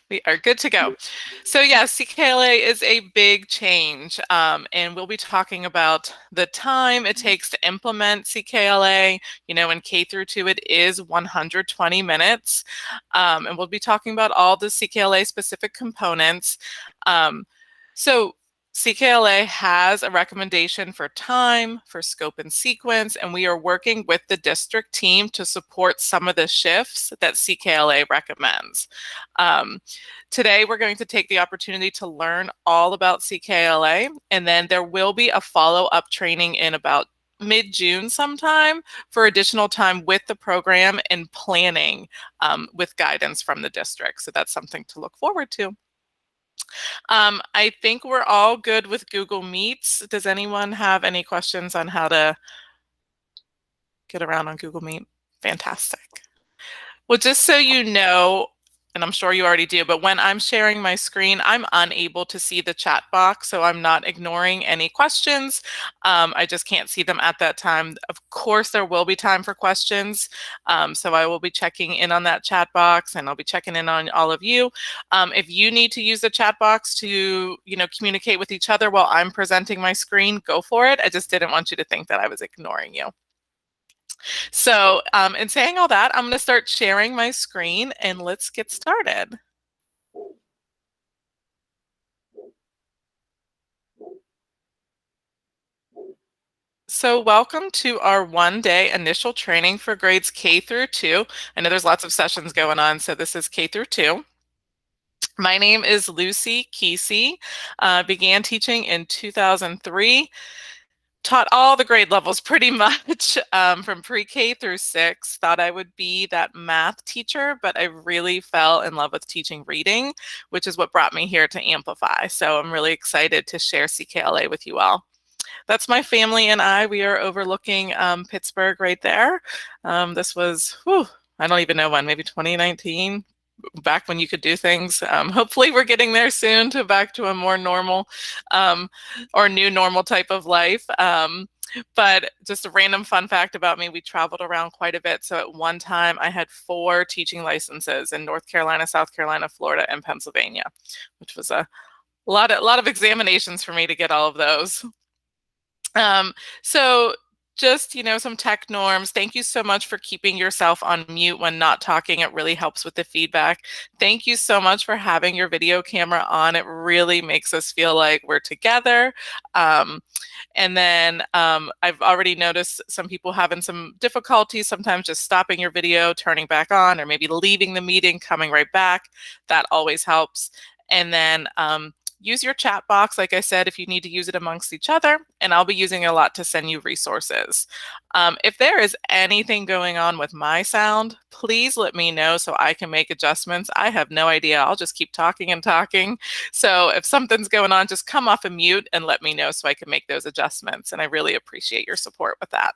We are good to go. So yes, CKLA is a big change, and we'll be talking about the time it takes to implement CKLA. You know, in K through 2, it is 120 minutes, and we'll be talking about all the CKLA specific components. Um, so CKLA has a recommendation for time, for scope and sequence, and we are working with the district team to support some of the shifts that CKLA recommends. Today, we're going to take the opportunity to learn all about CKLA, and then there will be a follow-up training in about mid-June sometime for additional time with the program and planning with guidance from the district. So that's something to look forward to. I think we're all good with Google Meets. Does anyone have any questions on how to get around on Google Meet? Fantastic. Well, just so you know, and I'm sure you already do, but when I'm sharing my screen, I'm unable to see the chat box, so I'm not ignoring any questions. I just can't see them at that time. Of course, there will be time for questions, so I will be checking in on that chat box, and I'll be checking in on all of you. If you need to use the chat box to, communicate with each other while I'm presenting my screen, go for it. I just didn't want you to think that I was ignoring you. So in saying all that, I'm going to start sharing my screen and let's get started. So welcome to our one-day initial training for grades K through 2. I know there's lots of sessions going on, so this is K through 2. My name is Lucy Kesey. Began teaching in 2003. Taught all the grade levels pretty much from pre-K through 6. Thought I would be that math teacher, but I really fell in love with teaching reading, which is what brought me here to Amplify. So I'm really excited to share CKLA with you all. That's my family and I. We are overlooking Pittsburgh right there. This was, I don't even know when, maybe 2019, back when you could do things. Hopefully we're getting there soon to back to a more normal or new normal type of life. But just a random fun fact about me, we traveled around quite a bit. So at one time I had 4 teaching licenses in North Carolina, South Carolina, Florida, and Pennsylvania, which was a lot of examinations for me to get all of those. So just, some tech norms. Thank you so much for keeping yourself on mute when not talking. It really helps with the feedback. Thank you so much for having your video camera on. It really makes us feel like we're together. And then I've already noticed some people having some difficulties, sometimes just stopping your video, turning back on, or maybe leaving the meeting, coming right back. That always helps. And then use your chat box, like I said, if you need to use it amongst each other, and I'll be using it a lot to send you resources. If there is anything going on with my sound, please let me know so I can make adjustments. I have no idea. I'll just keep talking and talking. So if something's going on, just come off a mute and let me know so I can make those adjustments. And I really appreciate your support with that.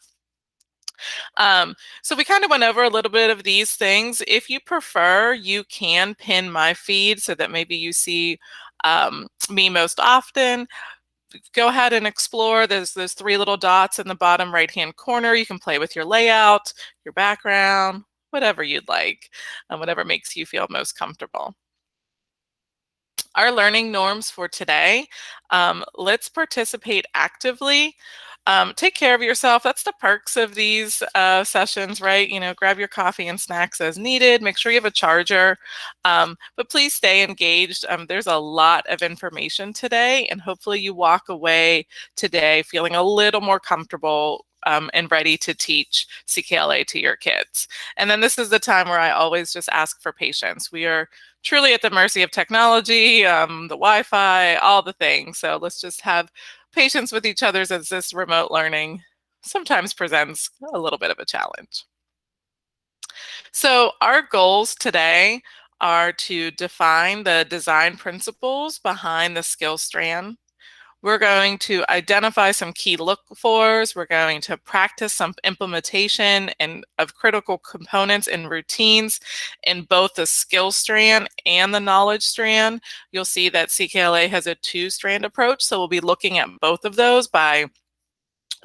So we kind of went over a little bit of these things. If you prefer, you can pin my feed so that maybe you see me most often. Go ahead and explore. There's 3 little dots in the bottom right-hand corner. You can play with your layout, your background, whatever you'd like, whatever makes you feel most comfortable. Our learning norms for today, let's participate actively. Take care of yourself. That's the perks of these sessions, right? Grab your coffee and snacks as needed. Make sure you have a charger, but please stay engaged. There's a lot of information today, and hopefully you walk away today feeling a little more comfortable and ready to teach CKLA to your kids. And then this is the time where I always just ask for patience. We are truly at the mercy of technology, the Wi-Fi, all the things. So let's just have patience with each other as this remote learning sometimes presents a little bit of a challenge. So our goals today are to define the design principles behind the skill strand. We're going to identify some key look-fors. We're going to practice some implementation of critical components and routines in both the skill strand and the knowledge strand. You'll see that CKLA has a 2-strand approach, so we'll be looking at both of those by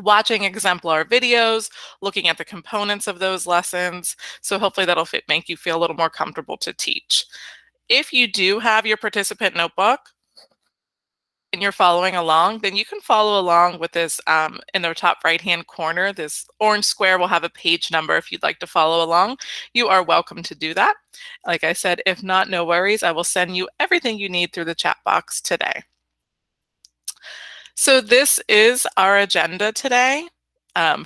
watching exemplar videos, looking at the components of those lessons. So hopefully that'll make you feel a little more comfortable to teach. If you do have your participant notebook and you're following along, then you can follow along with this in the top right-hand corner. This orange square will have a page number if you'd like to follow along. You are welcome to do that. Like I said, if not, no worries. I will send you everything you need through the chat box today. So this is our agenda today.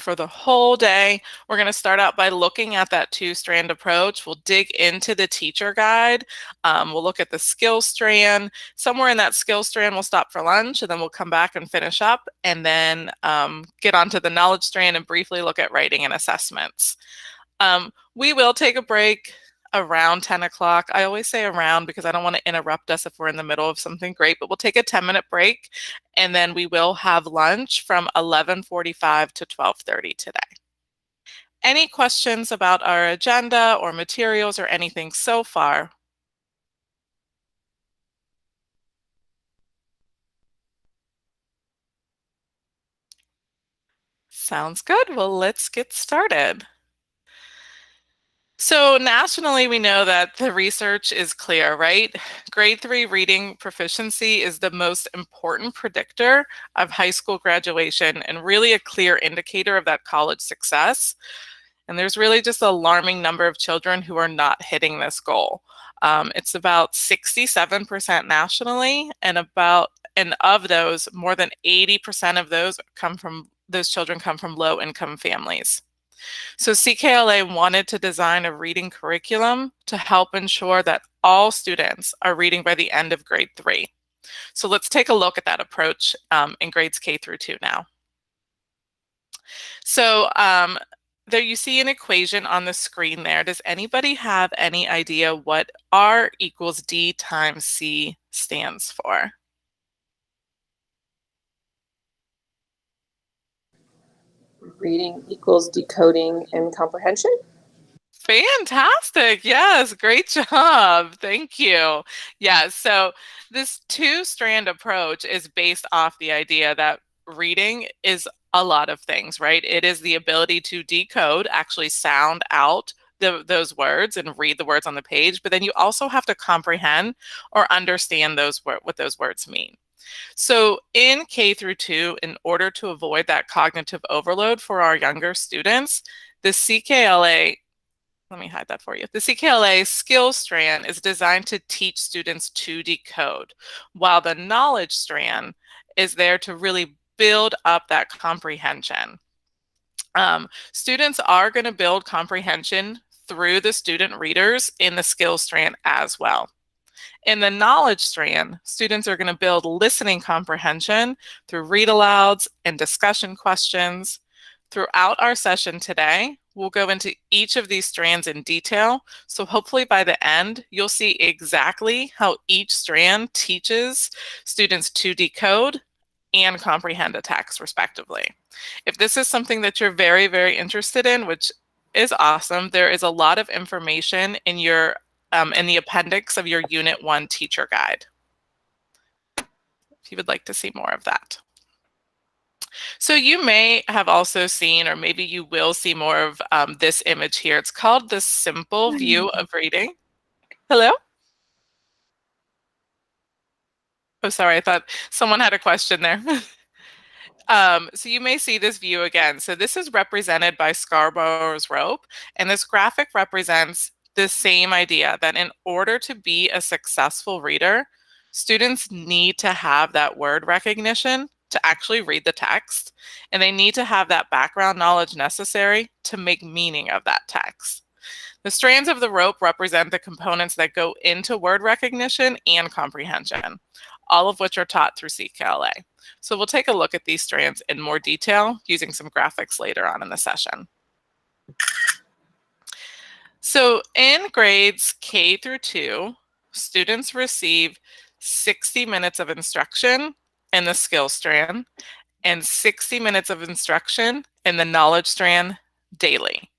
For the whole day, we're going to start out by looking at that two-strand approach. We'll dig into the teacher guide. We'll look at the skills strand. Somewhere in that skills strand, we'll stop for lunch, and then we'll come back and finish up, and then get onto the knowledge strand and briefly look at writing and assessments. We will take a break around 10 o'clock. I always say around because I don't want to interrupt us if we're in the middle of something great, but we'll take a 10-minute break, and then we will have lunch from 11:45 to 12:30 today. Any questions about our agenda or materials or anything so far? Sounds good. Well, let's get started. So nationally, we know that the research is clear, right? Grade 3 reading proficiency is the most important predictor of high school graduation and really a clear indicator of that college success. And there's really just an alarming number of children who are not hitting this goal. It's about 67% nationally, and of those, more than 80% of those children come from low-income families. So CKLA wanted to design a reading curriculum to help ensure that all students are reading by the end of grade 3. So let's take a look at that approach in grades K through 2 now. So there you see an equation on the screen there. Does anybody have any idea what R equals D times C stands for? Reading equals decoding and comprehension. Fantastic. Yes, great job. Thank you. Yeah, so this two-strand approach is based off the idea that reading is a lot of things, right? It is the ability to decode, actually sound out those words and read the words on the page, but then you also have to comprehend or understand what those words mean. So in K through 2, in order to avoid that cognitive overload for our younger students, the CKLA let me hide that for you. The CKLA skills strand is designed to teach students to decode, while the knowledge strand is there to really build up that comprehension. Students are going to build comprehension through the student readers in the skills strand as well. In the knowledge strand, students are going to build listening comprehension through read alouds and discussion questions. Throughout our session today, we'll go into each of these strands in detail. So hopefully by the end, you'll see exactly how each strand teaches students to decode and comprehend a text, respectively. If this is something that you're very, very interested in, which is awesome, there is a lot of information in the appendix of your Unit 1 teacher guide, if you would like to see more of that. So you may have also seen, or maybe you will see more of this image here. It's called the simple view of reading. Hello? Oh, sorry, I thought someone had a question there. So you may see this view again. So this is represented by Scarborough's rope, and this graphic represents the same idea that in order to be a successful reader, students need to have that word recognition to actually read the text, and they need to have that background knowledge necessary to make meaning of that text. The strands of the rope represent the components that go into word recognition and comprehension, all of which are taught through CKLA. So we'll take a look at these strands in more detail using some graphics later on in the session. So in grades K through 2, students receive 60 minutes of instruction in the skills strand and 60 minutes of instruction in the knowledge strand daily.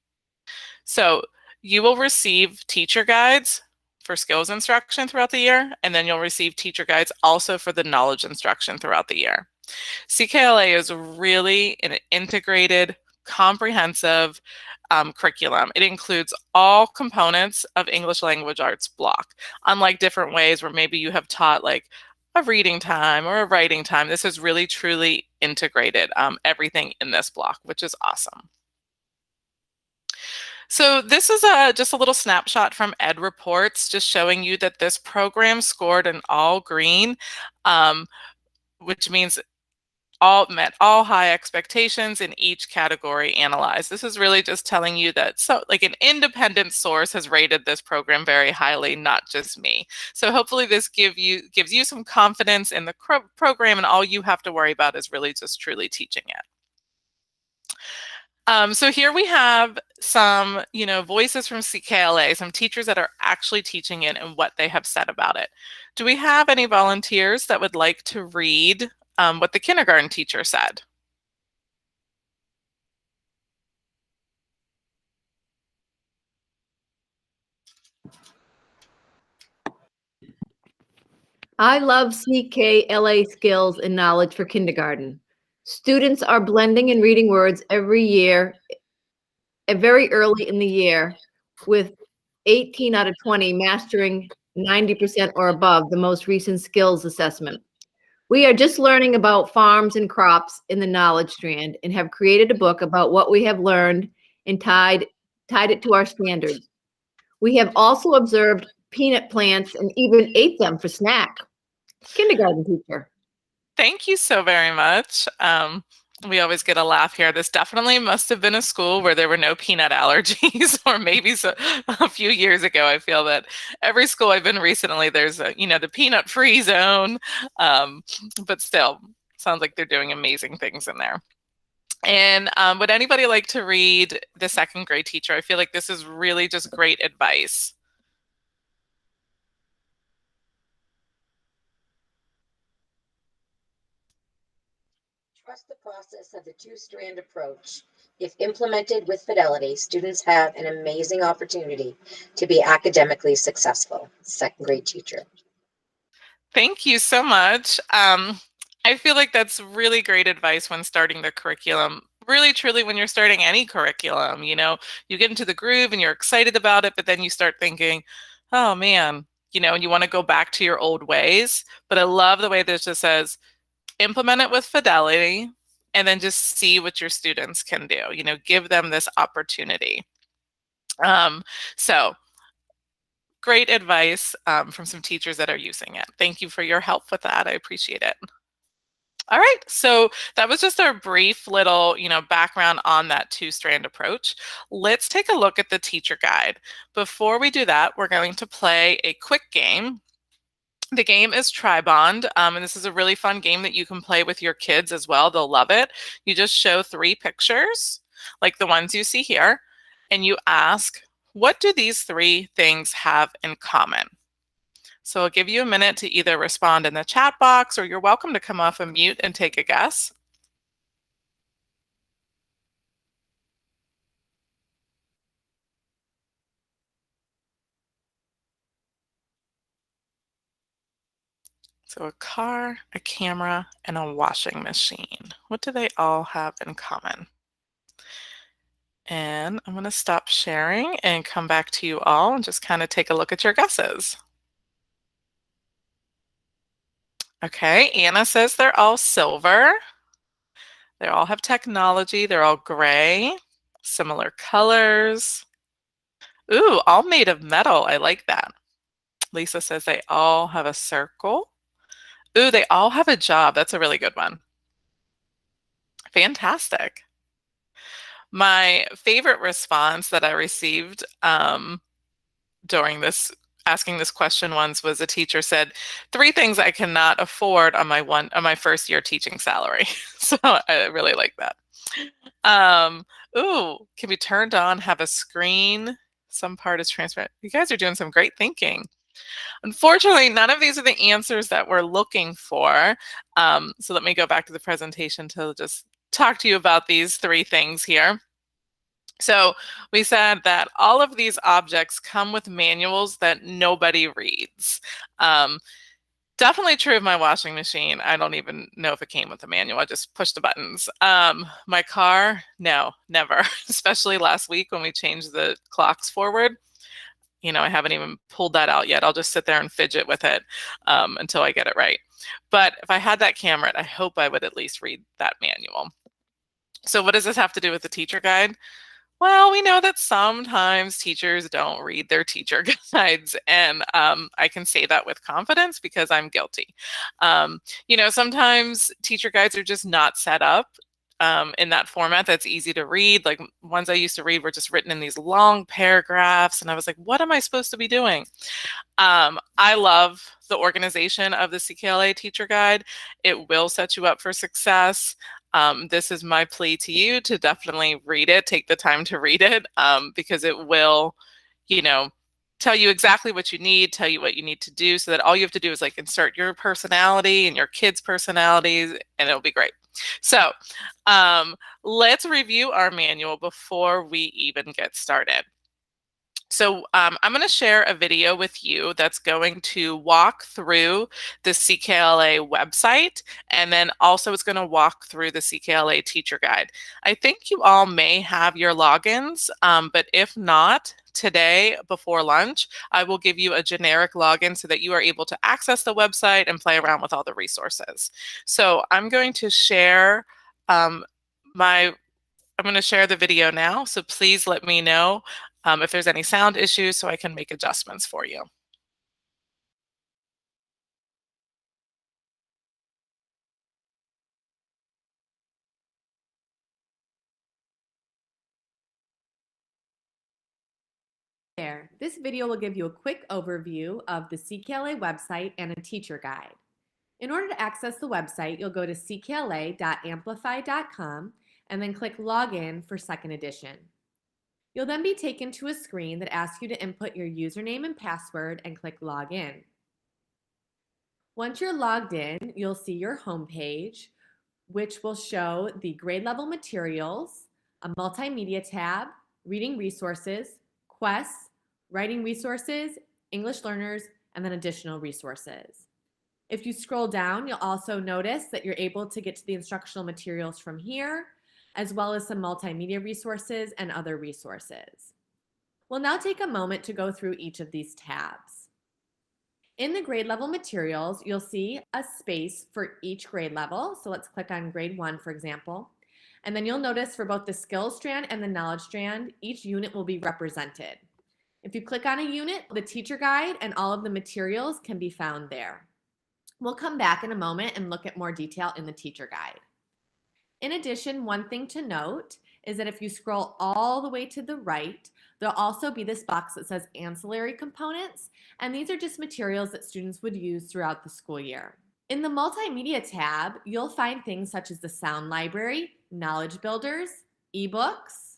So you will receive teacher guides for skills instruction throughout the year, and then you'll receive teacher guides also for the knowledge instruction throughout the year. CKLA is really an integrated comprehensive curriculum. It includes all components of English language arts block, unlike different ways where maybe you have taught like a reading time or a writing time. This is really truly integrated, everything in this block, which is awesome. So this is just a little snapshot from Ed Reports, just showing you that this program scored an all green, which means all met all high expectations in each category analyzed. This is really just telling you that like an independent source has rated this program very highly, not just me. So hopefully this gives you some confidence in the program, and all you have to worry about is really just truly teaching it. So here we have some, voices from CKLA, some teachers that are actually teaching it and what they have said about it. Do we have any volunteers that would like to read what the kindergarten teacher said? I love CKLA skills and knowledge for kindergarten. Students are blending and reading words every year, very early in the year, with 18 out of 20 mastering 90% or above the most recent skills assessment. We are just learning about farms and crops in the knowledge strand and have created a book about what we have learned and tied it to our standards. We have also observed peanut plants and even ate them for snack. Kindergarten teacher. Thank you so very much. We always get a laugh here. This definitely must have been a school where there were no peanut allergies, or maybe a few years ago. I feel that every school I've been recently, there's the peanut-free zone, but still, sounds like they're doing amazing things in there. And would anybody like to read the second grade teacher? I feel like this is really just great advice. Trust the process of the two-strand approach. If implemented with fidelity, students have an amazing opportunity to be academically successful. Second grade teacher. Thank you so much. I feel like that's really great advice when starting the curriculum. Really, truly, when you're starting any curriculum, you get into the groove and you're excited about it, but then you start thinking, oh man, and you want to go back to your old ways. But I love the way this just says, implement it with fidelity, and then just see what your students can do. Give them this opportunity. So great advice from some teachers that are using it. Thank you for your help with that. I appreciate it. All right, so that was just our brief little, background on that two-strand approach. Let's take a look at the teacher guide. Before we do that, we're going to play a quick game. The game is Tribond, and this is a really fun game that you can play with your kids as well. They'll love it. You just show 3 pictures, like the ones you see here, and you ask, what do these 3 things have in common? So I'll give you a minute to either respond in the chat box, or you're welcome to come off of mute and take a guess. So a car, a camera, and a washing machine. What do they all have in common? And I'm going to stop sharing and come back to you all and just kind of take a look at your guesses. Okay, Anna says they're all silver. They all have technology. They're all gray, similar colors. Ooh, all made of metal. I like that. Lisa says they all have a circle. Ooh, they all have a job. That's a really good one. Fantastic. My favorite response that I received during this asking this question once was a teacher said, 3 things I cannot afford on my first year teaching salary. So I really like that. Ooh, can be turned on, have a screen. Some part is transparent. You guys are doing some great thinking. Unfortunately, none of these are the answers that we're looking for. So let me go back to the presentation to just talk to you about these 3 things here. So we said that all of these objects come with manuals that nobody reads. Definitely true of my washing machine. I don't even know if it came with a manual. I just pushed the buttons. My car, no, never. Especially last week when we changed the clocks forward. I haven't even pulled that out yet. I'll just sit there and fidget with it until I get it right. But if I had that camera, I hope I would at least read that manual. So what does this have to do with the teacher guide? Well, we know that sometimes teachers don't read their teacher guides, and I can say that with confidence because I'm guilty. Sometimes teacher guides are just not set up in that format that's easy to read. Like ones I used to read were just written in these long paragraphs, and I was like, what am I supposed to be doing? I love the organization of the CKLA teacher guide. It will set you up for success. This is my plea to you to definitely read it, take the time to read it, because it will, tell you exactly what you need, tell you what you need to do, so that all you have to do is like insert your personality and your kids' personalities, and it'll be great. So let's review our manual before we even get started. So I'm going to share a video with you that's going to walk through the CKLA website, and then also it's going to walk through the CKLA teacher guide. I think you all may have your logins, but if not, today before lunch, I will give you a generic login so that you are able to access the website and play around with all the resources. So I'm going to share I'm going to share the video now, so please let me know if there's any sound issues so I can make adjustments for you. There. This video will give you a quick overview of the CKLA website and a teacher guide. In order to access the website, you'll go to ckla.amplify.com and then click Login for second edition. You'll then be taken to a screen that asks you to input your username and password and click Login. Once you're logged in, you'll see your home page, which will show the grade level materials, a multimedia tab, reading resources, quests, writing resources, English learners, and then additional resources. If you scroll down, you'll also notice that you're able to get to the instructional materials from here, as well as some multimedia resources and other resources. We'll now take a moment to go through each of these tabs. In the grade level materials, you'll see a space for each grade level. So let's click on grade 1, for example. And then you'll notice for both the skills strand and the knowledge strand, each unit will be represented. If you click on a unit, the teacher guide and all of the materials can be found there. We'll come back in a moment and look at more detail in the teacher guide. In addition, one thing to note is that if you scroll all the way to the right, there'll also be this box that says ancillary components, and these are just materials that students would use throughout the school year. In the multimedia tab, you'll find things such as the sound library, knowledge builders, ebooks,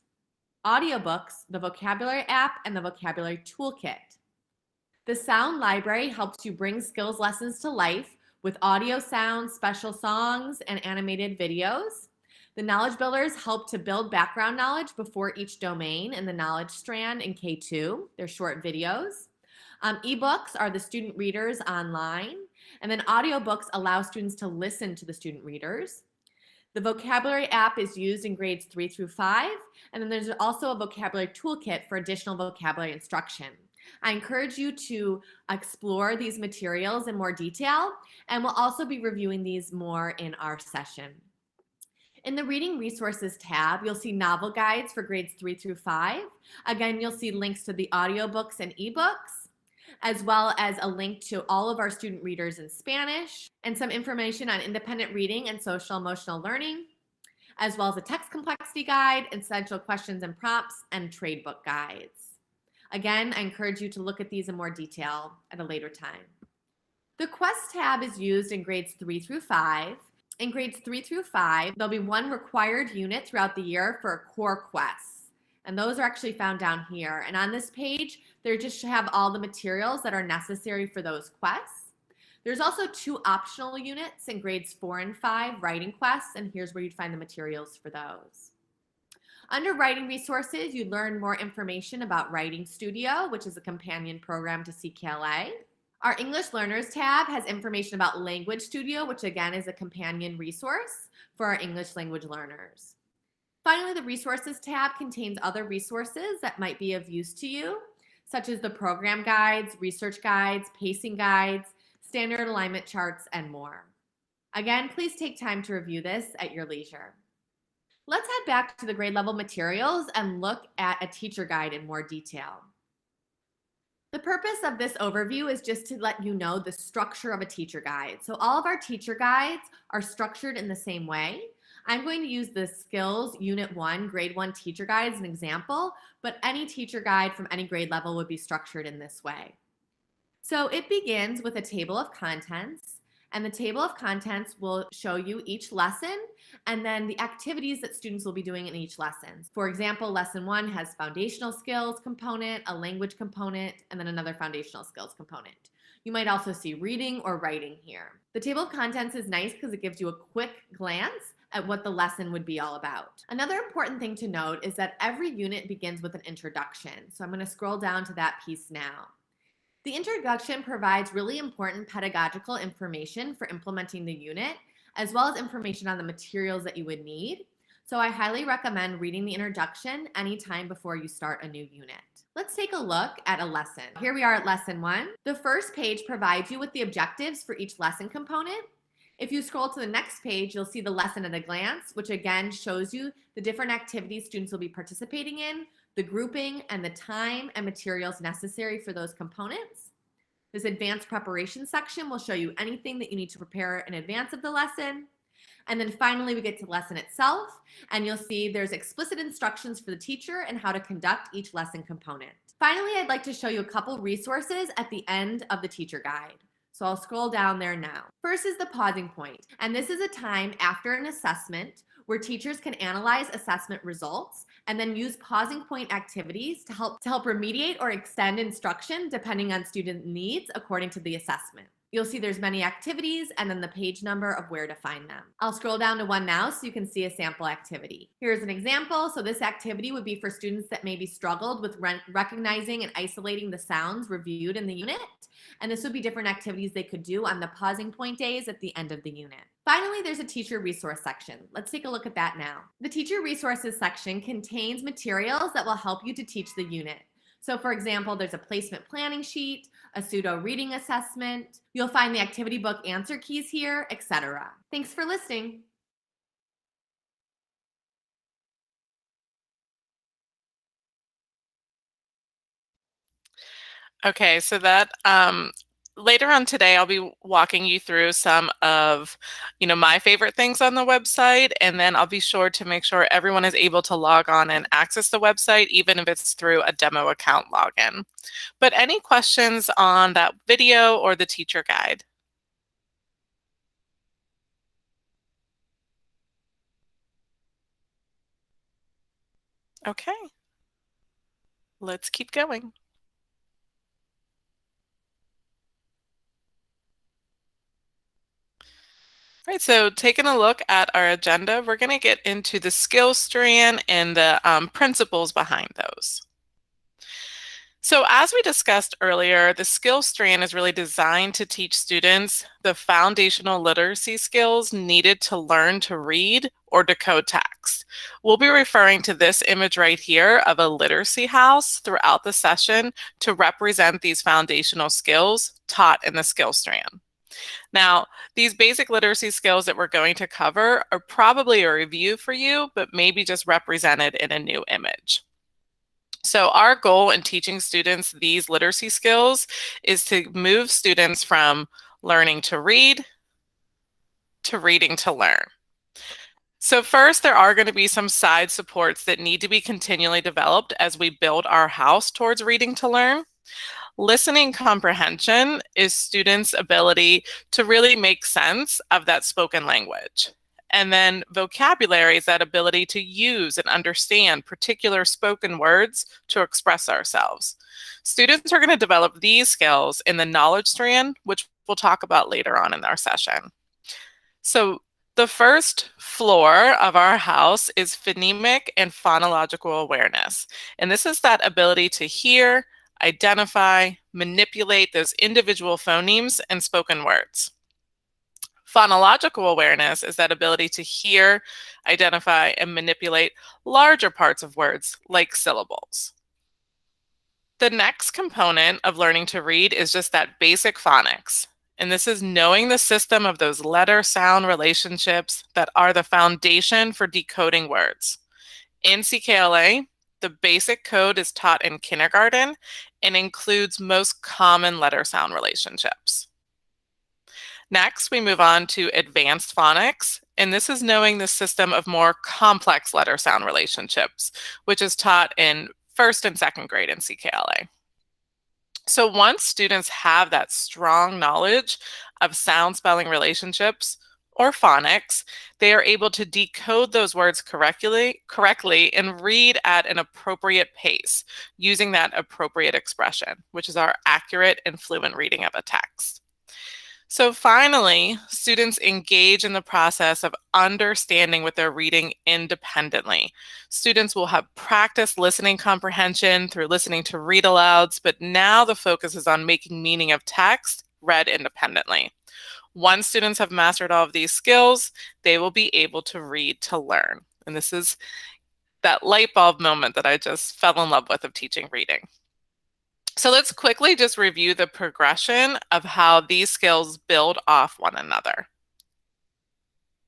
audiobooks, the vocabulary app, and the vocabulary toolkit. The sound library helps you bring skills lessons to life with audio sounds, special songs, and animated videos. The knowledge builders help to build background knowledge before each domain in the knowledge strand in K-2. They're short videos. Ebooks are the student readers online, and then audiobooks allow students to listen to the student readers. The vocabulary app is used in grades 3 through 5, and then there's also a vocabulary toolkit for additional vocabulary instruction. I encourage you to explore these materials in more detail, and we'll also be reviewing these more in our session. In the Reading Resources tab, you'll see novel guides for grades 3 through 5. Again, you'll see links to the audiobooks and ebooks, as well as a link to all of our student readers in Spanish, and some information on independent reading and social emotional learning, as well as a text complexity guide, essential questions and prompts, and trade book guides. Again, I encourage you to look at these in more detail at a later time. The Quest tab is used in grades 3 through 5. In grades 3 through 5, there'll be one required unit throughout the year for core quests. And those are actually found down here. And on this page, they just have all the materials that are necessary for those quests. There's also 2 optional units in grades 4 and 5, writing quests, and here's where you'd find the materials for those. Under Writing Resources, you learn more information about Writing Studio, which is a companion program to CKLA. Our English Learners tab has information about Language Studio, which again is a companion resource for our English language learners. Finally, the Resources tab contains other resources that might be of use to you, such as the program guides, research guides, pacing guides, standard alignment charts, and more. Again, please take time to review this at your leisure. Let's head back to the grade level materials and look at a teacher guide in more detail. The purpose of this overview is just to let you know the structure of a teacher guide. So all of our teacher guides are structured in the same way. I'm going to use the Skills Unit 1 Grade 1 teacher guide as an example, but any teacher guide from any grade level would be structured in this way. So it begins with a table of contents, and the table of contents will show you each lesson and then the activities that students will be doing in each lesson. For example, lesson 1 has foundational skills component, a language component, and then another foundational skills component. You might also see reading or writing here. The table of contents is nice because it gives you a quick glance at what the lesson would be all about. Another important thing to note is that every unit begins with an introduction. So I'm going to scroll down to that piece now. The introduction provides really important pedagogical information for implementing the unit, as well as information on the materials that you would need. So I highly recommend reading the introduction anytime before you start a new unit. Let's take a look at a lesson. Here we are at lesson 1. The first page provides you with the objectives for each lesson component. If you scroll to the next page, you'll see the lesson at a glance, which again shows you the different activities students will be participating in, the grouping, and the time and materials necessary for those components. This advanced preparation section will show you anything that you need to prepare in advance of the lesson. And then finally, we get to the lesson itself, and you'll see there's explicit instructions for the teacher and how to conduct each lesson component. Finally, I'd like to show you a couple resources at the end of the teacher guide. So I'll scroll down there now. First is the pausing point, and this is a time after an assessment where teachers can analyze assessment results and then use pausing point activities to help remediate or extend instruction depending on student needs according to the assessment. You'll see there's many activities and then the page number of where to find them. I'll scroll down to one now so you can see a sample activity. Here's an example. So this activity would be for students that maybe struggled with recognizing and isolating the sounds reviewed in the unit. And this would be different activities they could do on the pausing point days at the end of the unit. Finally, there's a teacher resource section. Let's take a look at that now. The teacher resources section contains materials that will help you to teach the unit. So for example, there's a placement planning sheet, a pseudo reading assessment. You'll find the activity book answer keys here, etc. Thanks for listening. Okay, so that later on today, I'll be walking you through some of, my favorite things on the website, and then I'll be sure to make sure everyone is able to log on and access the website, even if it's through a demo account login. But any questions on that video or the teacher guide? Okay, let's keep going. All right, so taking a look at our agenda, we're going to get into the skills strand and the principles behind those. So as we discussed earlier, the skills strand is really designed to teach students the foundational literacy skills needed to learn to read or decode text. We'll be referring to this image right here of a literacy house throughout the session to represent these foundational skills taught in the skills strand. Now, these basic literacy skills that we're going to cover are probably a review for you, but maybe just represented in a new image. So our goal in teaching students these literacy skills is to move students from learning to read to reading to learn. So first, there are going to be some side supports that need to be continually developed as we build our house towards reading to learn. Listening comprehension is students' ability to really make sense of that spoken language. And then vocabulary is that ability to use and understand particular spoken words to express ourselves. Students are going to develop these skills in the knowledge strand, which we'll talk about later on in our session. So the first floor of our house is phonemic and phonological awareness. And this is that ability to hear, identify, manipulate those individual phonemes and spoken words. Phonological awareness is that ability to hear, identify, and manipulate larger parts of words like syllables. The next component of learning to read is just that basic phonics. And this is knowing the system of those letter-sound relationships that are the foundation for decoding words. In CKLA, the basic code is taught in kindergarten and includes most common letter-sound relationships. Next, we move on to advanced phonics, and this is knowing the system of more complex letter-sound relationships, which is taught in first and second grade in CKLA. So once students have that strong knowledge of sound-spelling relationships or phonics, they are able to decode those words correctly and read at an appropriate pace using that appropriate expression, which is our accurate and fluent reading of a text. So finally, students engage in the process of understanding what they're reading independently. Students will have practiced listening comprehension through listening to read alouds, but now the focus is on making meaning of text read independently. Once students have mastered all of these skills, they will be able to read to learn. And this is that light bulb moment that I just fell in love with of teaching reading. So let's quickly just review the progression of how these skills build off one another.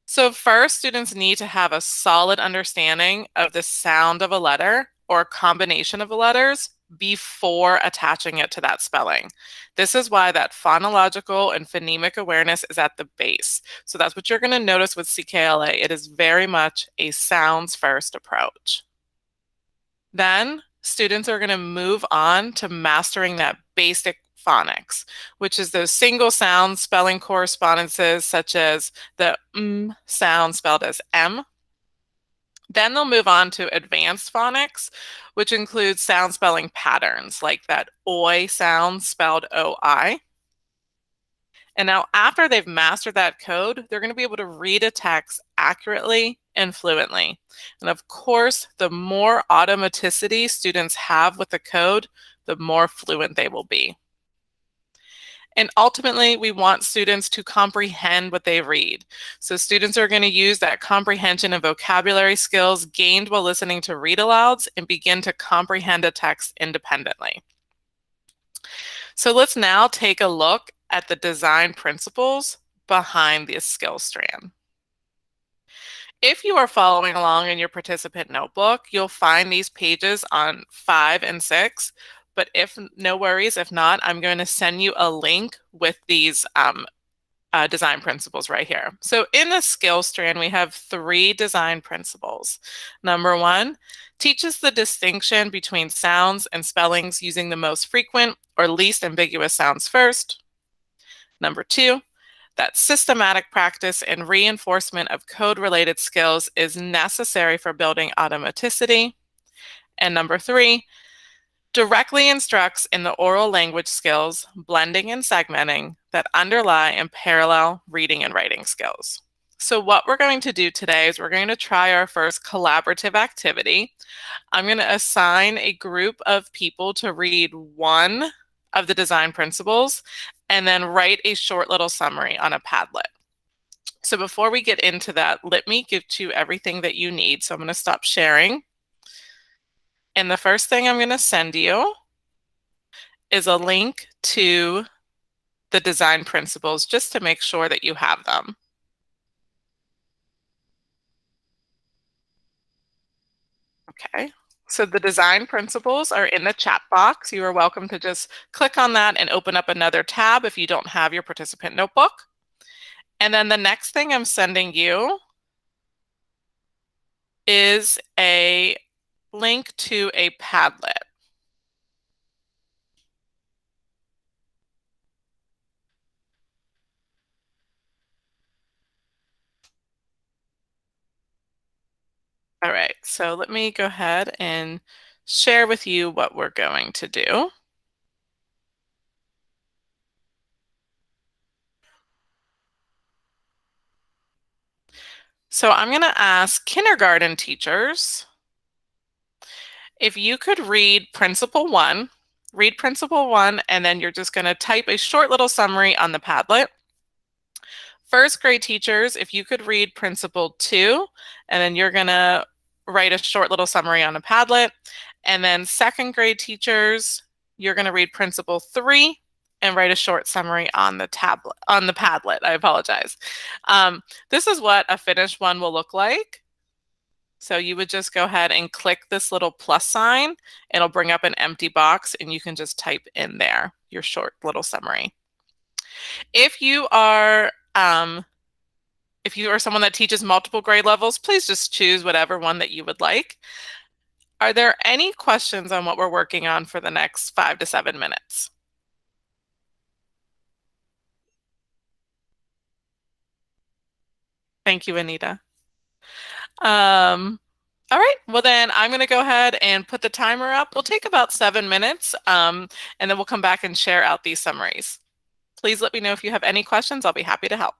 So first, students need to have a solid understanding of the sound of a letter or a combination of letters before attaching it to that spelling. This is why that phonological and phonemic awareness is at the base. So that's what you're going to notice with CKLA. It is very much a sounds first approach. Then students are going to move on to mastering that basic phonics, which is those single sound spelling correspondences such as the sound spelled as M. Then they'll move on to advanced phonics, which includes sound spelling patterns like that oi sound spelled O-I. And now after they've mastered that code, they're going to be able to read a text accurately and fluently. And of course, the more automaticity students have with the code, the more fluent they will be. And ultimately, we want students to comprehend what they read. So students are going to use that comprehension and vocabulary skills gained while listening to read alouds and begin to comprehend a text independently. So let's now take a look at the design principles behind this skill strand. If you are following along in your participant notebook, you'll find these pages on 5 and 6, but no worries, if not, I'm going to send you a link with these design principles right here. So in the skill strand, we have 3 design principles. Number 1, teaches the distinction between sounds and spellings using the most frequent or least ambiguous sounds first. Number 2, that systematic practice and reinforcement of code-related skills is necessary for building automaticity. And number 3, directly instructs in the oral language skills, blending and segmenting that underlie and parallel reading and writing skills. So what we're going to do today is we're going to try our first collaborative activity. I'm going to assign a group of people to read one of the design principles and then write a short little summary on a Padlet. So before we get into that, let me give you everything that you need. So I'm going to stop sharing. And the first thing I'm going to send you is a link to the design principles just to make sure that you have them. Okay, so the design principles are in the chat box. You are welcome to just click on that and open up another tab if you don't have your participant notebook. And then the next thing I'm sending you is a link to a Padlet. All right, so let me go ahead and share with you what we're going to do. So I'm going to ask kindergarten teachers if you could read Principle 1 read Principle 1, and then you're just going to type a short little summary on the Padlet. First grade teachers, if you could read Principle 2, and then you're going to write a short little summary on a Padlet. And then second grade teachers, you're going to read Principle 3 and write a short summary on the Padlet. I apologize. This is what a finished one will look like. So you would just go ahead and click this little plus sign. It'll bring up an empty box, and you can just type in there your short little summary. If you are someone that teaches multiple grade levels, please just choose whatever one that you would like. Are there any questions on what we're working on for the next 5 to 7 minutes? Thank you, Anita. All right, well then I'm going to go ahead and put the timer up. We'll take about 7 minutes, and then we'll come back and share out these summaries. Please let me know if you have any questions. I'll be happy to help.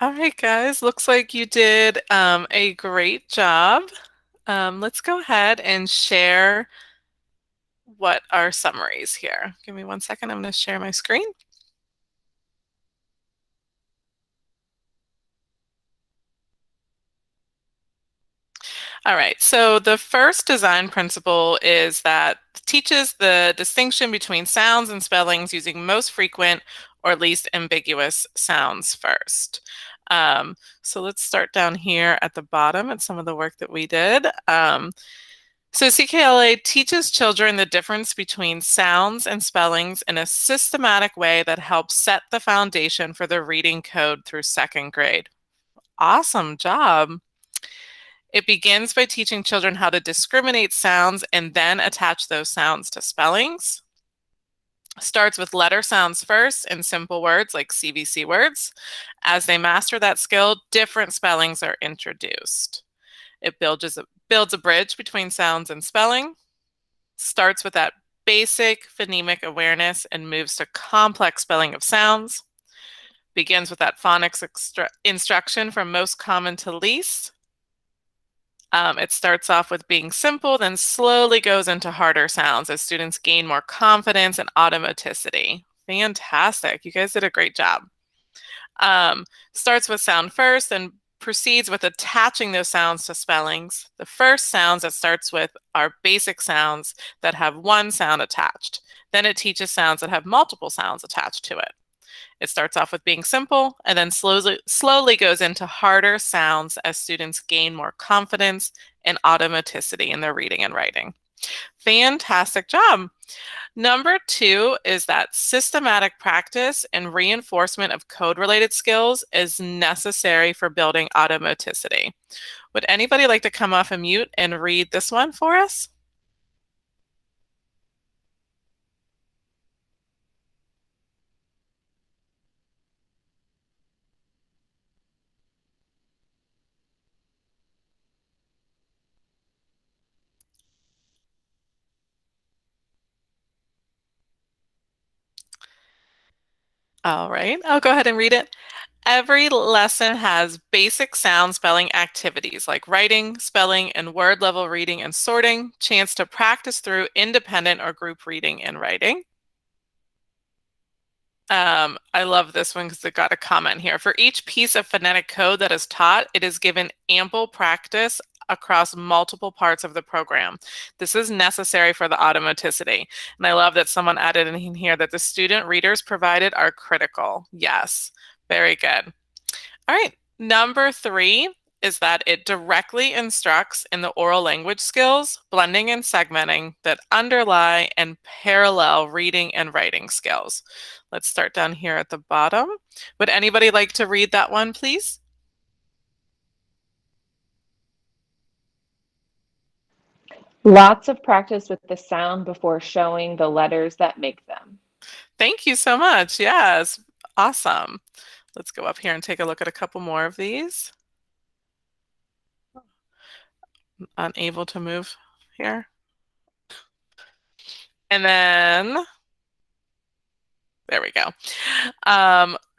All right, guys, looks like you did a great job. Let's go ahead and share what our summaries here. Give me 1 second. I'm going to share my screen. All right, so the first design principle is that teaches the distinction between sounds and spellings using most frequent or least ambiguous sounds first. So let's start down here at the bottom at some of the work that we did. So CKLA teaches children the difference between sounds and spellings in a systematic way that helps set the foundation for the reading code through 2nd grade. Awesome job. It begins by teaching children how to discriminate sounds and then attach those sounds to spellings. Starts with letter sounds first in simple words like CVC words. As they master that skill, different spellings are introduced. It builds a bridge between sounds and spelling, starts with that basic phonemic awareness and moves to complex spelling of sounds, begins with that phonics instruction from most common to least. It starts off with being simple, then slowly goes into harder sounds as students gain more confidence and automaticity. Fantastic. You guys did a great job. Starts with sound first and proceeds with attaching those sounds to spellings. The first sounds it starts with are basic sounds that have one sound attached. Then it teaches sounds that have multiple sounds attached to it. It starts off with being simple and then slowly goes into harder sounds as students gain more confidence and automaticity in their reading and writing. Fantastic job. Number 2 is that systematic practice and reinforcement of code-related skills is necessary for building automaticity. Would anybody like to come off of mute and read this one for us? All right, I'll go ahead and read it. Every lesson has basic sound spelling activities like writing, spelling, and word level reading and sorting, chance to practice through independent or group reading and writing. I love this one because it got a comment here. For each piece of phonetic code that is taught, it is given ample practice across multiple parts of the program. This is necessary for the automaticity. And I love that someone added in here that the student readers provided are critical. Yes, very good. All right, number 3 is that it directly instructs in the oral language skills, blending and segmenting that underlie and parallel reading and writing skills. Let's start down here at the bottom. Would anybody like to read that one, please? Lots of practice with the sound before showing the letters that make them. Thank you so much. Yes, awesome. Let's go up here and take a look at a couple more of these. Unable to move here. And then, there we go.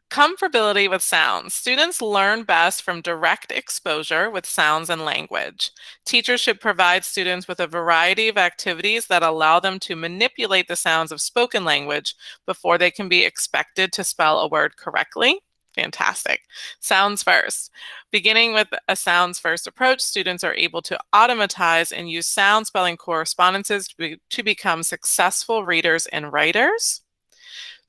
Comfortability with sounds. Students learn best from direct exposure with sounds and language. Teachers should provide students with a variety of activities that allow them to manipulate the sounds of spoken language before they can be expected to spell a word correctly. Fantastic. Sounds first. Beginning with a sounds first approach, students are able to automatize and use sound spelling correspondences to become successful readers and writers.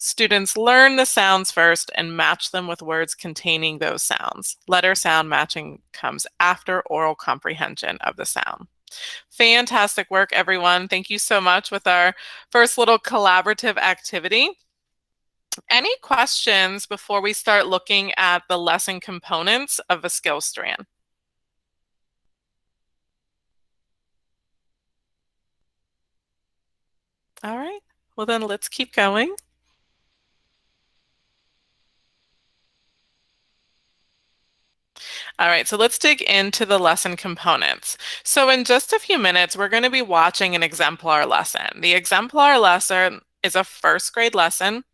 Students learn the sounds first and match them with words containing those sounds. Letter sound matching comes after oral comprehension of the sound. Fantastic work, everyone. Thank you so much with our first little collaborative activity. Any questions before we start looking at the lesson components of a skill strand? All right, well then let's keep going. All right, so let's dig into the lesson components. So in just a few minutes, we're going to be watching an exemplar lesson. The exemplar lesson is a first grade lesson.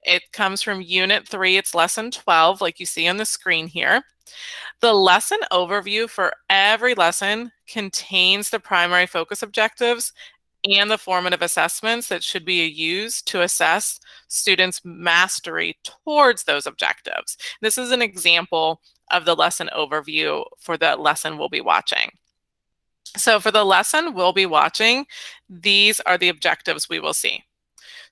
It comes from Unit 3, it's Lesson 12, like you see on the screen here. The lesson overview for every lesson contains the primary focus objectives and the formative assessments that should be used to assess students' mastery towards those objectives. This is an example of the lesson overview for the lesson we'll be watching. So for the lesson we'll be watching, these are the objectives we will see.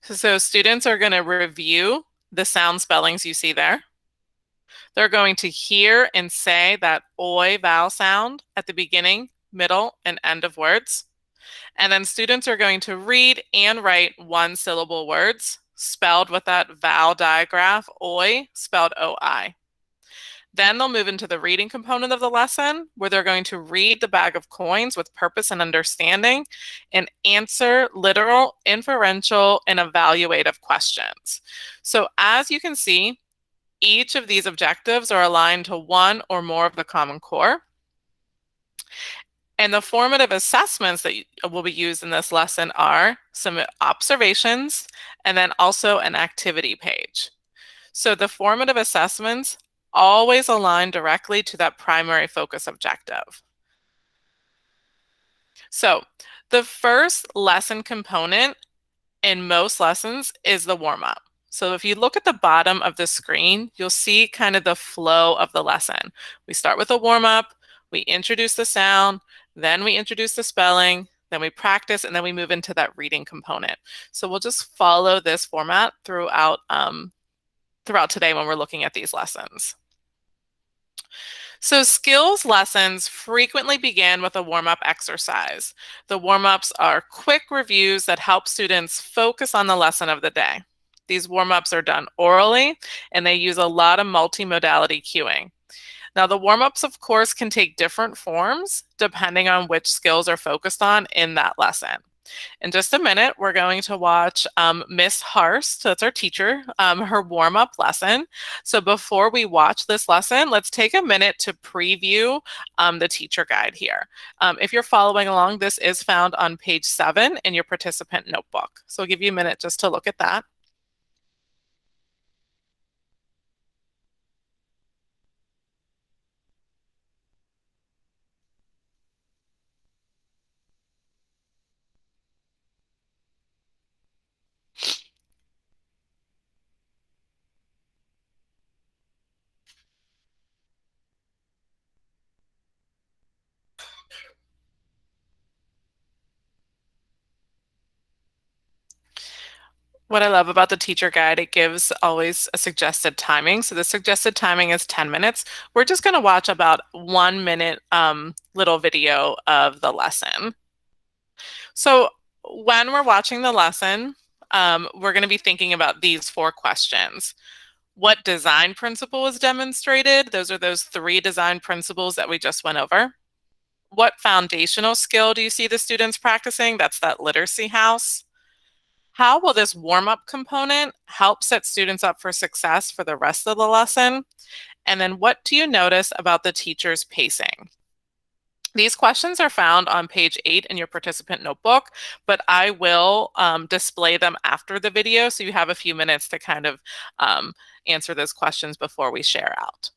So students are going to review the sound spellings you see there. They're going to hear and say that oi vowel sound at the beginning, middle, and end of words. And then students are going to read and write one-syllable words spelled with that vowel digraph, oi, spelled O-I. Then they'll move into the reading component of the lesson, where they're going to read the bag of coins with purpose and understanding and answer literal, inferential, and evaluative questions. So as you can see, each of these objectives are aligned to one or more of the Common Core. And the formative assessments that will be used in this lesson are some observations and then also an activity page. So the formative assessments always align directly to that primary focus objective. So the first lesson component in most lessons is the warm-up. So if you look at the bottom of the screen, you'll see kind of the flow of the lesson. We start with a warm-up, we introduce the sound, then we introduce the spelling, then we practice, and then we move into that reading component. So we'll just follow this format throughout today when we're looking at these lessons. So skills lessons frequently begin with a warm-up exercise. The warm-ups are quick reviews that help students focus on the lesson of the day. These warm-ups are done orally, and they use a lot of multimodality cueing. Now, the warm-ups, of course, can take different forms depending on which skills are focused on in that lesson. In just a minute, we're going to watch Miss Harst, that's our teacher, her warm-up lesson. So before we watch this lesson, let's take a minute to preview the teacher guide here. If you're following along, this is found on page 7 in your participant notebook. So I'll give you a minute just to look at that. What I love about the teacher guide, it gives always a suggested timing. So the suggested timing is 10 minutes. We're just going to watch about 1 minute little video of the lesson. So when we're watching the lesson, we're going to be thinking about these 4 questions. What design principle is demonstrated? Those are those 3 design principles that we just went over. What foundational skill do you see the students practicing? That's that literacy house. How will this warm-up component help set students up for success for the rest of the lesson? And then what do you notice about the teacher's pacing? These questions are found on page 8 in your participant notebook, but I will display them after the video, so you have a few minutes to kind of answer those questions before we share out.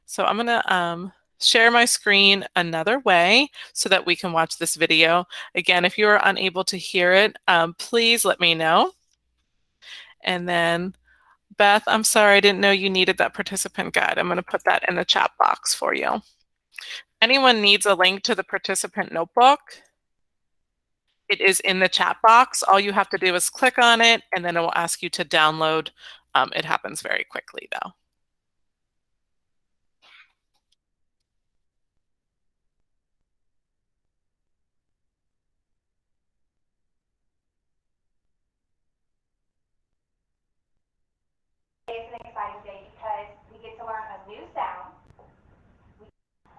So I'm going to share my screen another way so that we can watch this video. Again, if you are unable to hear it, please let me know. And then Beth, I'm sorry, I didn't know you needed that participant guide. I'm going to put that in the chat box for you. Anyone needs a link to the participant notebook, it is in the chat box. All you have to do is click on it, and then it will ask you to download. It happens very quickly, though. Today is an exciting day because we get to learn a new sound.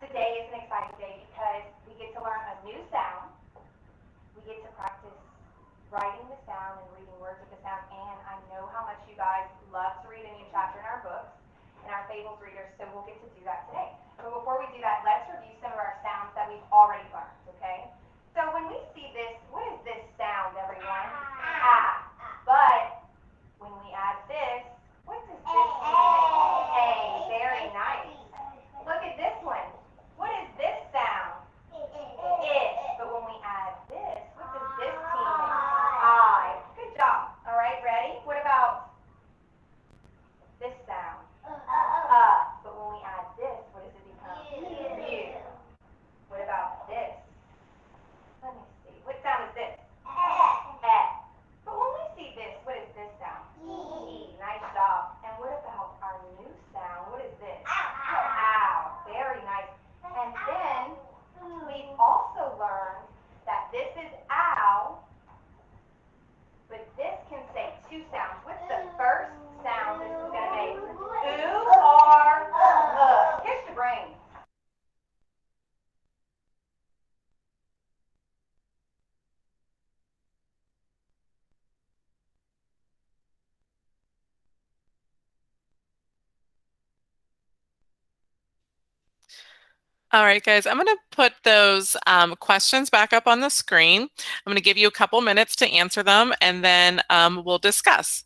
Today is an exciting day because we get to learn a new sound. We get to practice writing the sound and reading words of the sound, and I know how much you guys love to read a new chapter in our books and our fables readers, so we'll get to do that today. But before we do that, let's review some of our sounds that we've already learned, okay? So when we see this, what is this sound, everyone? Ah. But All right, guys, I'm going to put those questions back up on the screen. I'm going to give you a couple minutes to answer them, and then we'll discuss.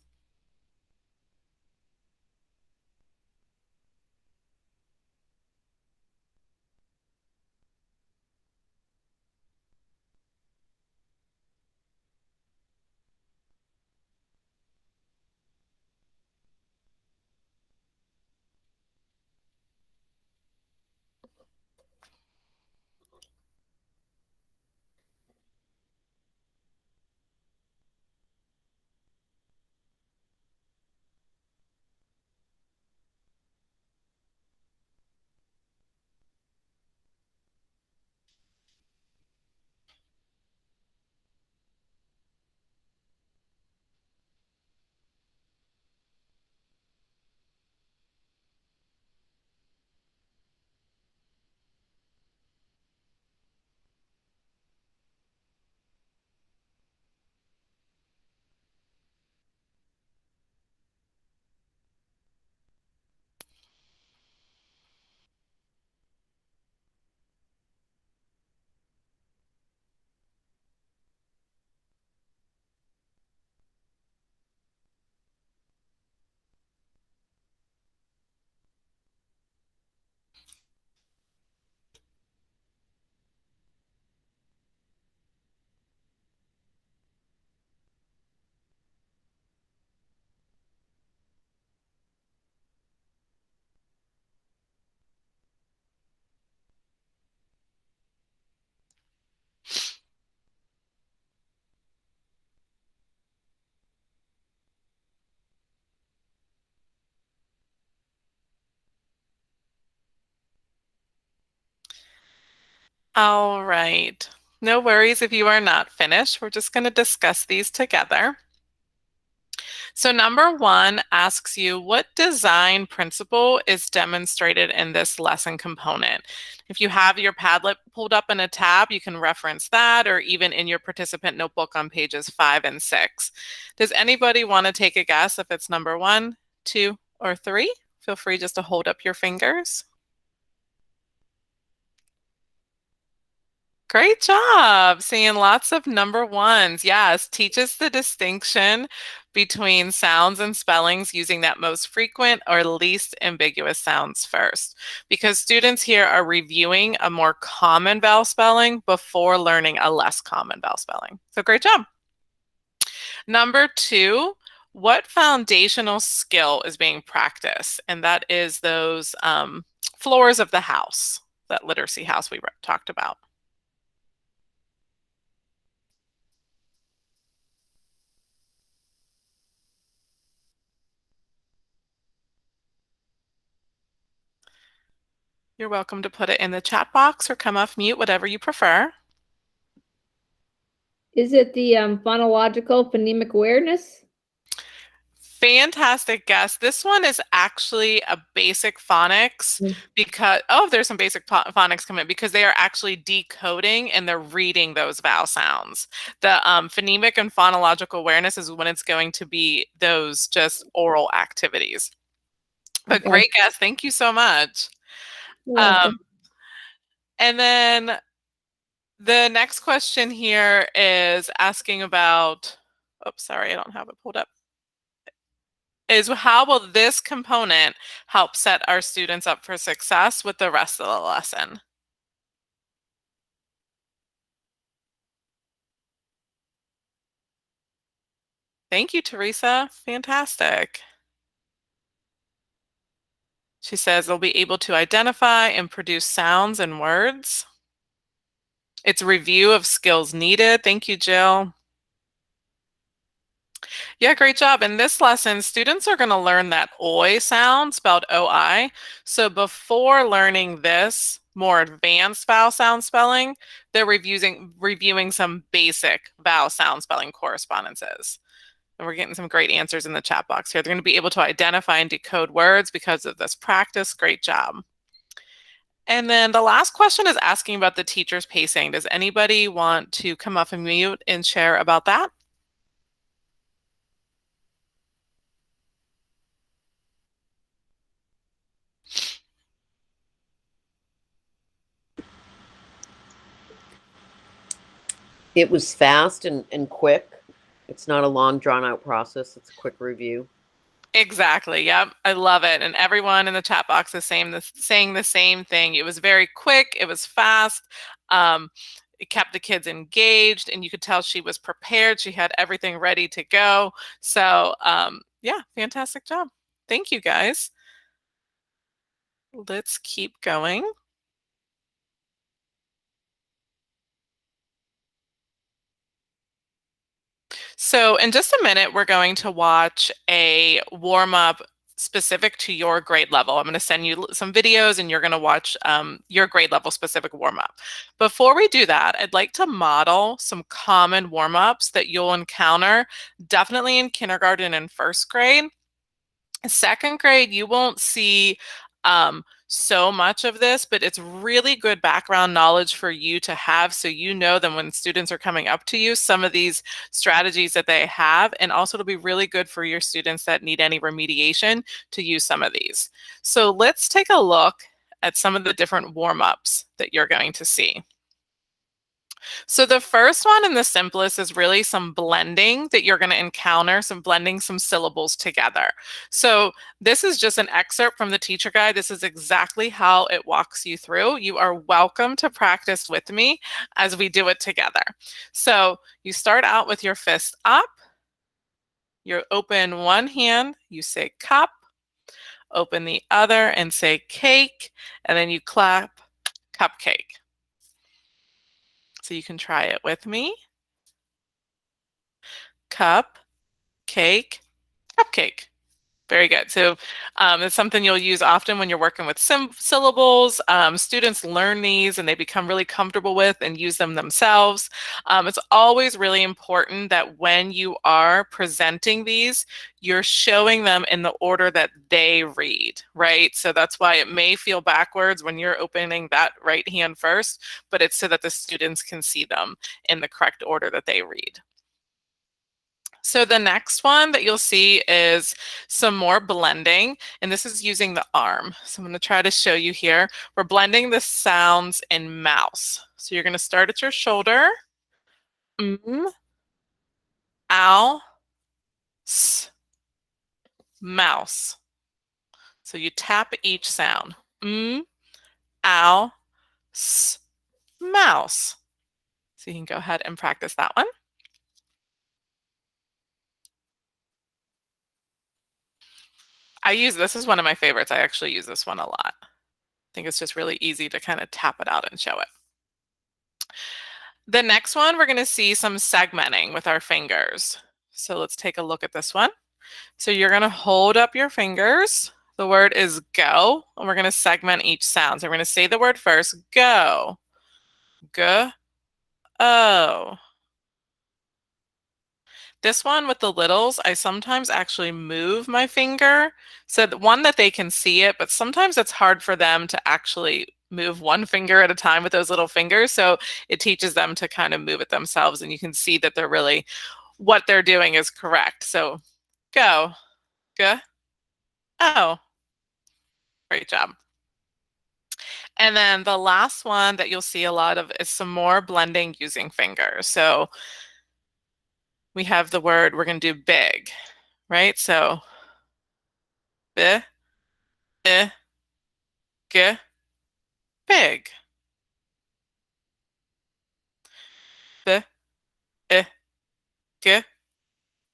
All right. No worries if you are not finished. We're just going to discuss these together. So number 1 asks you, what design principle is demonstrated in this lesson component? If you have your Padlet pulled up in a tab, you can reference that, or even in your participant notebook on pages 5 and 6. Does anybody want to take a guess if it's number 1, 2, or 3? Feel free just to hold up your fingers. Great job. Seeing lots of number 1s. Yes, teaches the distinction between sounds and spellings using that most frequent or least ambiguous sounds first, because students here are reviewing a more common vowel spelling before learning a less common vowel spelling. So great job. Number 2, what foundational skill is being practiced? And that is those floors of the house, that literacy house we talked about. You're welcome to put it in the chat box or come off mute, whatever you prefer. Is it the phonological phonemic awareness? Fantastic guess. This one is actually a basic phonics because, there's some basic phonics coming because they are actually decoding and they're reading those vowel sounds. The phonemic and phonological awareness is when it's going to be those just oral activities. But Okay. great guess. Thank you so much. And then the next question here is asking about, sorry, I don't have it pulled up, is how will this component help set our students up for success with the rest of the lesson? Thank you, Teresa. Fantastic. She says they'll be able to identify and produce sounds and words. It's a review of skills needed. Thank you, Jill. Yeah, great job. In this lesson, students are going to learn that oi sound, spelled O-I. So before learning this more advanced vowel sound spelling, they're reviewing some basic vowel sound spelling correspondences. And we're getting some great answers in the chat box here. They're going to be able to identify and decode words because of this practice. Great job. And then the last question is asking about the teacher's pacing. Does anybody want to come off and mute and share about that? It was fast and quick. It's not a long, drawn-out process. It's a quick review. Exactly. Yep. I love it. And everyone in the chat box is saying the same thing. It was very quick. It was fast. Um, it kept the kids engaged, and you could tell she was prepared. She had everything ready to go. So, yeah, fantastic job. Thank you, guys. Let's keep going. So in just a minute, we're going to watch a warm-up specific to your grade level. I'm going to send you some videos and you're going to watch your grade level specific warm-up. Before we do that, I'd like to model some common warm-ups that you'll encounter definitely in kindergarten and first grade. Second grade, you won't see so much of this, but it's really good background knowledge for you to have, so you know them when students are coming up to you, some of these strategies that they have, and also it'll be really good for your students that need any remediation to use some of these. So let's take a look at some of the different warm-ups that you're going to see. So the first one and the simplest is really some blending that you're going to encounter, some blending some syllables together. So this is just an excerpt from the teacher guide. This is exactly how it walks you through. You are welcome to practice with me as we do it together. So you start out with your fist up. You open one hand, you say cup, open the other and say cake, and then you clap cupcake. So you can try it with me. Cup, cake, cupcake. Very good. So it's something you'll use often when you're working with syllables. Students learn these and they become really comfortable with and use them themselves. It's always really important that when you are presenting these, you're showing them in the order that they read, right? So that's why it may feel backwards when you're opening that right hand first, but it's so that the students can see them in the correct order that they read. So the next one that you'll see is some more blending, and this is using the arm. So I'm going to try to show you here. We're blending the sounds in mouse. So you're going to start at your shoulder. Ow, s, mouse. So you tap each sound. Ow, s, mouse. So you can go ahead and practice that one. This is one of my favorites. I actually use this one a lot. I think it's just really easy to kind of tap it out and show it. The next one, we're going to see some segmenting with our fingers. So let's take a look at this one. So you're going to hold up your fingers. The word is go, and we're going to segment each sound. So we're going to say the word first, go. Go. Oh. This one with the littles, I sometimes actually move my finger so that they can see it, but sometimes it's hard for them to actually move one finger at a time with those little fingers. So it teaches them to kind of move it themselves, and you can see that they're really, what they're doing is correct. So go, go, oh, great job. And then the last one that you'll see a lot of is some more blending using fingers. So we have the word, we're going to do big, right? So b, I, g, big. B, I, g,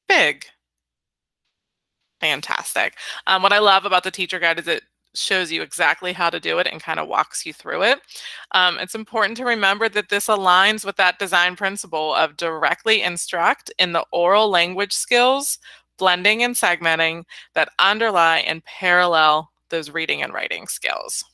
big. Fantastic. What I love about the teacher guide is it shows you exactly how to do it and kind of walks you through it. It's important to remember that this aligns with that design principle of directly instruct in the oral language skills, blending and segmenting that underlie and parallel those reading and writing skills.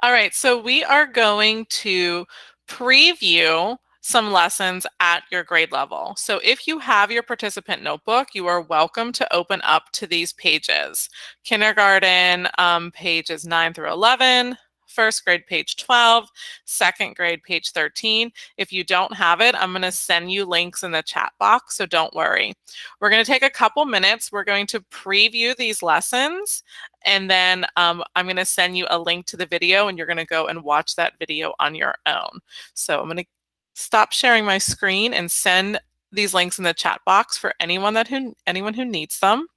All right, so we are going to preview some lessons at your grade level. So if you have your participant notebook, you are welcome to open up to these pages. Kindergarten pages 9 through 11, first grade page 12, second grade page 13. If you don't have it, I'm going to send you links in the chat box, so don't worry. We're going to take a couple minutes. We're going to preview these lessons, and then I'm going to send you a link to the video, and you're going to go and watch that video on your own. So I'm going to stop sharing my screen and send these links in the chat box for anyone who needs them.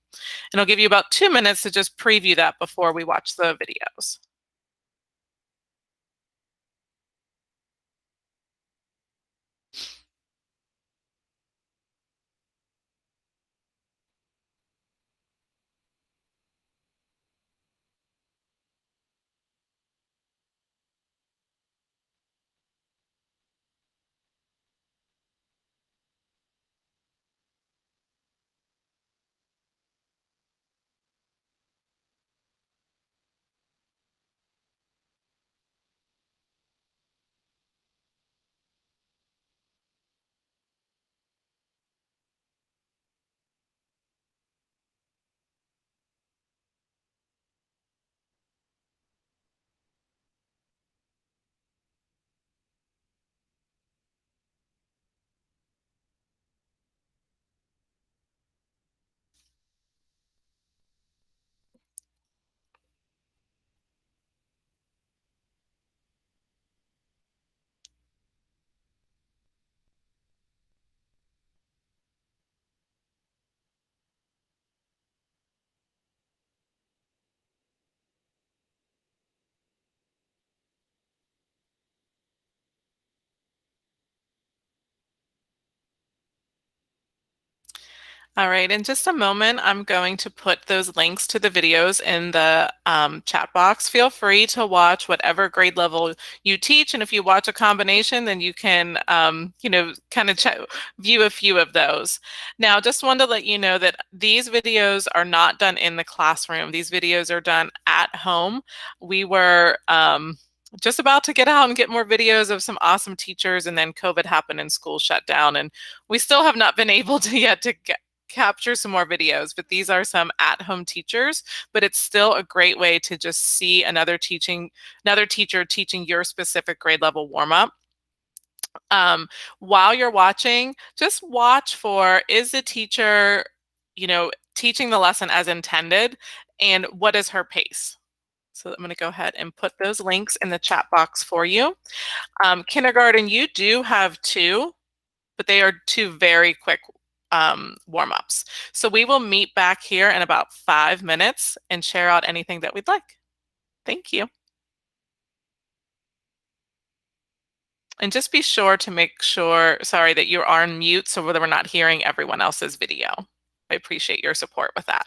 And I'll give you about 2 minutes to just preview that before we watch the videos. All right, in just a moment, I'm going to put those links to the videos in the chat box. Feel free to watch whatever grade level you teach, and if you watch a combination, then you can, kind of view a few of those. Now, just wanted to let you know that these videos are not done in the classroom. These videos are done at home. We were just about to get out and get more videos of some awesome teachers, and then COVID happened and school shut down, and we still have not been able to yet to capture some more videos, but these are some at-home teachers. But it's still a great way to just see another teacher teaching your specific grade level warm-up. While you're watching, just watch for, is the teacher, teaching the lesson as intended, and what is her pace? So I'm going to go ahead and put those links in the chat box for you. Kindergarten, you do have two, but they are two very quick warm-ups. So we will meet back here in about 5 minutes and share out anything that we'd like. Thank you. And just be sure to make sure, sorry, that you are on mute so that we're not hearing everyone else's video. I appreciate your support with that.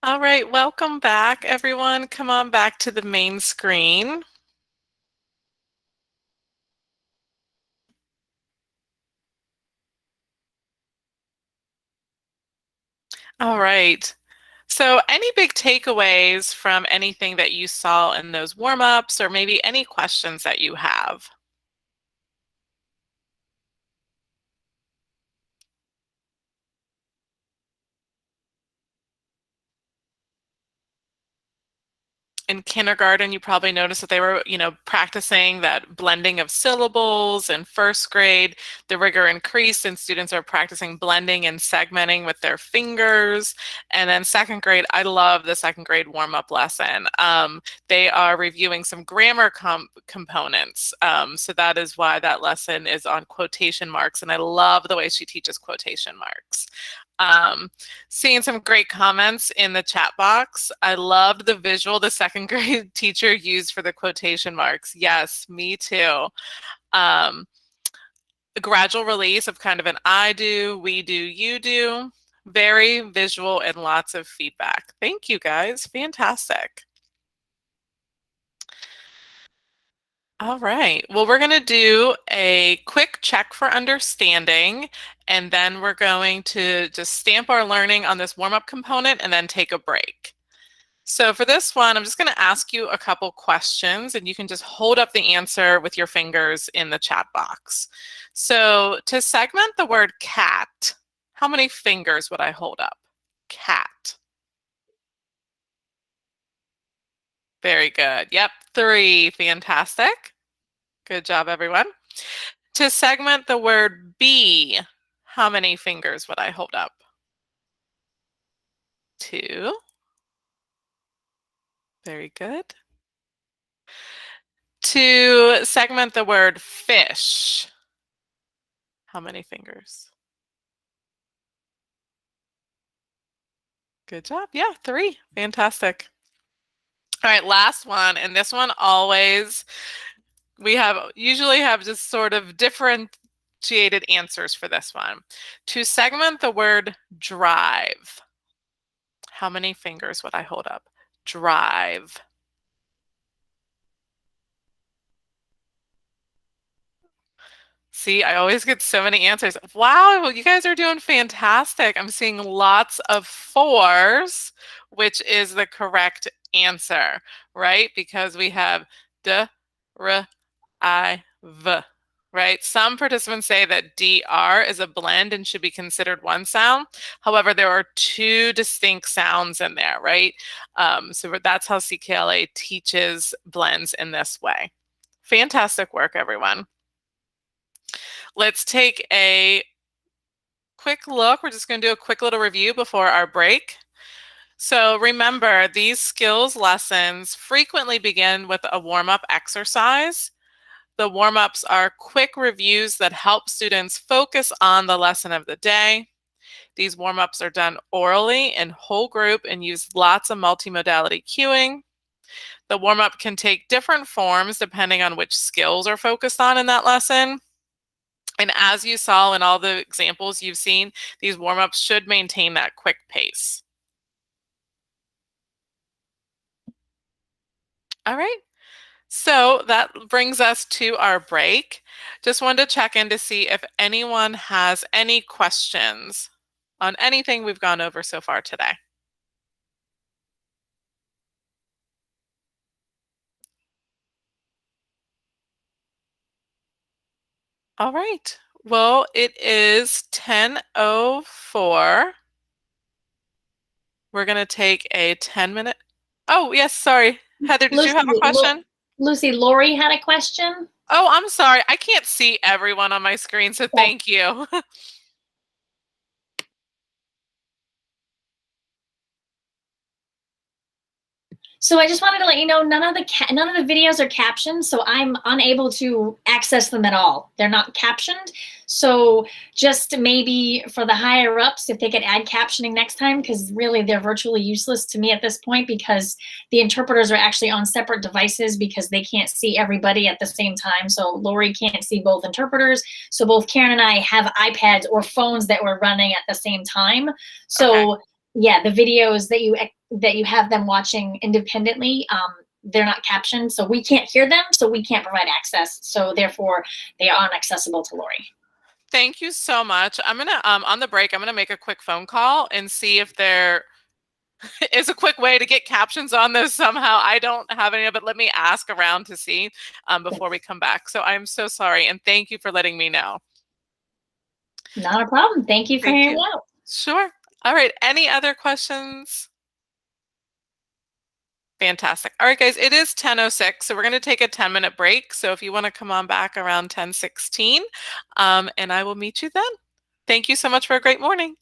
All right, welcome back, everyone. Come on back to the main screen. All right. So any big takeaways from anything that you saw in those warm-ups, or maybe any questions that you have? In kindergarten, you probably noticed that they were, practicing that blending of syllables. In first grade, the rigor increased and students are practicing blending and segmenting with their fingers. And then second grade, I love the second grade warm-up lesson. They are reviewing some grammar components. So that is why that lesson is on quotation marks. And I love the way she teaches quotation marks. Seeing some great comments in the chat box. I loved the visual the second grade teacher used for the quotation marks. Yes, me too. The gradual release of kind of an I do, we do, you do. Very visual and lots of feedback. Thank you guys. Fantastic. All right. Well, we're going to do a quick check for understanding, and then we're going to just stamp our learning on this warm-up component and then take a break. So for this one, I'm just going to ask you a couple questions, and you can just hold up the answer with your fingers in the chat box. So to segment the word cat, how many fingers would I hold up? Cat. Very good. Yep, 3. Fantastic. Good job, everyone. To segment the word bee, how many fingers would I hold up? 2. Very good. To segment the word fish, how many fingers? Good job. Yeah, 3. Fantastic. All right, last one. And this one always, we usually have just sort of differentiated answers for this one. To segment the word drive, how many fingers would I hold up? Drive. See, I always get so many answers. Wow, you guys are doing fantastic. I'm seeing lots of 4s, which is the correct answer, right? Because we have D, R, I, V, right? Some participants say that DR is a blend and should be considered one sound. However, there are 2 distinct sounds in there, right? So that's how CKLA teaches blends in this way. Fantastic work, everyone. Let's take a quick look. We're just going to do a quick little review before our break. So remember, these skills lessons frequently begin with a warm-up exercise. The warm-ups are quick reviews that help students focus on the lesson of the day. These warm-ups are done orally in whole group and use lots of multimodality cueing. The warm-up can take different forms depending on which skills are focused on in that lesson. And as you saw in all the examples you've seen, these warm-ups should maintain that quick pace. All right, so that brings us to our break. Just wanted to check in to see if anyone has any questions on anything we've gone over so far today. All right, well, it is 10:04. We're going to take a 10-minute. Oh, yes, sorry. Heather, did you have a question? Lucy, Lori had a question. Oh, I'm sorry. I can't see everyone on my screen, so thank you. So I just wanted to let you know none of the videos are captioned, so I'm unable to access them at all. They're not captioned. So just maybe for the higher ups, if they could add captioning next time, because really they're virtually useless to me at this point because the interpreters are actually on separate devices because they can't see everybody at the same time. So Lori can't see both interpreters. So both Karen and I have iPads or phones that we're running at the same time. So. Okay. yeah, the videos that you have them watching independently, they're not captioned, so we can't hear them, so we can't provide access. So therefore, they are inaccessible to Lori. Thank you so much. I'm gonna on the break, I'm gonna make a quick phone call and see if there is a quick way to get captions on this somehow. I don't have any of it. Let me ask around to see before we come back. So I'm so sorry, and thank you for letting me know. Not a problem. Thank you for Thank hearing you. me out. Sure. All right. Any other questions? Fantastic. All right, guys, it is 10:06, so we're going to take a 10-minute break. So if you want to come on back around 10:16, and I will meet you then. Thank you so much for a great morning.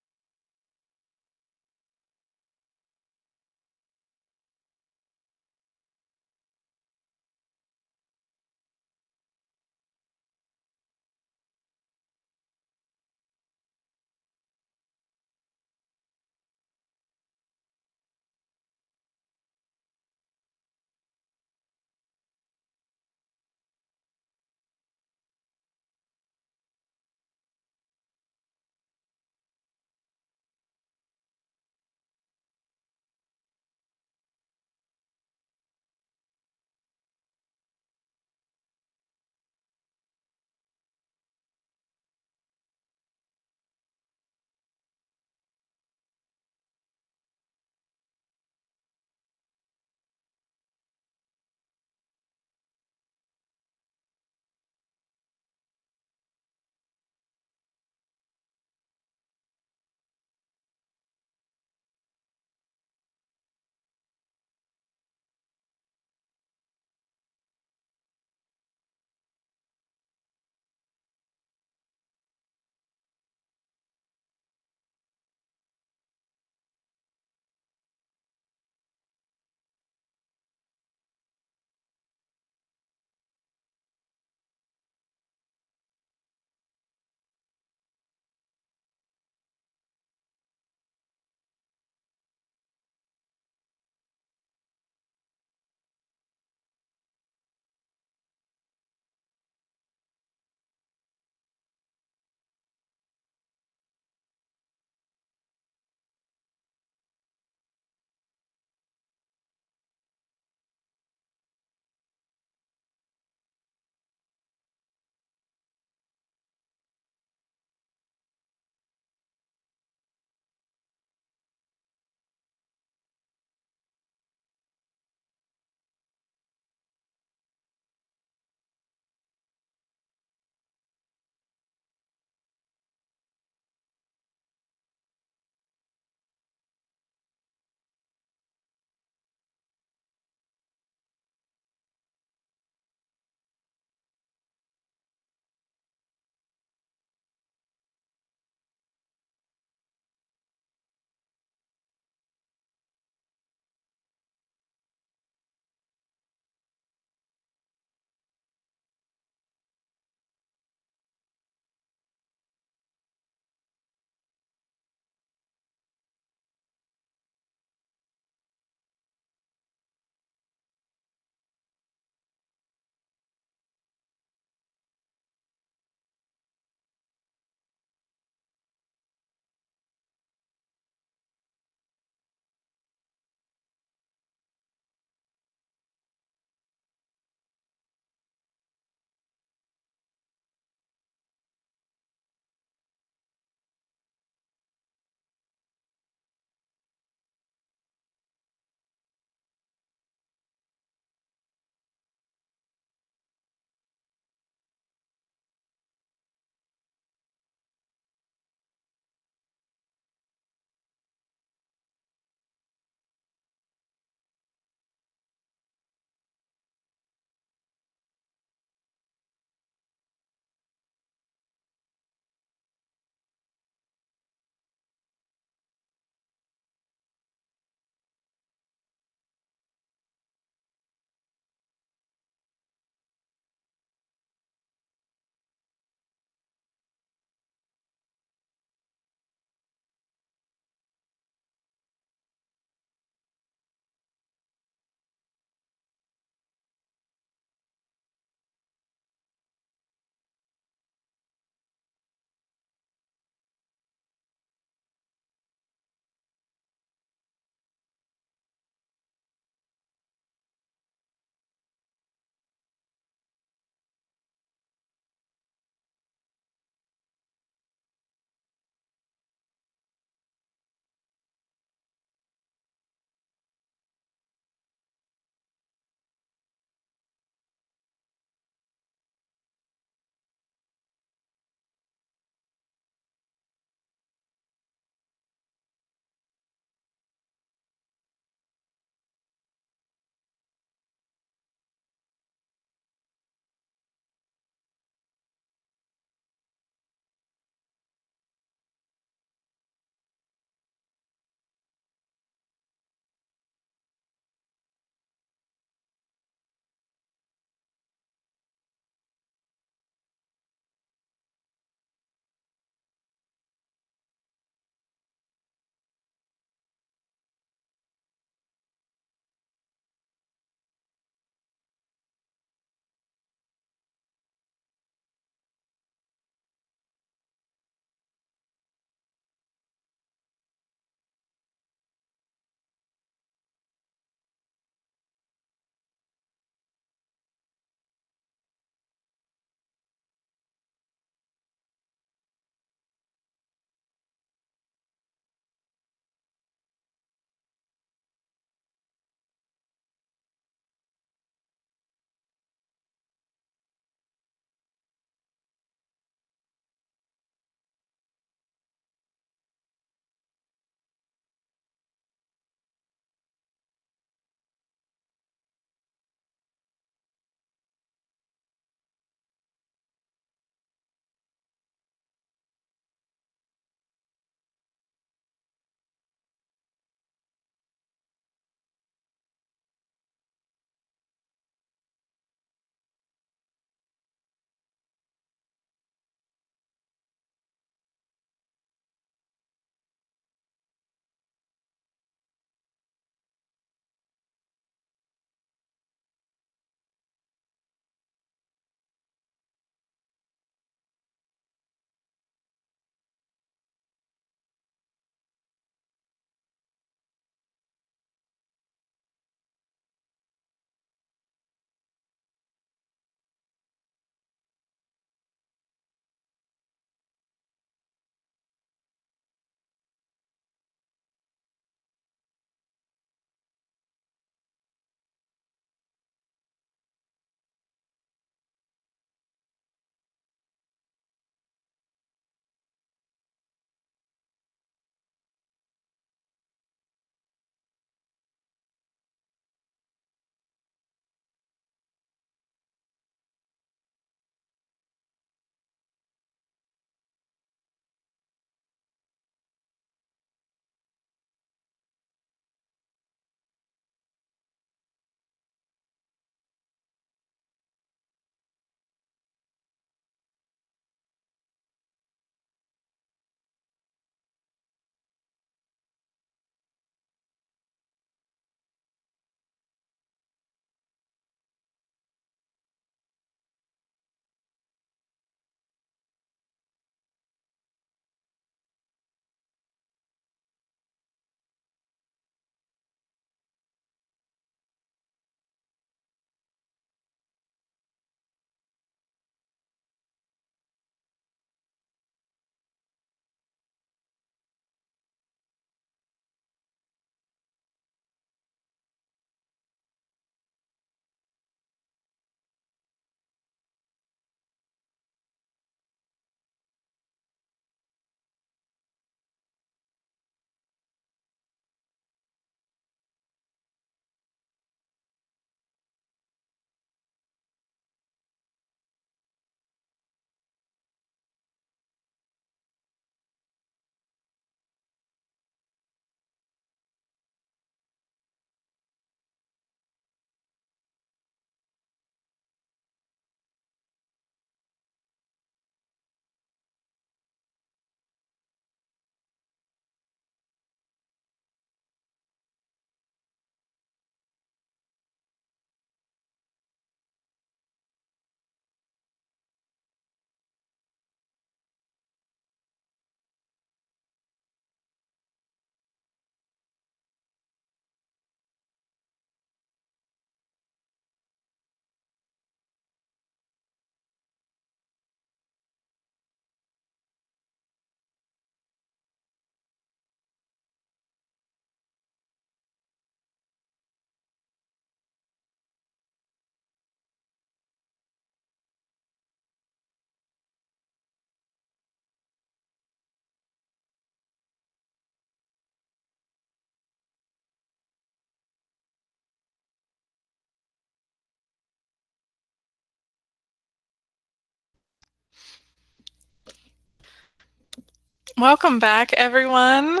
Welcome back, everyone.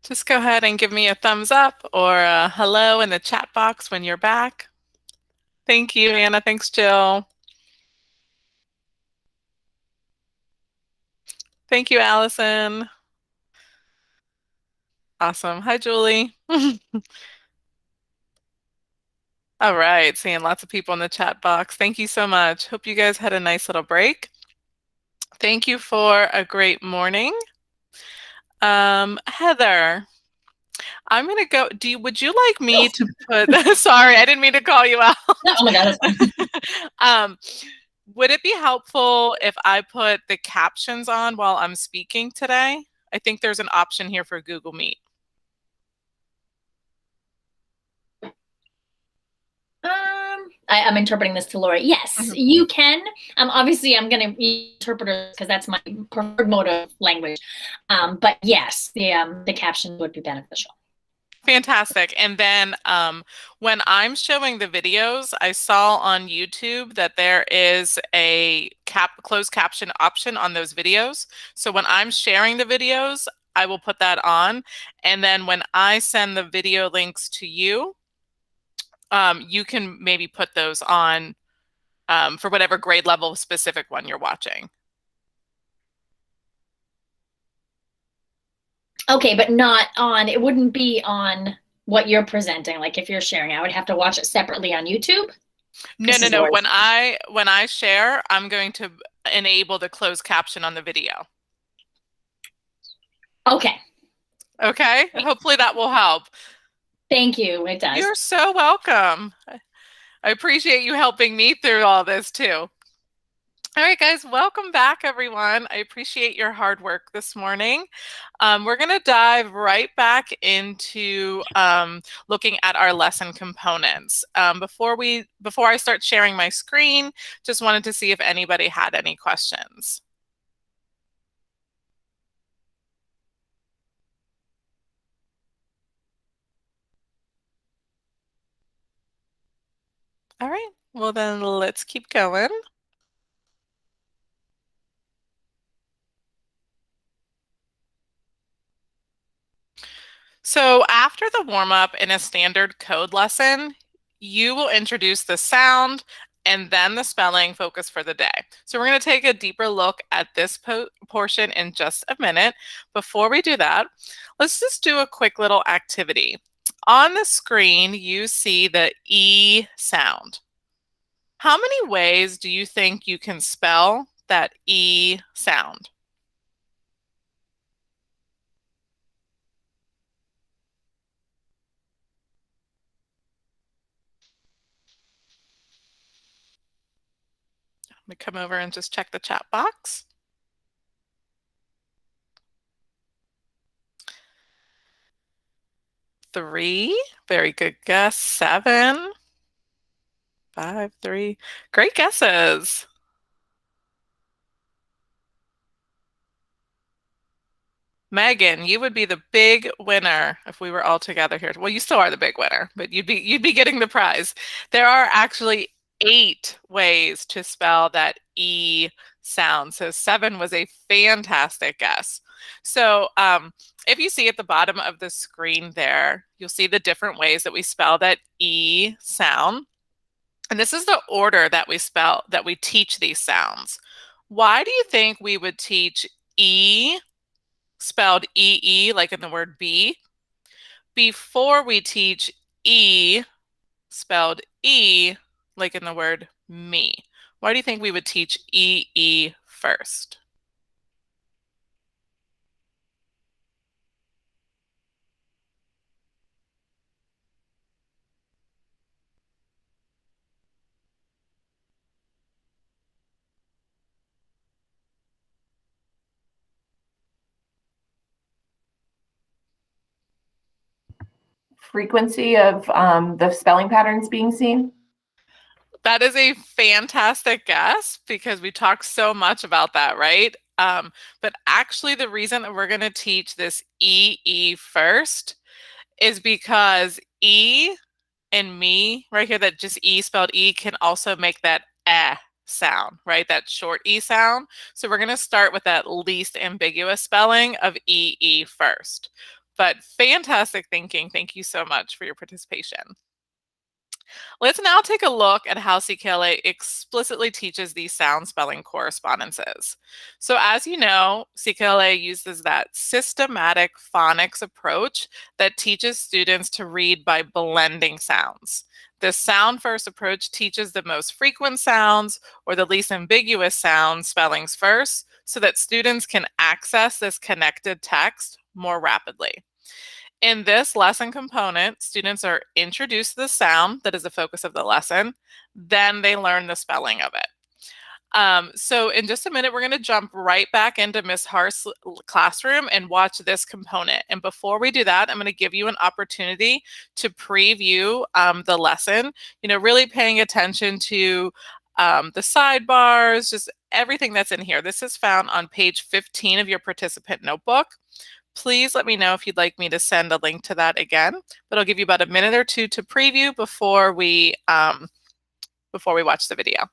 Just go ahead and give me a thumbs up or a hello in the chat box when you're back. Thank you, Anna. Thanks, Jill. Thank you, Allison. Awesome. Hi, Julie. All right, seeing lots of people in the chat box. Thank you so much. Hope you guys had a nice little break. Thank you for a great morning. Heather, I'm gonna go. Would you like me to put, sorry, I didn't mean to call you out. Oh my God, that's fine. Would it be helpful if I put the captions on while I'm speaking today? I think there's an option here for Google Meet. I'm interpreting this to Laura. Yes, you can. Obviously, I'm going to use interpreters because that's my preferred mode of language. But yes, the caption would be beneficial. Fantastic. And then when I'm showing the videos, I saw on YouTube that there is a closed caption option on those videos. So when I'm sharing the videos, I will put that on. And then when I send the video links to you, you can maybe put those on for whatever grade level specific one you're watching. Okay, but not on, it wouldn't be on what you're presenting. Like if you're sharing, I would have to watch it separately on YouTube. No. When I share, I'm going to enable the closed caption on the video. Okay. Okay. Hopefully that will help. Thank you. It does. You're so welcome. I appreciate you helping me through all this too. All right, guys, welcome back, everyone. I appreciate your hard work this morning. We're going to dive right back into looking at our lesson components. Before I start sharing my screen, just wanted to see if anybody had any questions. All right, well then let's keep going. So after the warm-up in a standard code lesson, you will introduce the sound and then the spelling focus for the day. So we're going to take a deeper look at this portion in just a minute. Before we do that, let's just do a quick little activity. On the screen, you see the E sound. How many ways do you think you can spell that E sound? Let me come over and just check the chat box. Three, very good guess. 7, 5, 3, great guesses. Megan, you would be the big winner if we were all together here. Well, you still are the big winner, but you'd be getting the prize. There are actually 8 ways to spell that E sound. So 7 was a fantastic guess. So if you see at the bottom of the screen there, you'll see the different ways that we spell that E sound. And this is the order that we teach these sounds. Why do you think we would teach E spelled E-E, like in the word bee, before we teach E spelled E, like in the word me? Why do you think we would teach E-E first? Frequency of the spelling patterns being seen? That is a fantastic guess because we talked so much about that, right? But actually, the reason that we're going to teach this E first is because E and me right here, that just E spelled E, can also make that eh sound, right? That short E sound. So we're going to start with that least ambiguous spelling of E first. But fantastic thinking. Thank you so much for your participation. Let's now take a look at how CKLA explicitly teaches these sound spelling correspondences. So as you know, CKLA uses that systematic phonics approach that teaches students to read by blending sounds. The sound first approach teaches the most frequent sounds or the least ambiguous sound spellings first so that students can access this connected text more rapidly. In this lesson component, students are introduced to the sound that is the focus of the lesson, then they learn the spelling of it. So in just a minute, we're going to jump right back into Ms. Hart's classroom and watch this component. And before we do that, I'm going to give you an opportunity to preview the lesson, really paying attention to the sidebars, just everything that's in here. This is found on page 15 of your participant notebook. Please let me know if you'd like me to send a link to that again, but I'll give you about a minute or two to preview before we watch the video.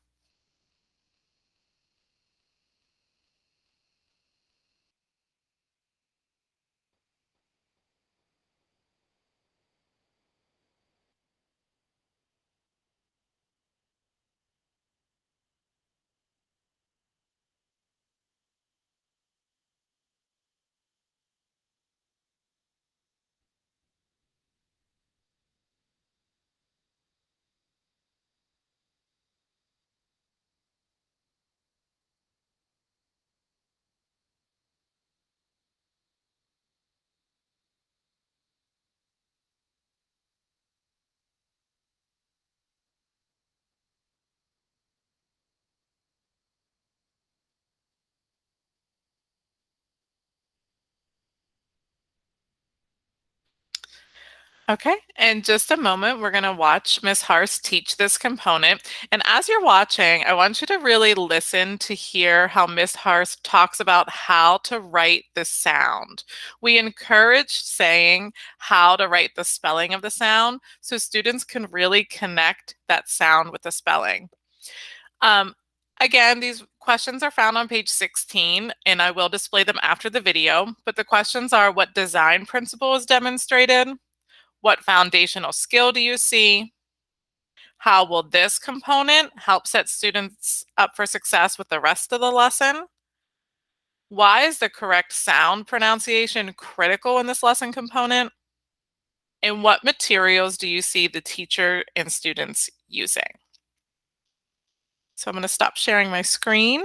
Okay, in just a moment, we're going to watch Ms. Harst teach this component. And as you're watching, I want you to really listen to hear how Ms. Harst talks about how to write the sound. We encourage saying how to write the spelling of the sound so students can really connect that sound with the spelling. Again, these questions are found on page 16, and I will display them after the video. But the questions are: what design principle is demonstrated? What foundational skill do you see? How will this component help set students up for success with the rest of the lesson? Why is the correct sound pronunciation critical in this lesson component? And what materials do you see the teacher and students using? So I'm going to stop sharing my screen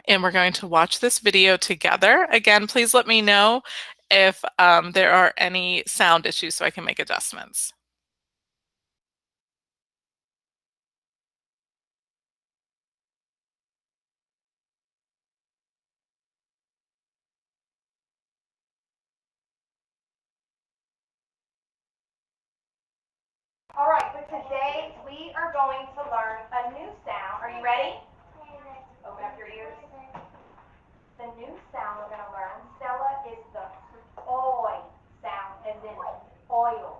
and we're going to watch this video together. Again, please let me know if there are any sound issues so I can make adjustments. All right, so today we are going to learn a new sound. Are you ready? Open up your ears. The new sound we're going to learn, Stella, is the oi sound, as in oil.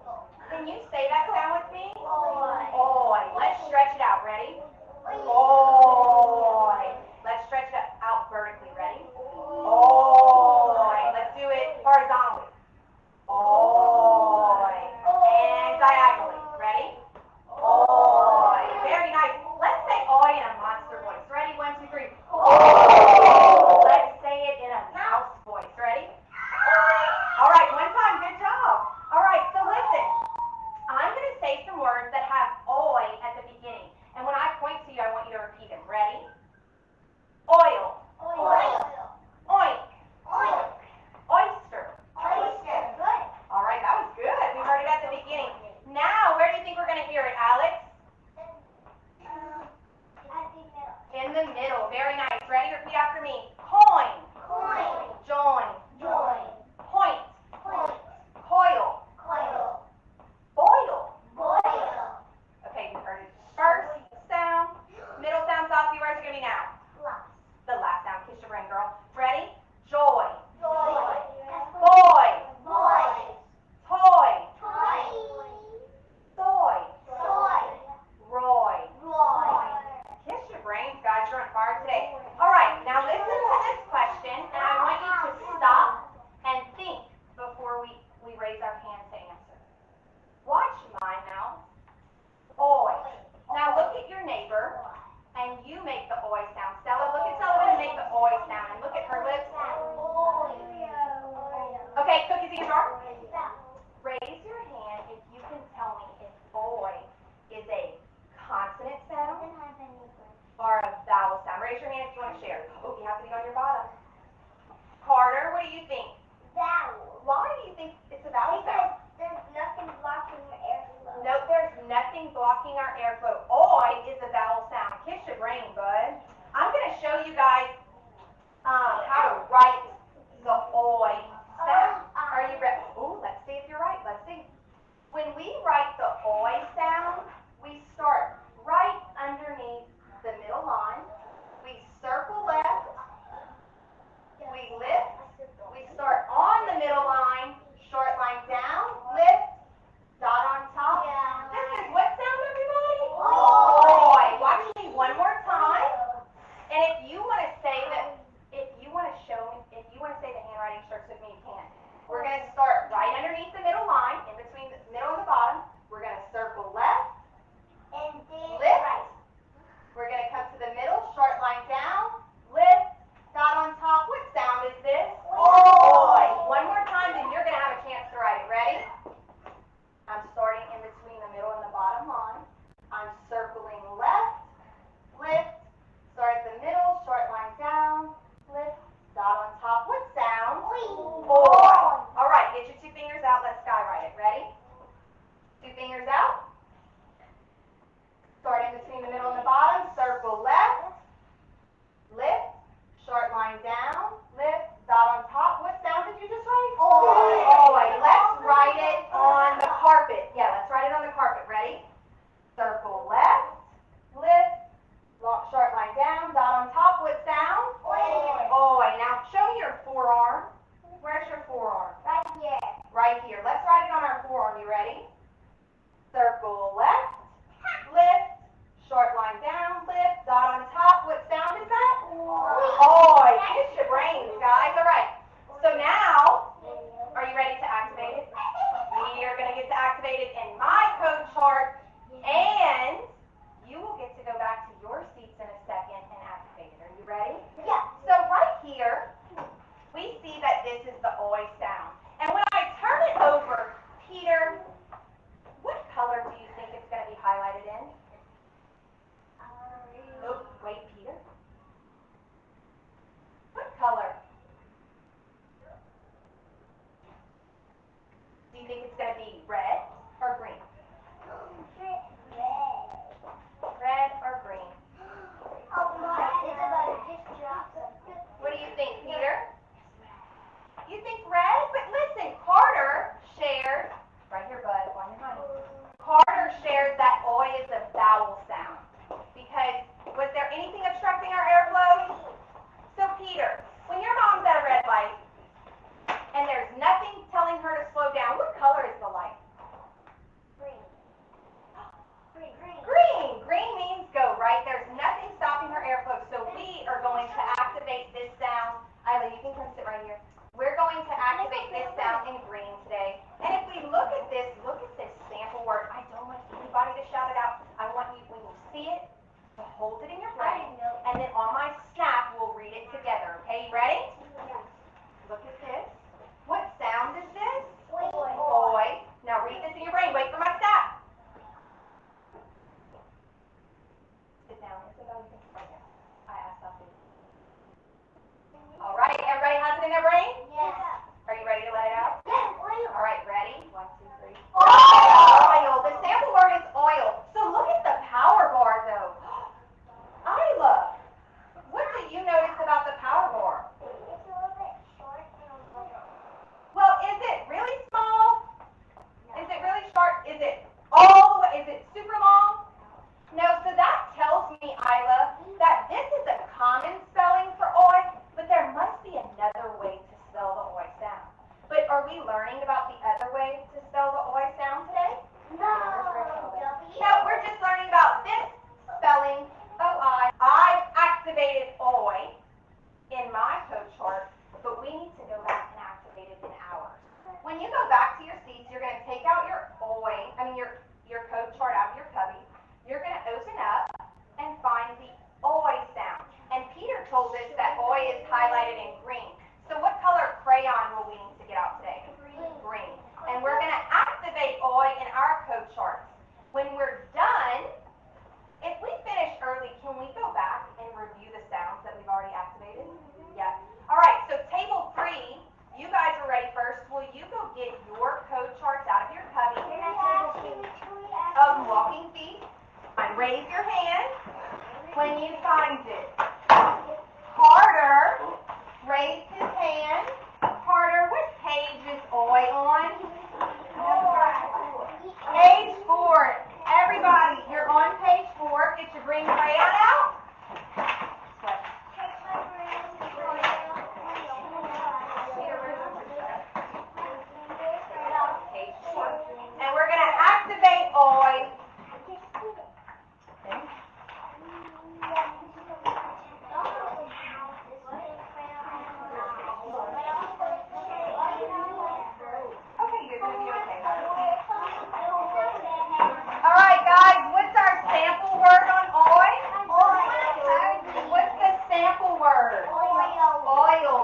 Can you say that sound with me? Oi. Let's stretch it out. Ready? Oi. Let's stretch it out vertically. Ready? Oi. Let's do it horizontally. Oi. And diagonally. Ready? Oi. Very nice. Let's say oi in a monster voice. Ready? 1, 2, 3. Oi. Let's say it in a mouse voice. Ready? All right, one time. Good job. All right, so listen. I'm going to say some words that have oi at the beginning. And when I point to you, I want you to repeat them. Ready? Oil. Oil. Oink. Oink. Oyster. Oyster. Good. All right, that was good. We heard it at the beginning. Now, where do you think we're going to hear it, Alex? In the middle. Very nice. Ready? Repeat after me. Coin. Coin. Join. Join. Point. Point. Coil. Coil. Boil. Boil. Okay, you heard it first. thing blocking our airflow. Oi is a vowel sound. Kiss your brain, bud. I'm going to show you guys how to write the oi sound. Are you ready? Ooh, let's see if you're right. Let's see. When we write the oi sound, we start right underneath the middle line. We circle left. We lift. We start on the middle line, short line down, lift, dot on top. This is what sound, everybody? Oi. Watch me one more time. And if you want to say that, if you want to say the handwriting starts with me, you can. We're going to start right underneath the middle line, in between the middle and the bottom. We're going to circle left, and lift. We're going to come to the middle, short line down, lift, dot on top. What sound is this? Oi. One more time, and you're going to have a chance to write it. Ready? I'm starting in between the middle and the bottom line. I'm circling left, lift, start at the middle, short line down, lift, dot on top. What sound? Oi. All right, get your two fingers out. Let's skywrite it. Ready? Two fingers out. Start in between the middle and the bottom. Circle left, lift, short line down, lift, dot on top. What sound did you just write? Oi. Let's write it on the carpet. Yeah, let's write it on the carpet. Ready? Circle left, lift, short line down, dot on top. What sound? Oi. Now show me your forearm. Where's your forearm? Right here. Right here. Let's write it on our forearm. You ready? Circle left, lift, short line down, lift, dot on top. What sound is that? Oi. Kiss your brains, guys. All right. So now, are you ready to activate it? We are going to get to activate it in my code chart, and you will get to go back to your seats in a second and activate it. Are you ready? Yeah. So right here, we see that this is the oi sound. And when I turn it over, Peter, what color do you think it's going to be highlighted in? Oh, wait, Peter. What color? Do you think it's going to be red or green? Red or green? What do you think, Peter? You think red? But listen, Carter shared, right here, bud, on your mind. Carter shared that oi is a vowel sound. Because was there anything obstructing our airflow? So Peter, when your mom's at a red light and there's nothing telling her to slow down, what color is the light? Green. Green. Green means go, right? There's nothing stopping her airflow. So we are going to activate this sound. Isla, you can come sit right here. We're going to activate this sound in green today. And if we look at this sample word. I don't want anybody to shout it out. I want you, when you see it, to hold it in your brain. And then on my snap, we'll read it together. Okay, you ready? Yeah. Look at this. What sound is this? Oi. Now read this in your brain. Wait for my snap. Sit down. Isabel, you can sit right there. I asked that. All right, everybody has it in their brain?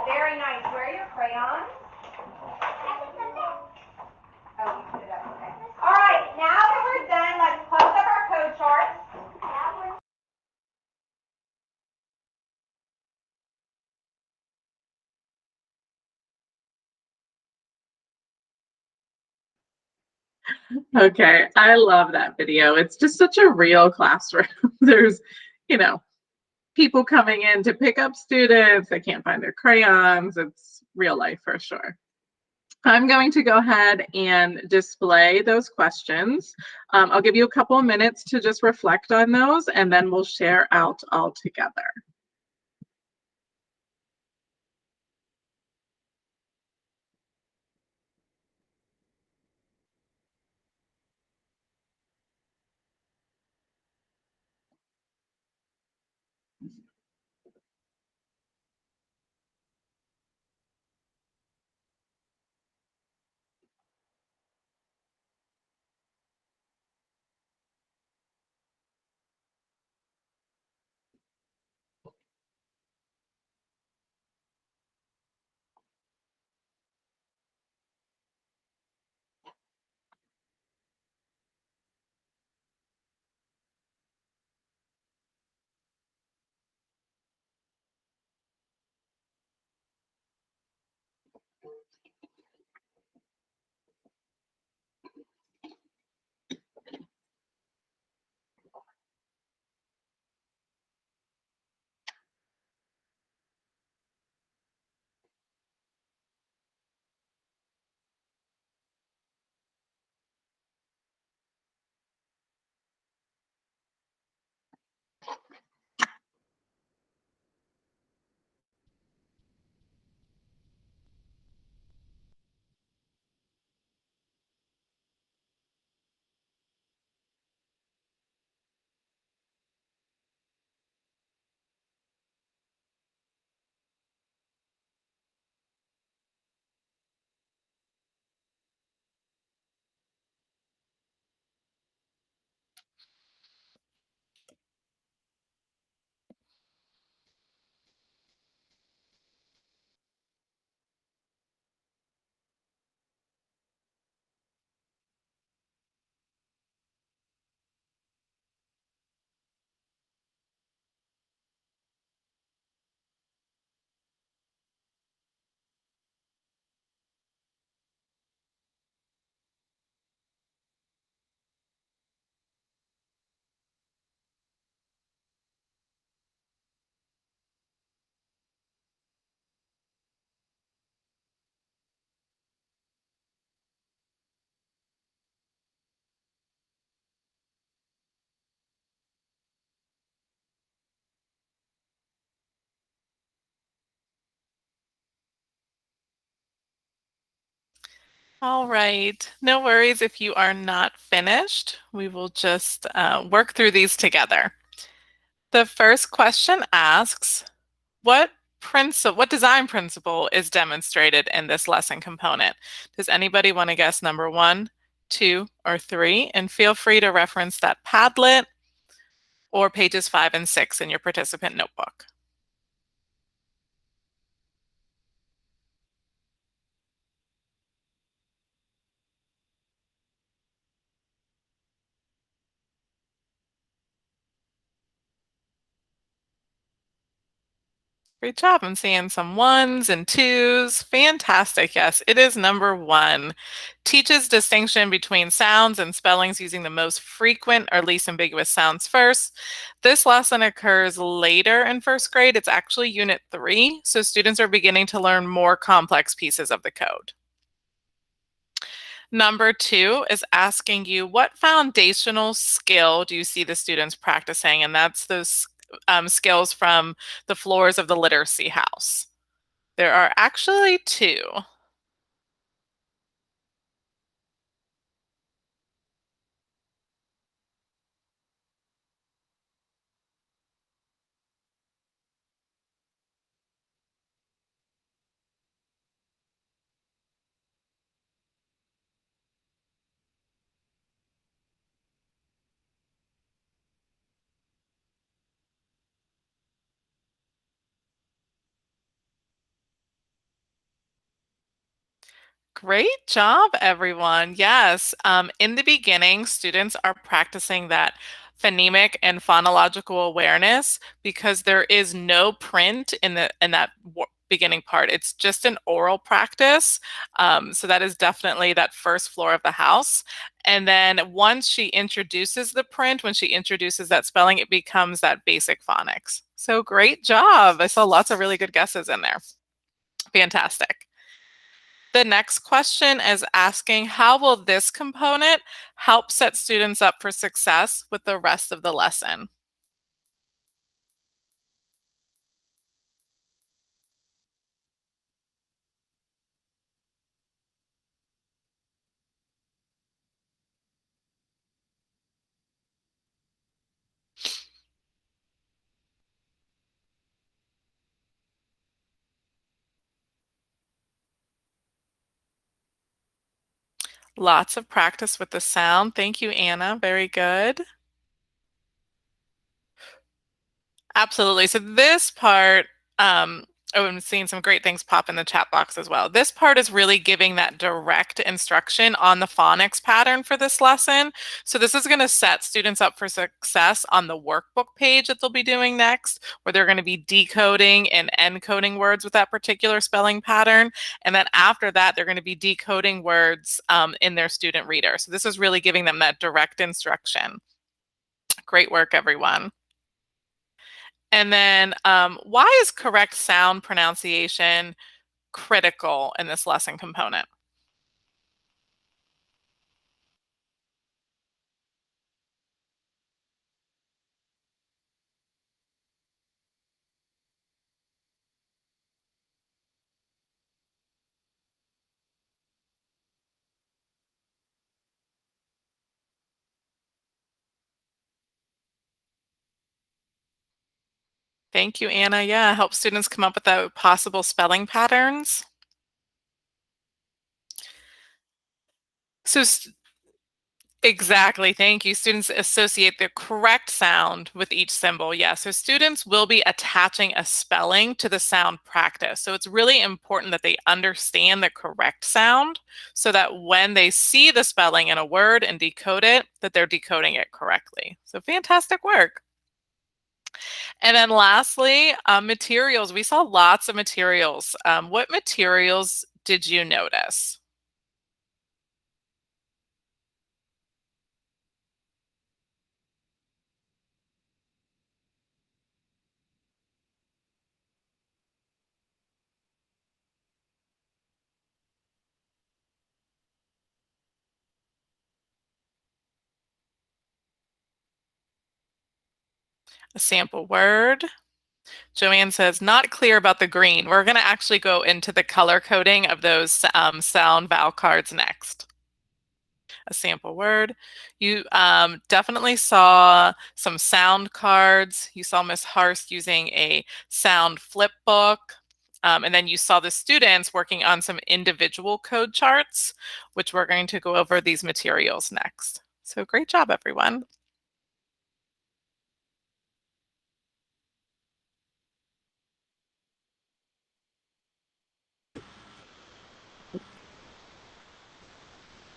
Very nice. Where are your crayons? Oh, you put it up. Okay. All right. Now that we're done, let's close up our code charts. Okay, I love that video. It's just such a real classroom. There's, you know, people coming in to pick up students. They can't find their crayons. It's real life for sure. I'm going to go ahead and display those questions. I'll give you a couple of minutes to just reflect on those, and then we'll share out all together. All right, no worries if you are not finished. We will just work through these together. The first question asks, what design principle is demonstrated in this lesson component? Does anybody want to guess number 1, 2, or 3? And feel free to reference that Padlet or pages 5 and 6 in your participant notebook. Great job. I'm seeing some 1s and 2s. Fantastic. Yes, it is number 1. Teaches distinction between sounds and spellings using the most frequent or least ambiguous sounds first. This lesson occurs later in first grade. It's actually unit 3, so students are beginning to learn more complex pieces of the code. Number 2 is asking you, what foundational skill do you see the students practicing? And that's those skills from the floors of the literacy house. There are actually 2. Great job, everyone. Yes. In the beginning, students are practicing that phonemic and phonological awareness because there is no print in that beginning part. It's just an oral practice. So that is definitely that first floor of the house. And then once she introduces the print, when she introduces that spelling, it becomes that basic phonics. So great job. I saw lots of really good guesses in there. Fantastic. The next question is asking, how will this component help set students up for success with the rest of the lesson? Lots of practice with the sound. Thank you, Anna. Very good. Absolutely. So this part, oh, I'm seeing some great things pop in the chat box as well. This part is really giving that direct instruction on the phonics pattern for this lesson. So this is going to set students up for success on the workbook page that they'll be doing next, where they're going to be decoding and encoding words with that particular spelling pattern. And then after that, they're going to be decoding words in their student reader. So this is really giving them that direct instruction. Great work, everyone. And then why is correct sound pronunciation critical in this lesson component? Thank you, Anna. Yeah, help students come up with the possible spelling patterns. So exactly, thank you. Students associate the correct sound with each symbol. Yeah, so students will be attaching a spelling to the sound practice. So it's really important that they understand the correct sound so that when they see the spelling in a word and decode it, that they're decoding it correctly. So fantastic work. And then lastly, materials. We saw lots of materials. What materials did you notice? A sample word. Joanne says, not clear about the green. We're going to actually go into the color coding of those sound vowel cards next. A sample word. You definitely saw some sound cards. You saw Miss Harst using a sound flip book. And then you saw the students working on some individual code charts, which we're going to go over these materials next. So great job, everyone.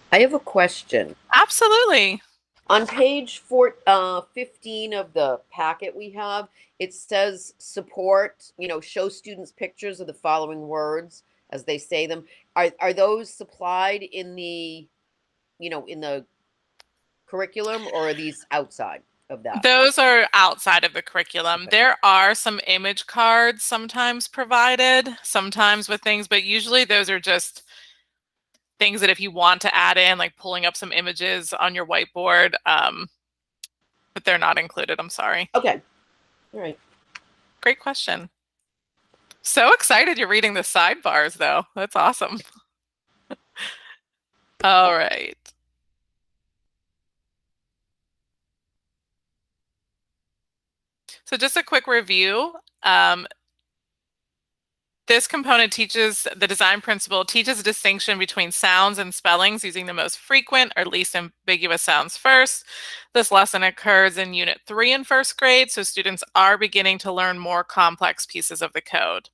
I have a question. Absolutely. On page 15 of the packet we have, it says support, show students pictures of the following words as they say them. Are those supplied in the, in the curriculum, or are these outside of that? Those are outside of the curriculum. Okay. There are some image cards sometimes provided, sometimes with things, but usually those are just things that if you want to add in, like pulling up some images on your whiteboard, but they're not included. I'm sorry. Okay. All right. Great question. So excited you're reading the sidebars, though. That's awesome. All right. So just a quick review. This component teaches the design principle, teaches a distinction between sounds and spellings using the most frequent or least ambiguous sounds first. This lesson occurs in Unit 3 in first grade, so students are beginning to learn more complex pieces of the code.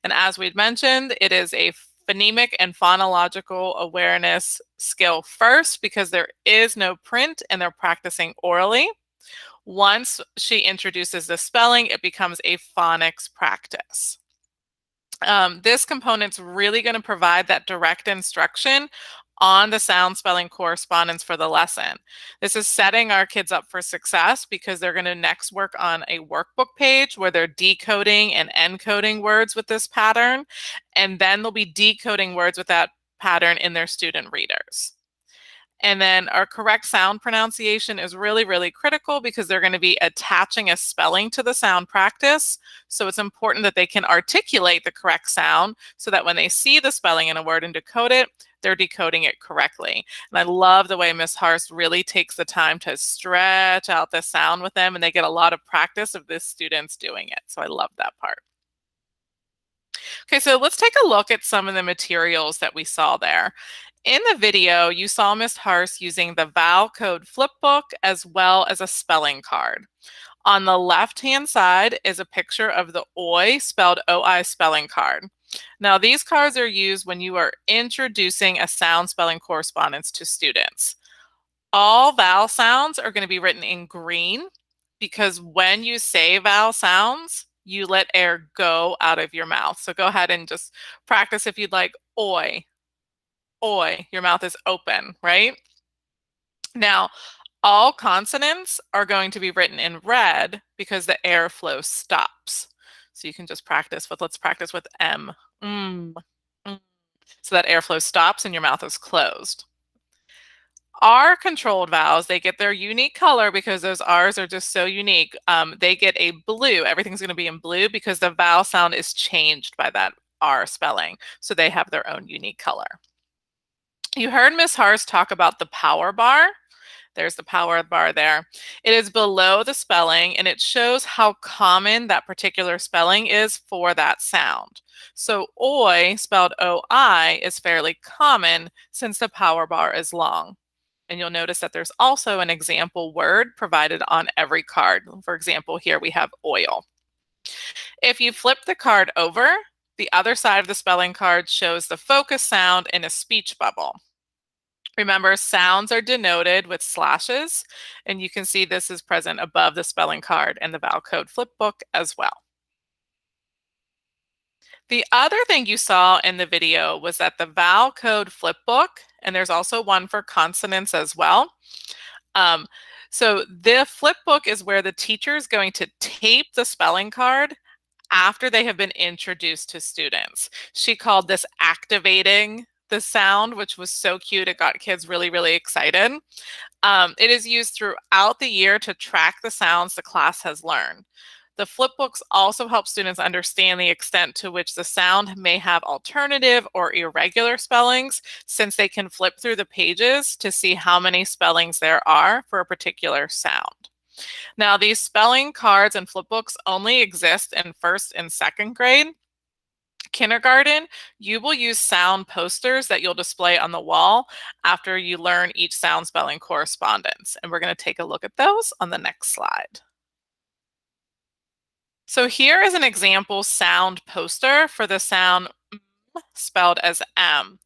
And as we'd mentioned, it is a phonemic and phonological awareness skill first because there is no print and they're practicing orally. Once she introduces the spelling, it becomes a phonics practice. This component's really going to provide that direct instruction on the sound spelling correspondence for the lesson. This is setting our kids up for success because they're going to next work on a workbook page where they're decoding and encoding words with this pattern, and then they'll be decoding words with that pattern in their student readers. And then our correct sound pronunciation is really, really critical because they're going to be attaching a spelling to the sound practice. So it's important that they can articulate the correct sound so that when they see the spelling in a word and decode it, they're decoding it correctly. And I love the way Ms. Harst really takes the time to stretch out the sound with them, and they get a lot of practice of the students doing it. So I love that part. Okay, so let's take a look at some of the materials that we saw there. In the video, you saw Ms. Harst using the vowel code flipbook as well as a spelling card. On the left-hand side is a picture of the OI, spelled O-I spelling card. Now, these cards are used when you are introducing a sound spelling correspondence to students. All vowel sounds are going to be written in green because when you say vowel sounds, you let air go out of your mouth. So go ahead and just practice if you'd like. Oi. Oi, your mouth is open, right? Now, all consonants are going to be written in red because the airflow stops. So you can just practice with, let's practice with M. So that airflow stops and your mouth is closed. R controlled vowels, they get their unique color because those R's are just so unique. They get a blue. Everything's going to be in blue because the vowel sound is changed by that R spelling. So they have their own unique color. You heard Ms. Harst talk about the power bar. There's the power bar there. It is below the spelling and it shows how common that particular spelling is for that sound. So oi, spelled O-I, is fairly common since the power bar is long. And you'll notice that there's also an example word provided on every card. For example, here we have oil. If you flip the card over, the other side of the spelling card shows the focus sound in a speech bubble. Remember, sounds are denoted with slashes, and you can see this is present above the spelling card and the vowel code flipbook as well. The other thing you saw in the video was that the vowel code flipbook, and there's also one for consonants as well. So the flipbook is where the teacher is going to tape the spelling card after they have been introduced to students. She called this activating the sound, which was so cute. It got kids really, really excited. It is used throughout the year to track the sounds the class has learned. The flipbooks also help students understand the extent to which the sound may have alternative or irregular spellings, since they can flip through the pages to see how many spellings there are for a particular sound. Now, these spelling cards and flipbooks only exist in first and second grade. Kindergarten, you will use sound posters that you'll display on the wall after you learn each sound spelling correspondence. And we're going to take a look at those on the next slide. So here is an example sound poster for the sound M, spelled as M.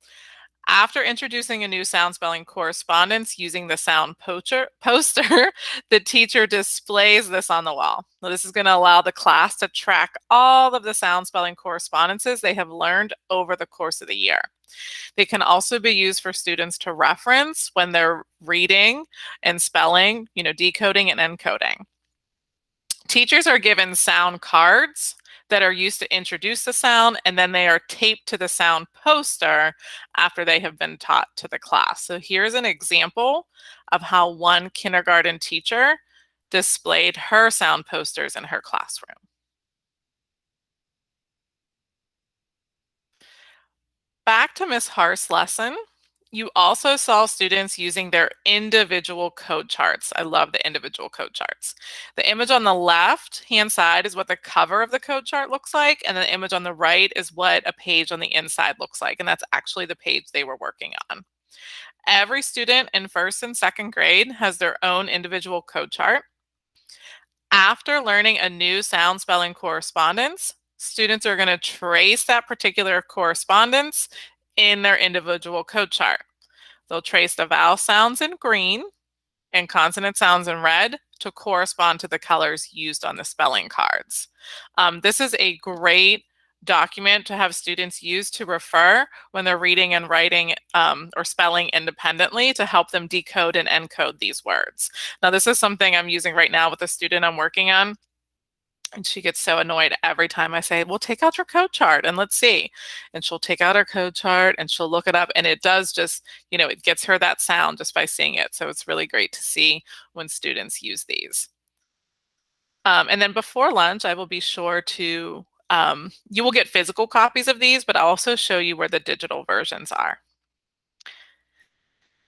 After introducing a new sound spelling correspondence using the sound poster, the teacher displays this on the wall. Now, this is going to allow the class to track all of the sound spelling correspondences they have learned over the course of the year. They can also be used for students to reference when they're reading and spelling, decoding and encoding. Teachers are given sound cards that are used to introduce the sound, and then they are taped to the sound poster after they have been taught to the class. So here's an example of how one kindergarten teacher displayed her sound posters in her classroom. Back to Ms. Harst's lesson. You also saw students using their individual code charts. I love the individual code charts. The image on the left-hand side is what the cover of the code chart looks like, and the image on the right is what a page on the inside looks like, and that's actually the page they were working on. Every student in first and second grade has their own individual code chart. After learning a new sound spelling correspondence, Students are going to trace that particular correspondence in their individual code chart. They'll trace the vowel sounds in green and consonant sounds in red to correspond to the colors used on the spelling cards. This is a great document to have students use to refer when they're reading and writing or spelling independently to help them decode and encode these words. Now, this is something I'm using right now with a student I'm working on. And she gets so annoyed every time I say, well, take out your code chart and let's see. And she'll take out her code chart and she'll look it up. And it does just, it gets her that sound just by seeing it. So it's really great to see when students use these. And then before lunch, I will be sure to, you will get physical copies of these, but I'll also show you where the digital versions are.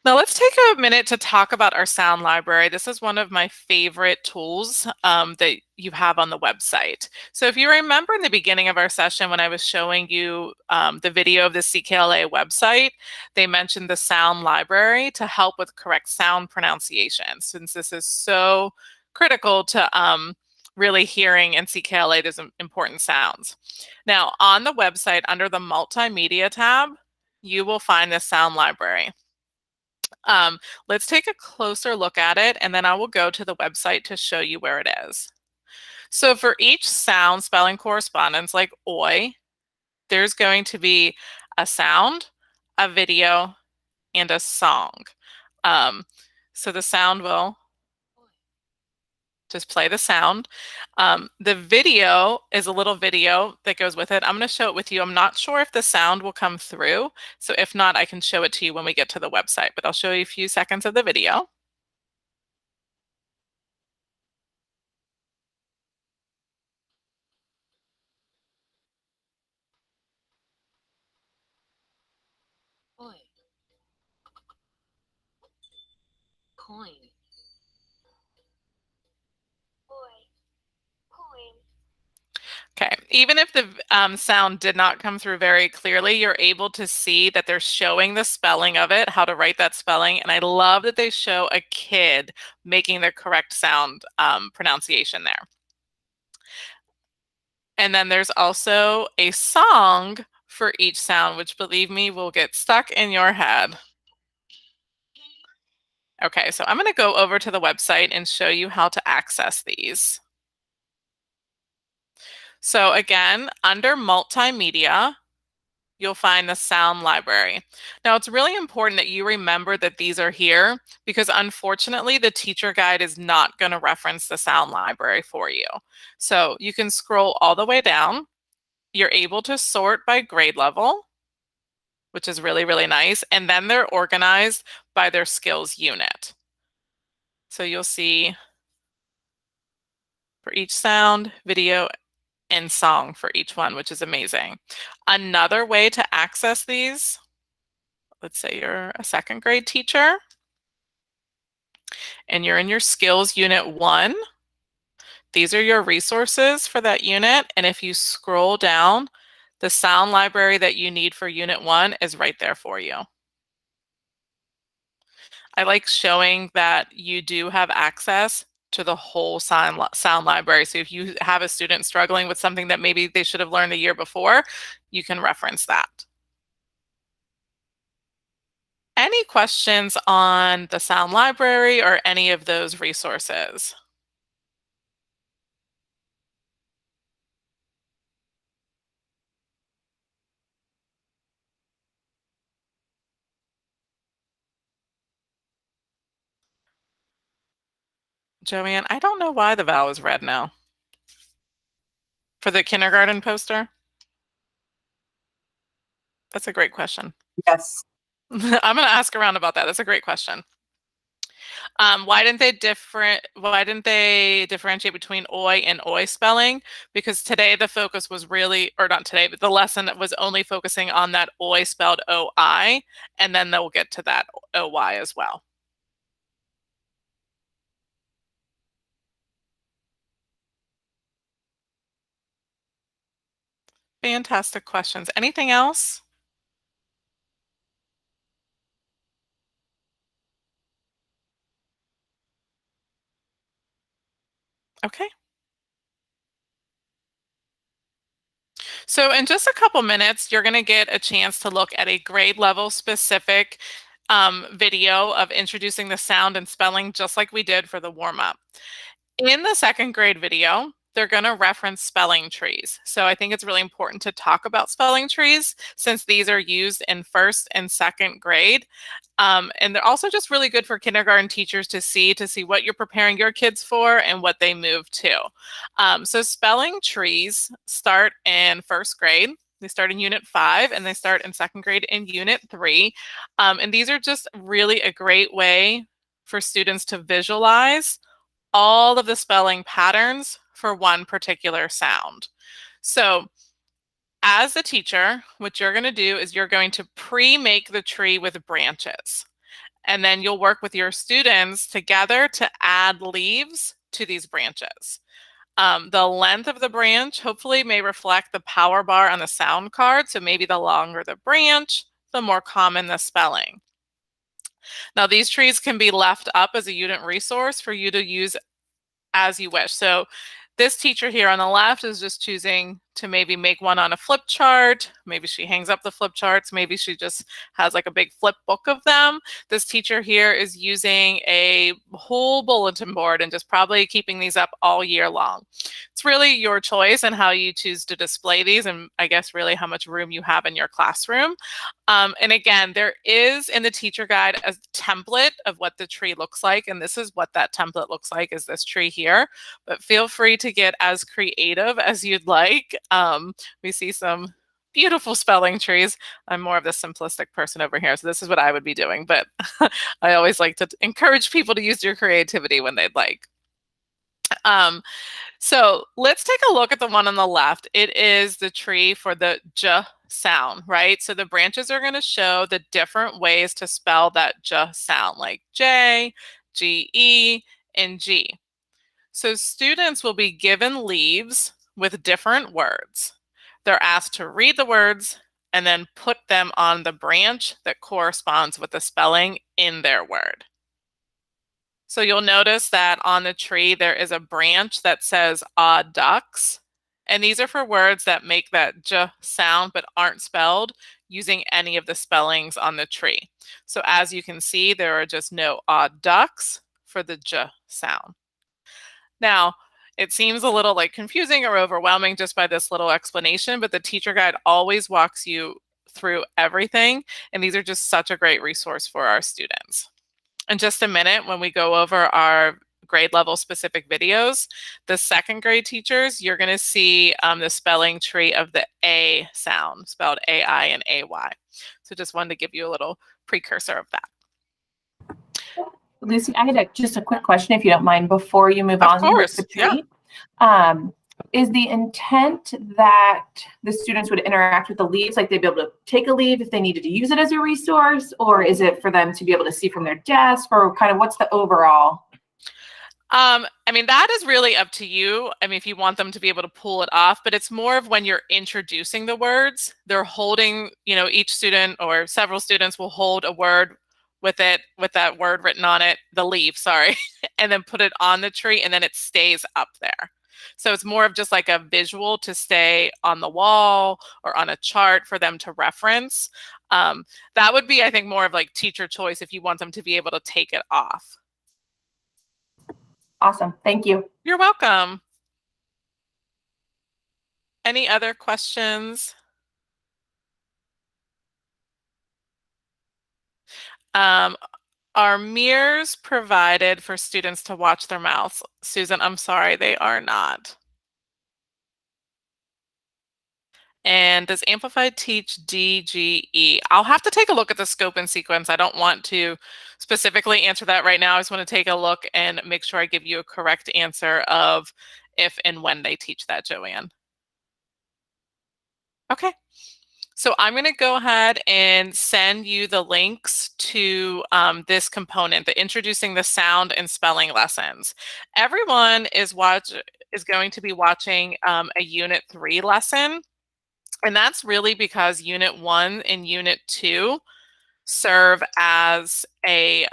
Now let's take a minute to talk about our sound library. This is one of my favorite tools that you have on the website. So if you remember in the beginning of our session when I was showing you the video of the CKLA website, they mentioned the sound library to help with correct sound pronunciation, since this is so critical to really hearing in CKLA those important sounds. Now on the website under the multimedia tab, you will find the sound library. Let's take a closer look at it, and then I will go to the website to show you where it is. So for each sound spelling correspondence, like oi, there's going to be a sound, a video, and a song. So the sound will just play the sound. The video is a little video that goes with it. I'm going to show it with you. I'm not sure if the sound will come through. So if not, I can show it to you when we get to the website, but I'll show you a few seconds of the video. Oi. Coin. Oi. Coin. Okay, even if the sound did not come through very clearly, you're able to see that they're showing the spelling of it, how to write that spelling. And I love that they show a kid making the correct sound pronunciation there. And then there's also a song for each sound, which believe me, will get stuck in your head. Okay, so I'm going to go over to the website and show you how to access these. So again, under multimedia, you'll find the sound library. Now, it's really important that you remember that these are here because unfortunately, the teacher guide is not going to reference the sound library for you. So you can scroll all the way down. You're able to sort by grade level, which is really, really nice. And then they're organized by their skills unit. So you'll see for each sound, video, and song for each one, which is amazing. Another way to access these, let's say you're a second grade teacher and you're in your skills unit 1. These are your resources for that unit. And if you scroll down, the sound library that you need for unit 1 is right there for you. I like showing that you do have access to the whole sound library. So if you have a student struggling with something that maybe they should have learned the year before, you can reference that. Any questions on the sound library or any of those resources? Joanne, I don't know why the vowel is red now. For the kindergarten poster? That's a great question. Yes. I'm going to ask around about that. That's a great question. Why didn't they differentiate between oi and oi spelling? Because today the focus was really, or not today, but the lesson was only focusing on that oi spelled oi, and then they'll get to that oy as well. Fantastic questions. Anything else? Okay. So in just a couple minutes, you're going to get a chance to look at a grade level specific video of introducing the sound and spelling, just like we did for the warm up. In the second grade video, they're going to reference spelling trees. So I think it's really important to talk about spelling trees since these are used in first and second grade. And they're also just really good for kindergarten teachers to see what you're preparing your kids for and what they move to. So spelling trees start in first grade. They start in Unit 5 and they start in second grade in Unit 3. And these are just really a great way for students to visualize all of the spelling patterns for one particular sound. So as a teacher, what you're going to do is you're going to pre-make the tree with branches. And then you'll work with your students together to add leaves to these branches. The length of the branch hopefully may reflect the power bar on the sound card. So maybe the longer the branch, the more common the spelling. Now, these trees can be left up as a unit resource for you to use as you wish. So this teacher here on the left is just choosing to maybe make one on a flip chart. Maybe she hangs up the flip charts. Maybe she just has like a big flip book of them. This teacher here is using a whole bulletin board and just probably keeping these up all year long. It's really your choice and how you choose to display these, and I guess really how much room you have in your classroom. And again, there is in the teacher guide a template of what the tree looks like, and this is what that template looks like, is this tree here. But feel free to get as creative as you'd like. We see some beautiful spelling trees. I'm more of the simplistic person over here, so this is what I would be doing, but I always like to encourage people to use your creativity when they'd like. So let's take a look at the one on the left. It is the tree for the J sound, right? So the branches are going to show the different ways to spell that J sound, like J, G, E, and G. So students will be given leaves with different words. They're asked to read the words and then put them on the branch that corresponds with the spelling in their word. So you'll notice that on the tree, there is a branch that says odd ducks. And these are for words that make that J sound but aren't spelled using any of the spellings on the tree. So as you can see, there are just no odd ducks for the J sound. Now, it seems a little like confusing or overwhelming just by this little explanation, but the teacher guide always walks you through everything. And these are just such a great resource for our students. In just a minute, when we go over our grade level specific videos, the second grade teachers, you're going to see the spelling tree of the A sound, spelled A-I and A-Y. So just wanted to give you a little precursor of that. Lucy, I had just a quick question, if you don't mind, before you move Of on with course, the tree. Yeah. Is the intent that the students would interact with the leaves, like they'd be able to take a leaf if they needed to use it as a resource, or is it for them to be able to see from their desk, or kind of what's the overall? I mean, that is really up to you. I mean, if you want them to be able to pull it off, but it's more of when you're introducing the words, they're holding, each student or several students will hold a word with that word written on it, the leaf, sorry, and then put it on the tree and then it stays up there. So it's more of just like a visual to stay on the wall or on a chart for them to reference. That would be, I think, more of like teacher choice if you want them to be able to take it off. Awesome. Thank you. You're welcome. Any other questions? Are mirrors provided for students to watch their mouths? Susan, I'm sorry, they are not. And does Amplify teach DGE? I'll have to take a look at the scope and sequence. I don't want to specifically answer that right now. I just want to take a look and make sure I give you a correct answer of if and when they teach that, Joanne. Okay. So I'm going to go ahead and send you the links to this component, the introducing the sound and spelling lessons. Everyone is going to be watching a Unit 3 lesson. And that's really because Unit 1 and Unit 2 serve as a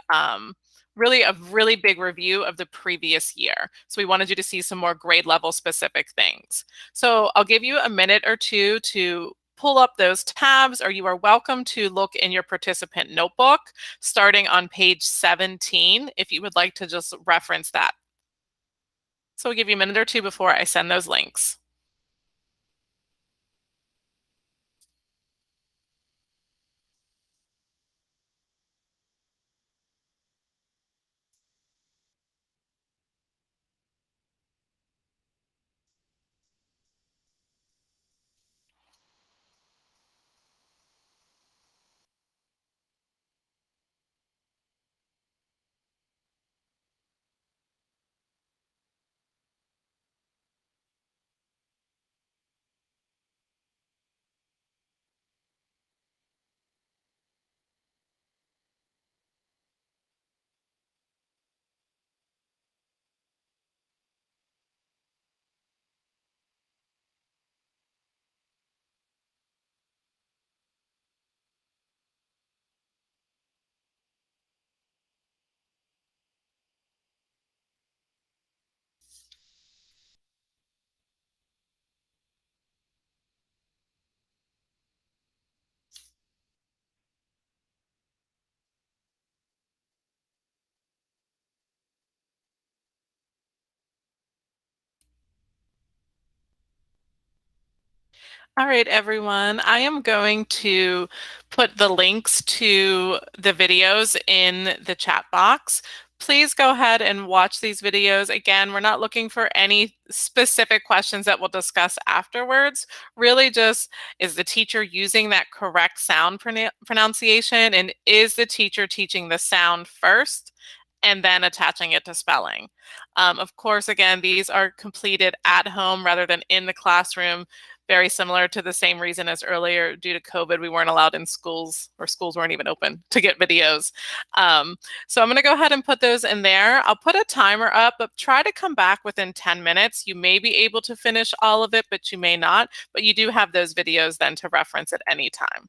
really a really big review of the previous year. So we wanted you to see some more grade level specific things. So I'll give you a minute or two to pull up those tabs, or you are welcome to look in your participant notebook starting on page 17 if you would like to just reference that. So we'll give you a minute or two before I send those links. All right, everyone. I am going to put the links to the videos in the chat box. Please go ahead and watch these videos. Again, we're not looking for any specific questions that we'll discuss afterwards. Really just, is the teacher using that correct sound pronunciation? And is the teacher teaching the sound first and then attaching it to spelling? Of course, again, these are completed at home rather than in the classroom. Very similar to the same reason as earlier, due to COVID, we weren't allowed in schools, or schools weren't even open to get videos. So I'm going to go ahead and put those in there. I'll put a timer up, but try to come back within 10 minutes. You may be able to finish all of it, but you may not. But you do have those videos then to reference at any time.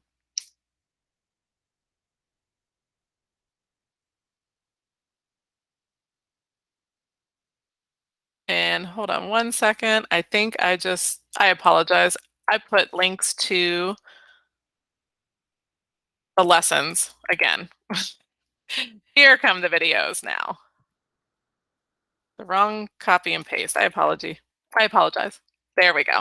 And hold on one second. I think I apologize. I put links to the lessons again. Here come the videos now. The wrong copy and paste. I apologize. There we go.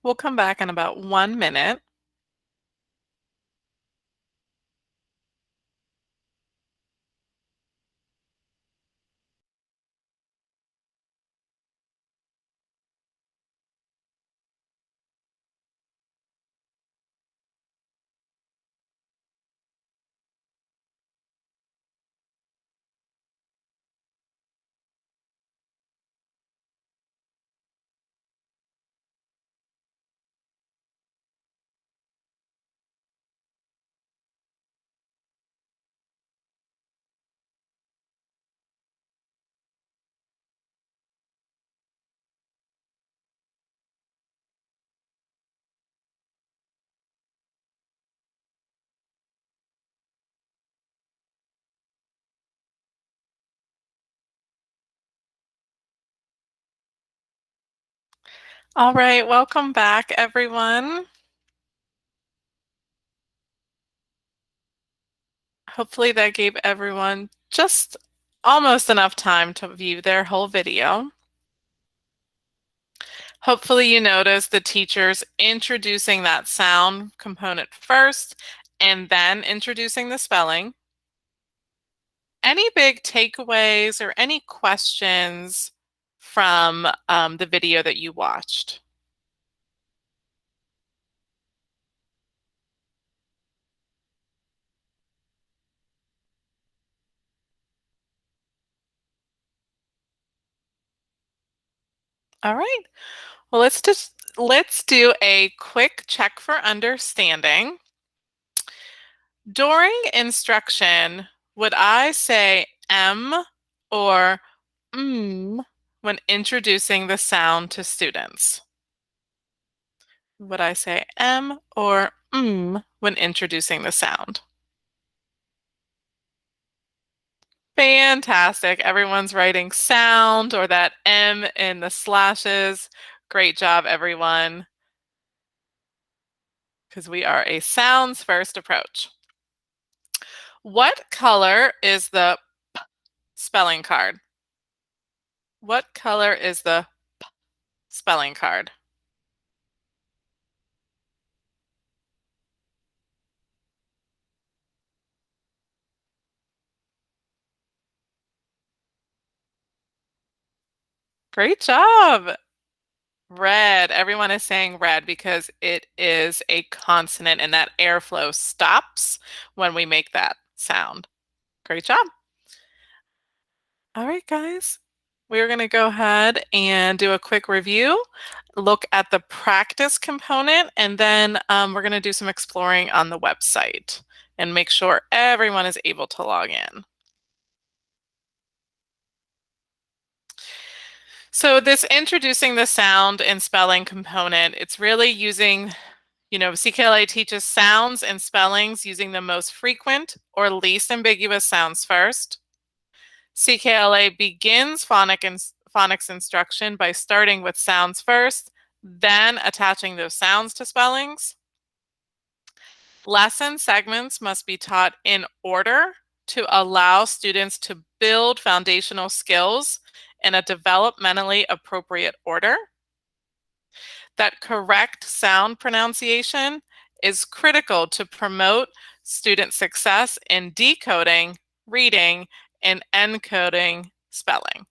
We'll come back in about 1 minute. All right, welcome back, everyone. Hopefully that gave everyone just almost enough time to view their whole video. Hopefully you noticed the teachers introducing that sound component first and then introducing the spelling. Any big takeaways or any questions from the video that you watched? All right. Well, let's do a quick check for understanding. During instruction, would I say M or when introducing the sound to students? Would I say M or when introducing the sound? Fantastic. Everyone's writing sound or that M in the slashes. Great job, everyone. Because we are a sounds first approach. What color is the P spelling card? What color is the P spelling card? Great job. Red. Everyone is saying red because it is a consonant and that airflow stops when we make that sound. Great job. All right, guys. We're going to go ahead and do a quick review, look at the practice component, and then we're going to do some exploring on the website and make sure everyone is able to log in. So this introducing the sound and spelling component, it's really using, CKLA teaches sounds and spellings using the most frequent or least ambiguous sounds first. CKLA begins phonics instruction by starting with sounds first, then attaching those sounds to spellings. Lesson segments must be taught in order to allow students to build foundational skills in a developmentally appropriate order. That correct sound pronunciation is critical to promote student success in decoding, reading, and encoding spelling.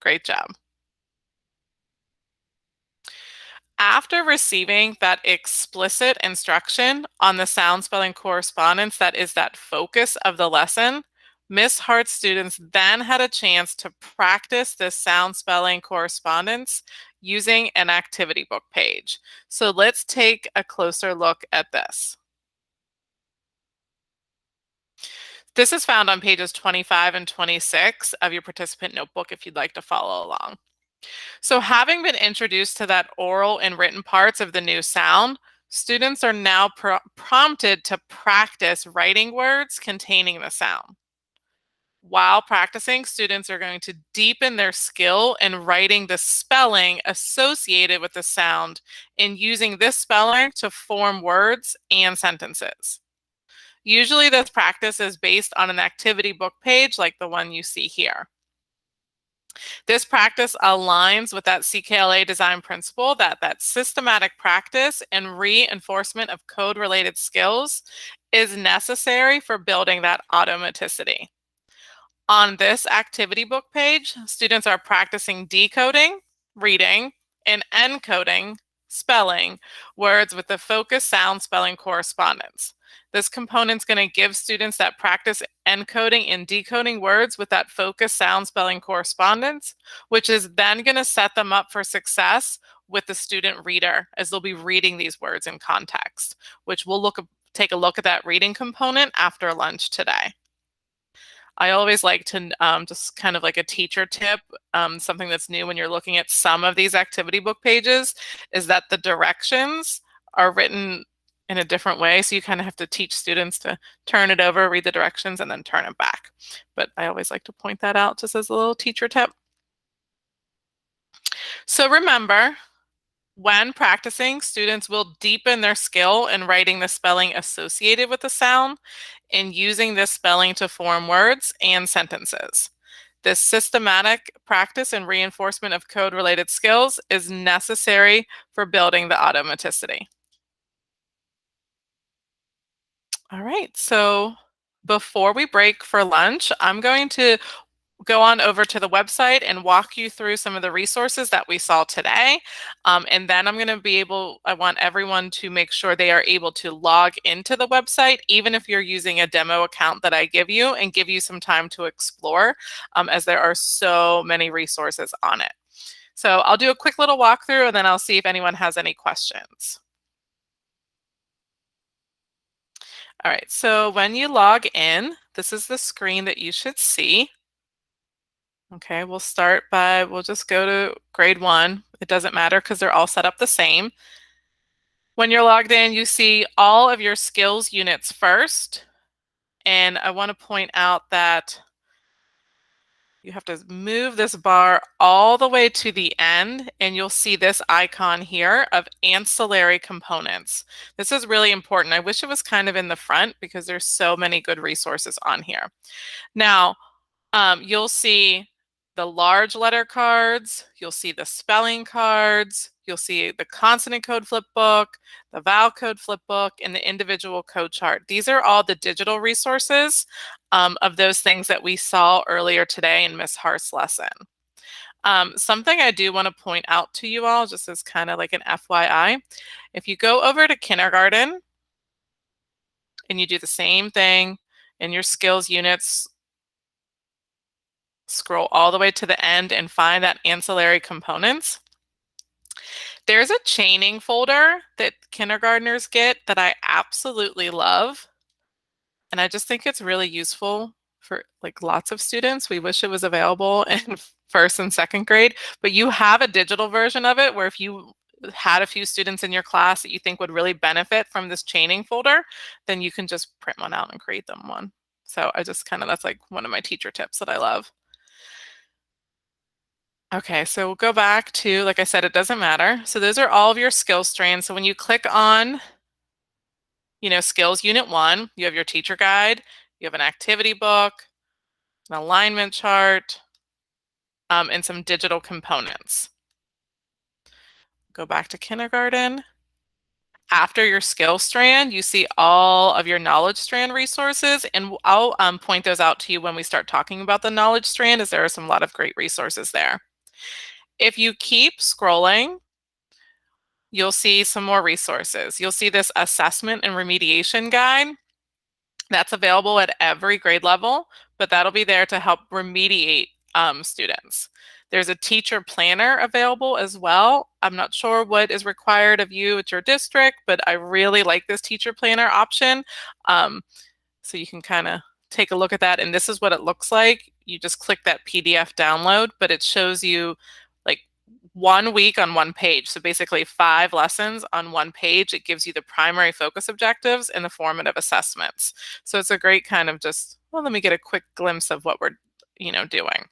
Great job. After receiving that explicit instruction on the sound spelling correspondence that is that focus of the lesson, Miss Hart's students then had a chance to practice this sound spelling correspondence using an activity book page. So let's take a closer look at this. This is found on pages 25 and 26 of your participant notebook if you'd like to follow along. So having been introduced to that oral and written parts of the new sound, students are now prompted to practice writing words containing the sound. While practicing, students are going to deepen their skill in writing the spelling associated with the sound and using this spelling to form words and sentences. Usually this practice is based on an activity book page like the one you see here. This practice aligns with that CKLA design principle that systematic practice and reinforcement of code-related skills is necessary for building that automaticity. On this activity book page, students are practicing decoding, reading, and encoding, spelling, words with the focus sound spelling correspondence. This component is going to give students that practice encoding and decoding words with that focus sound spelling correspondence, which is then going to set them up for success with the student reader as they'll be reading these words in context, which we'll take a look at that reading component after lunch today. I always like to just kind of like a teacher tip, something that's new when you're looking at some of these activity book pages, is that the directions are written in a different way. So you kind of have to teach students to turn it over, read the directions, and then turn it back. But I always like to point that out just as a little teacher tip. So remember, when practicing, students will deepen their skill in writing the spelling associated with the sound and using this spelling to form words and sentences. This systematic practice and reinforcement of code-related skills is necessary for building the automaticity. All right, so before we break for lunch, I'm going to go on over to the website and walk you through some of the resources that we saw today. And then I'm going to I want everyone to make sure they are able to log into the website, even if you're using a demo account that I give you, and give you some time to explore, as there are so many resources on it. So I'll do a quick little walkthrough and then I'll see if anyone has any questions. All right, so when you log in, this is the screen that you should see. Okay, we'll just go to grade 1. It doesn't matter because they're all set up the same. When you're logged in, you see all of your skills units first. And I want to point out that you have to move this bar all the way to the end, and you'll see this icon here of ancillary components. This is really important. I wish it was kind of in the front because there's so many good resources on here. Now, you'll see the large letter cards, you'll see the spelling cards, you'll see the consonant code flip book, the vowel code flip book, and the individual code chart. These are all the digital resources of those things that we saw earlier today in Ms. Hart's lesson. Something I do want to point out to you all, just as kind of like an FYI, if you go over to kindergarten and you do the same thing in your skills units, scroll all the way to the end and find that ancillary components. There's a chaining folder that kindergartners get that I absolutely love. And I just think it's really useful for like lots of students. We wish it was available in first and second grade, but you have a digital version of it where if you had a few students in your class that you think would really benefit from this chaining folder, then you can just print one out and create them one. So that's like one of my teacher tips that I love. Okay, so we'll go back to, like I said, it doesn't matter. So those are all of your skill strands. So when you click on, skills unit 1, you have your teacher guide, you have an activity book, an alignment chart, and some digital components. Go back to kindergarten. After your skill strand, you see all of your knowledge strand resources, and I'll point those out to you when we start talking about the knowledge strand, as there are a lot of great resources there. If you keep scrolling, you'll see some more resources. You'll see this assessment and remediation guide. That's available at every grade level, but that'll be there to help remediate students. There's a teacher planner available as well. I'm not sure what is required of you at your district, but I really like this teacher planner option. So you can kind of take a look at that, and this is what it looks like. You just click that PDF download, but it shows you like 1 week on one page. So basically 5 lessons on one page. It gives you the primary focus objectives and the formative assessments. So it's a great kind of let me get a quick glimpse of what we're, doing.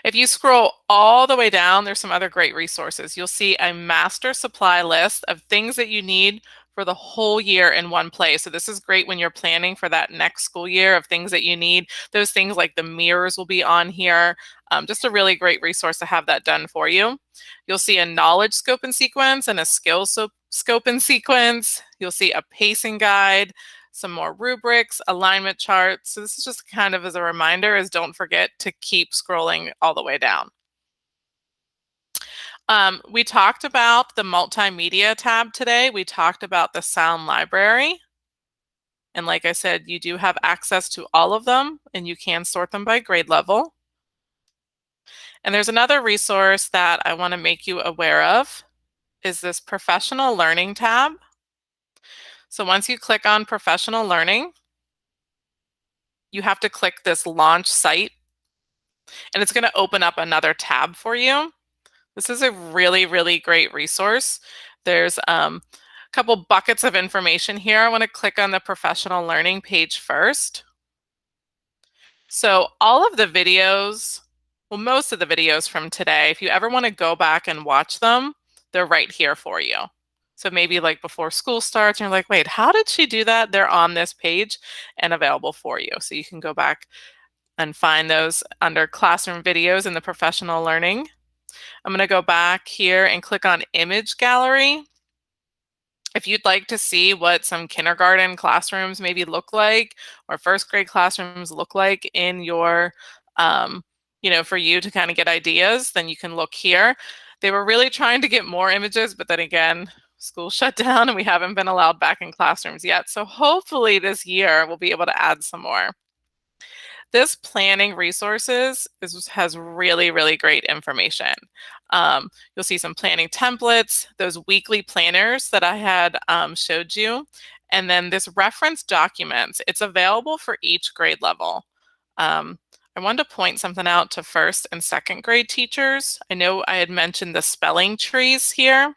If you scroll all the way down, there's some other great resources. You'll see a master supply list of things that you need for the whole year in one place. So this is great when you're planning for that next school year of things that you need. Those things like the mirrors will be on here. Just a really great resource to have that done for you. You'll see a knowledge scope and sequence and a skills scope and sequence. You'll see a pacing guide, some more rubrics, alignment charts. So this is just kind of as a reminder, is don't forget to keep scrolling all the way down. We talked about the multimedia tab today. We talked about the sound library. And like I said, you do have access to all of them and you can sort them by grade level. And there's another resource that I want to make you aware of is this professional learning tab. So once you click on professional learning, you have to click this launch site and it's going to open up another tab for you. This is a really, really great resource. There's a couple buckets of information here. I want to click on the professional learning page first. So all of the videos, well, most of the videos from today, if you ever want to go back and watch them, they're right here for you. So maybe like before school starts, and you're like, wait, how did she do that? They're on this page and available for you. So you can go back and find those under classroom videos in the professional learning. I'm going to go back here and click on image gallery. If you'd like to see what some kindergarten classrooms maybe look like, or first grade classrooms look like in your, for you to kind of get ideas, then you can look here. They were really trying to get more images, but then again, school shut down and we haven't been allowed back in classrooms yet. So hopefully this year we'll be able to add some more. This planning resources has really, really great information. You'll see some planning templates, those weekly planners that I had showed you, and then this reference documents. It's available for each grade level. I wanted to point something out to first and second grade teachers. I know I had mentioned the spelling trees here.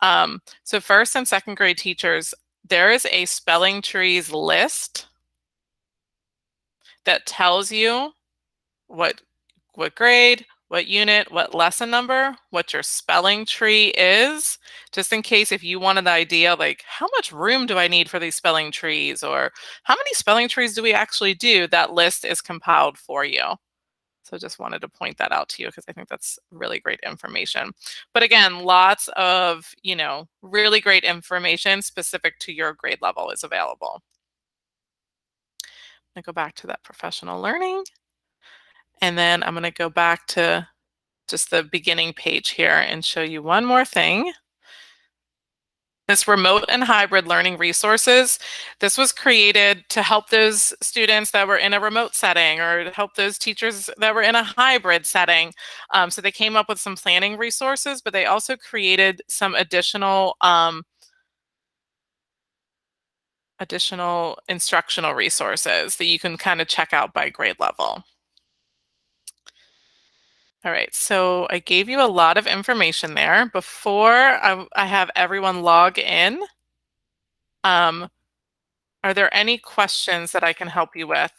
So first and second grade teachers, there is a spelling trees list that tells you what grade, what unit, what lesson number, what your spelling tree is, just in case if you wanted the idea, like how much room do I need for these spelling trees, or how many spelling trees do we actually do, that list is compiled for you. So just wanted to point that out to you because I think that's really great information. But again, lots of, really great information specific to your grade level is available. I'm going to go back to that professional learning. And then I'm going to go back to just the beginning page here and show you one more thing. This remote and hybrid learning resources, this was created to help those students that were in a remote setting or to help those teachers that were in a hybrid setting. So they came up with some planning resources, but they also created some additional instructional resources that you can kind of check out by grade level. All right, so I gave you a lot of information there. Before I have everyone log in, are there any questions that I can help you with?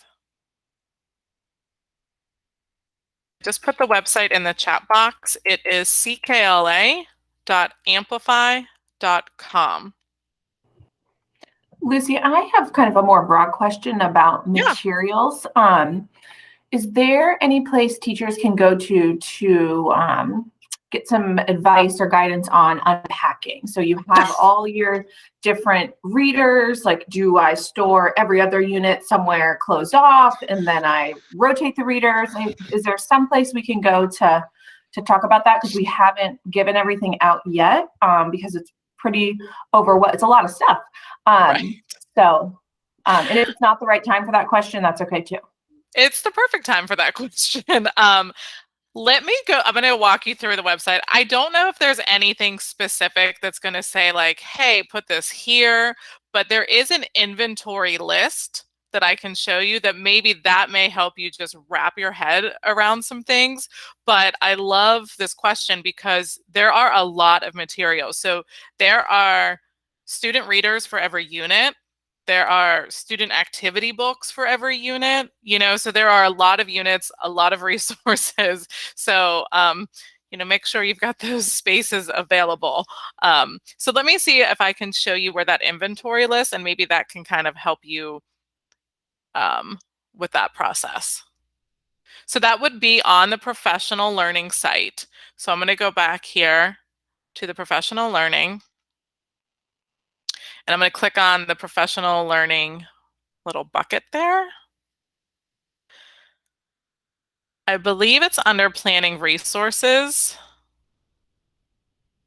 Just put the website in the chat box. It is ckla.amplify.com. Lucy, I have kind of a more broad question about materials. Is there any place teachers can go to get some advice or guidance on unpacking? So you have all your different readers, like do I store every other unit somewhere closed off and then I rotate the readers? Is there some place we can go to talk about that? Because we haven't given everything out yet because it's pretty it's a lot of stuff. Right. So, and if it's not the right time for that question, that's okay too. It's the perfect time for that question. Let me go. I'm going to walk you through the website. I don't know if there's anything specific that's going to say like, hey, put this here, but there is an inventory list that I can show you that maybe that may help you just wrap your head around some things. But I love this question because there are a lot of materials. So there are student readers for every unit. There are student activity books for every unit, so there are a lot of units, a lot of resources. So, make sure you've got those spaces available. So let me see if I can show you where that inventory list, and maybe that can kind of help you with that process. So that would be on the professional learning site. So I'm going to go back here to the professional learning, and I'm going to click on the professional learning little bucket there. I believe it's under planning resources.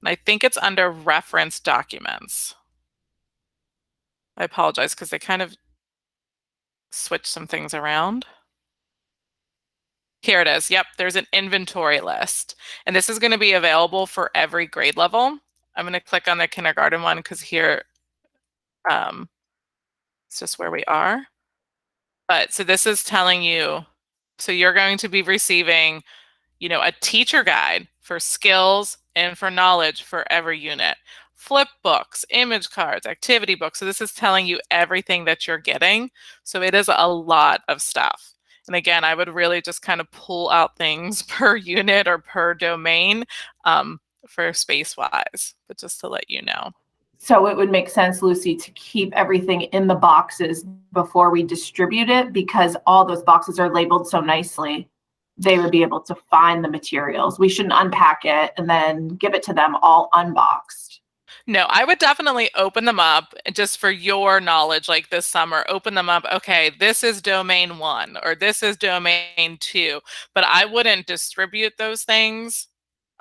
And I think it's under reference documents. I apologize because they kind of switched some things around. Here it is. Yep, there's an inventory list. And this is going to be available for every grade level. I'm going to click on the kindergarten one because here it's just where we are. But so this is telling you, so you're going to be receiving, a teacher guide for skills and for knowledge for every unit. Flip books, image cards, activity books. So this is telling you everything that you're getting. So it is a lot of stuff. And again, I would really just kind of pull out things per unit or per domain for space-wise, but just to let you know. So it would make sense, Lucy, to keep everything in the boxes before we distribute it, because all those boxes are labeled so nicely. They would be able to find the materials. We shouldn't unpack it and then give it to them all unboxed. No, I would definitely open them up just for your knowledge, like this summer, open them up. Okay, this is domain 1 or this is domain 2, but I wouldn't distribute those things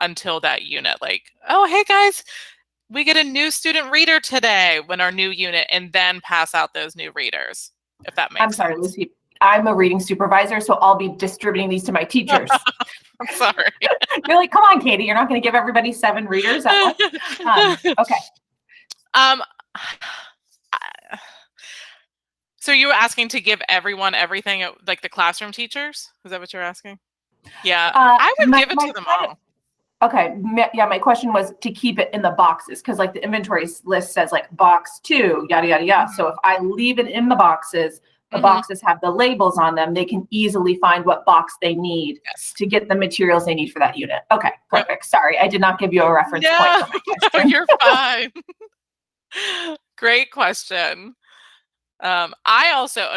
until that unit. Like, oh, hey guys, we get a new student reader today when our new unit, and then pass out those new readers, if that makes sense. I'm sorry, Lucy. I'm a reading supervisor, so I'll be distributing these to my teachers. I'm sorry. You're like, come on, Katie, you're not going to give everybody 7 readers at once? Okay. So you were asking to give everyone everything, like the classroom teachers? Is that what you're asking? Yeah, I would give it to them all. Okay, yeah, my question was to keep it in the boxes, because like the inventory list says like box 2, yada, yada, yada. So if I leave it in the boxes, the boxes have the labels on them. They can easily find what box they need to get the materials they need for that unit. Okay, perfect. Yep. Sorry, I did not give you a reference point for my question. You're fine. Great question. I also,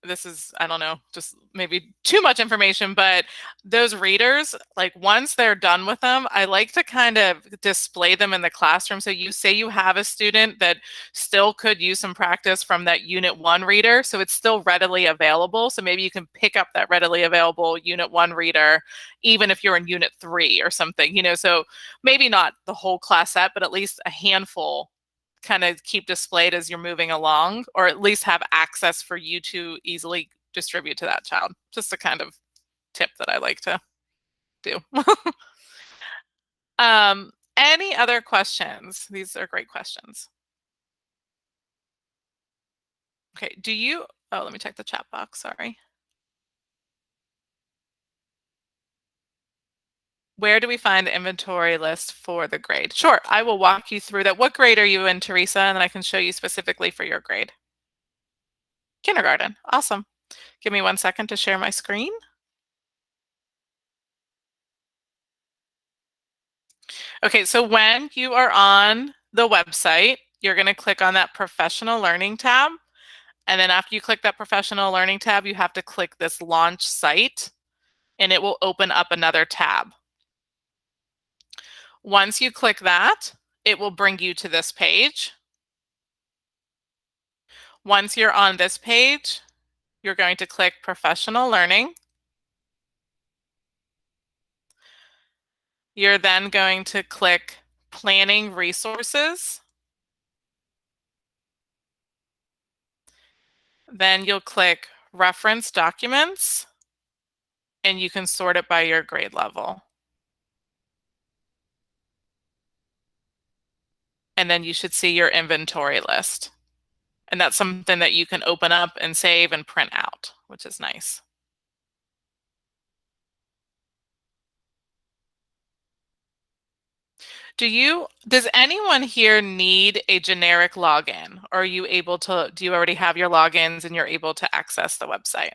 this is, I don't know, just maybe too much information, but those readers, like once they're done with them, I like to kind of display them in the classroom. So you say you have a student that still could use some practice from that unit 1 reader. So it's still readily available. So maybe you can pick up that readily available unit 1 reader, even if you're in unit 3 or something, so maybe not the whole class set, but at least a handful kind of keep displayed as you're moving along, or at least have access for you to easily distribute to that child. Just a kind of tip that I like to do. Any other questions? These are great questions. Okay, let me check the chat box, sorry. Where do we find the inventory list for the grade? Sure, I will walk you through that. What grade are you in, Teresa? And then I can show you specifically for your grade. Kindergarten, awesome. Give me 1 second to share my screen. Okay, so when you are on the website, you're going to click on that professional learning tab. And then after you click that professional learning tab, you have to click this launch site, and it will open up another tab. Once you click that, it will bring you to this page. Once you're on this page, you're going to click professional learning. You're then going to click planning resources. Then you'll click reference documents, and you can sort it by your grade level. And then you should see your inventory list. And that's something that you can open up and save and print out, which is nice. Does anyone here need a generic login? Or are you able to, do you already have your logins and you're able to access the website?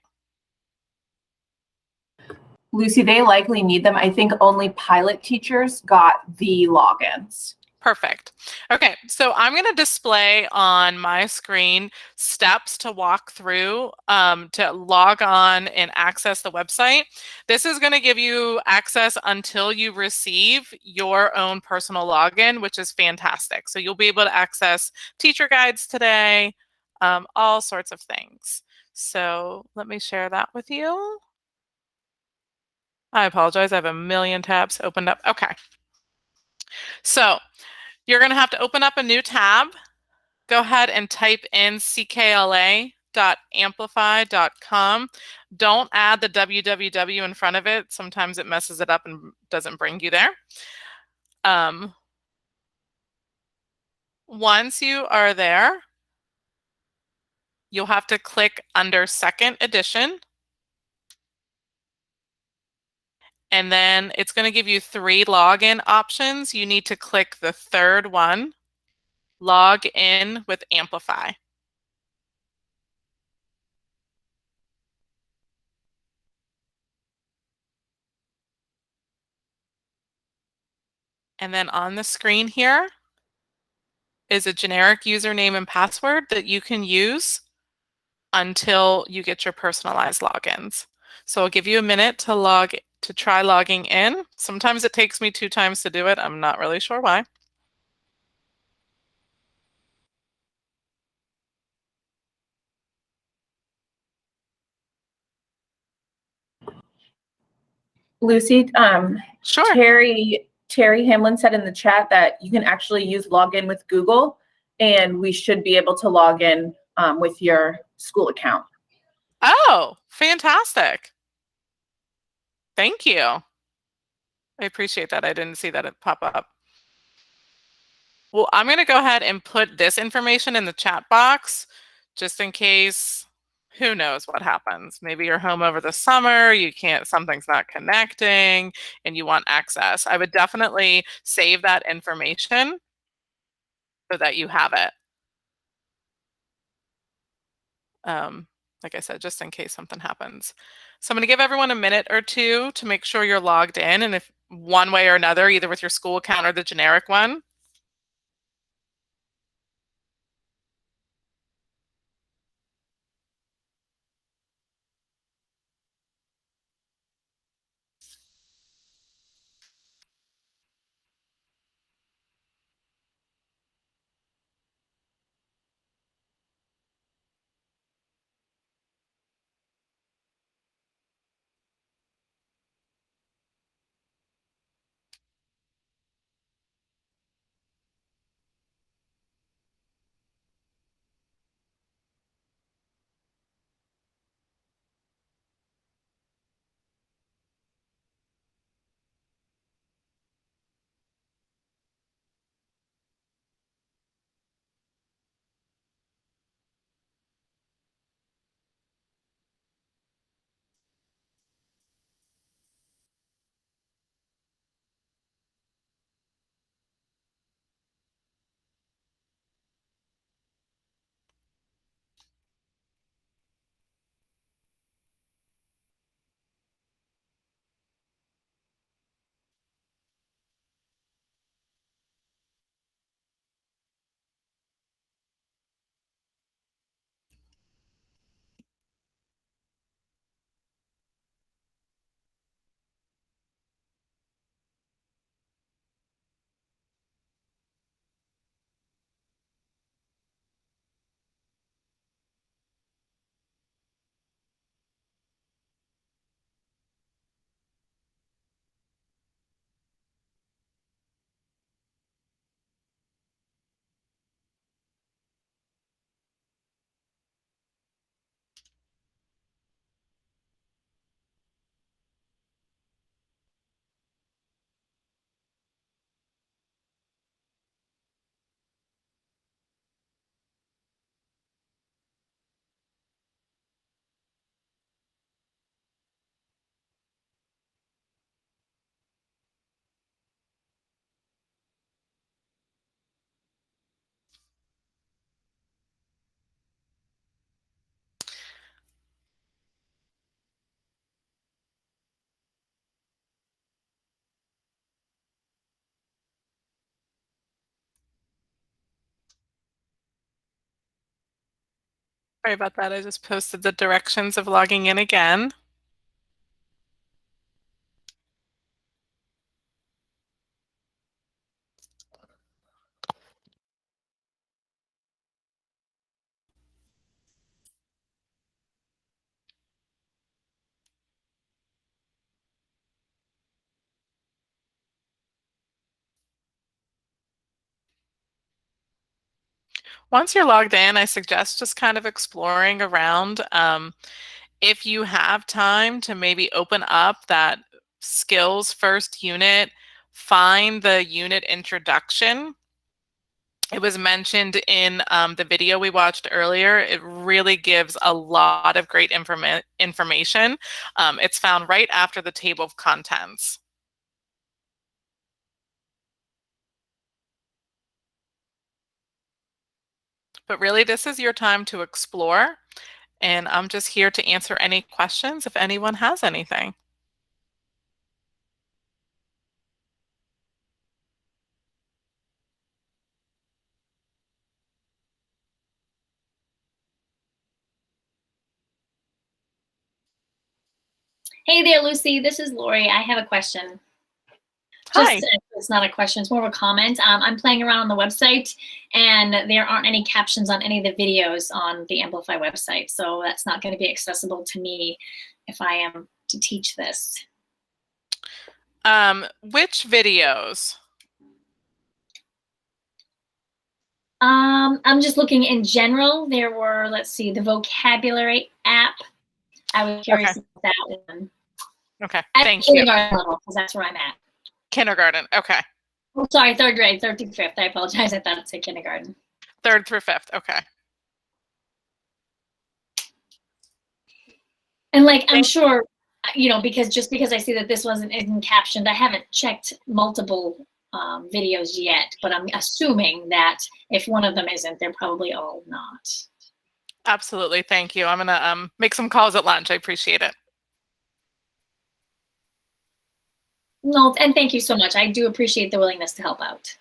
Lucy, they likely need them. I think only pilot teachers got the logins. Perfect. Okay, so I'm going to display on my screen steps to walk through to log on and access the website. This is going to give you access until you receive your own personal login, which is fantastic. So you'll be able to access teacher guides today, all sorts of things. So let me share that with you. I apologize. I have a million tabs opened up. Okay. So you're going to have to open up a new tab. Go ahead and type in ckla.amplify.com. Don't add the www in front of it. Sometimes it messes it up and doesn't bring you there. Once you are there, you'll have to click under second edition. And then it's going to give you 3 login options. You need to click the third one, log in with Amplify. And then on the screen here is a generic username and password that you can use until you get your personalized logins. So I'll give you a minute to try logging in. Sometimes it takes me 2 times to do it. I'm not really sure why. Lucy, Sure. Terry Hamlin said in the chat that you can actually use login with Google, and we should be able to log in with your school account. Oh, fantastic. Thank you. I appreciate that. I didn't see that it pop up. Well, I'm going to go ahead and put this information in the chat box just in case. Who knows what happens? Maybe you're home over the summer, something's not connecting, and you want access. I would definitely save that information so that you have it. Like I said, just in case something happens. So I'm going to give everyone a minute or two to make sure you're logged in, and if one way or another, either with your school account or the generic one. Sorry about that. I just posted the directions of logging in again. Once you're logged in, I suggest just kind of exploring around. If you have time to maybe open up that skills first unit, find the unit introduction. It was mentioned in the video we watched earlier. It really gives a lot of great information. It's found right after the table of contents. But really, this is your time to explore. And I'm just here to answer any questions if anyone has anything. Hey there, Lucy. This is Lori. I have a question. Hi. Just, it's not a question, it's more of a comment. I'm playing around on the website and there aren't any captions on any of the videos on the Amplify website. So that's not going to be accessible to me if I am to teach this. Which videos? I'm just looking in general. There were, let's see, the vocabulary app. I was curious about that one. Okay, At thank you. kindergarten level, because that's where I'm at. Kindergarten, okay. Oh, sorry, third grade, third through fifth. I apologize. I thought it said kindergarten. Third through fifth, okay. And like, I'm sure, you know, because just because I see that this isn't captioned, I haven't checked multiple videos yet, but I'm assuming that if one of them isn't, they're probably all not. Absolutely, thank you. I'm gonna make some calls at lunch. I appreciate it. No, and thank you so much. I do appreciate the willingness to help out.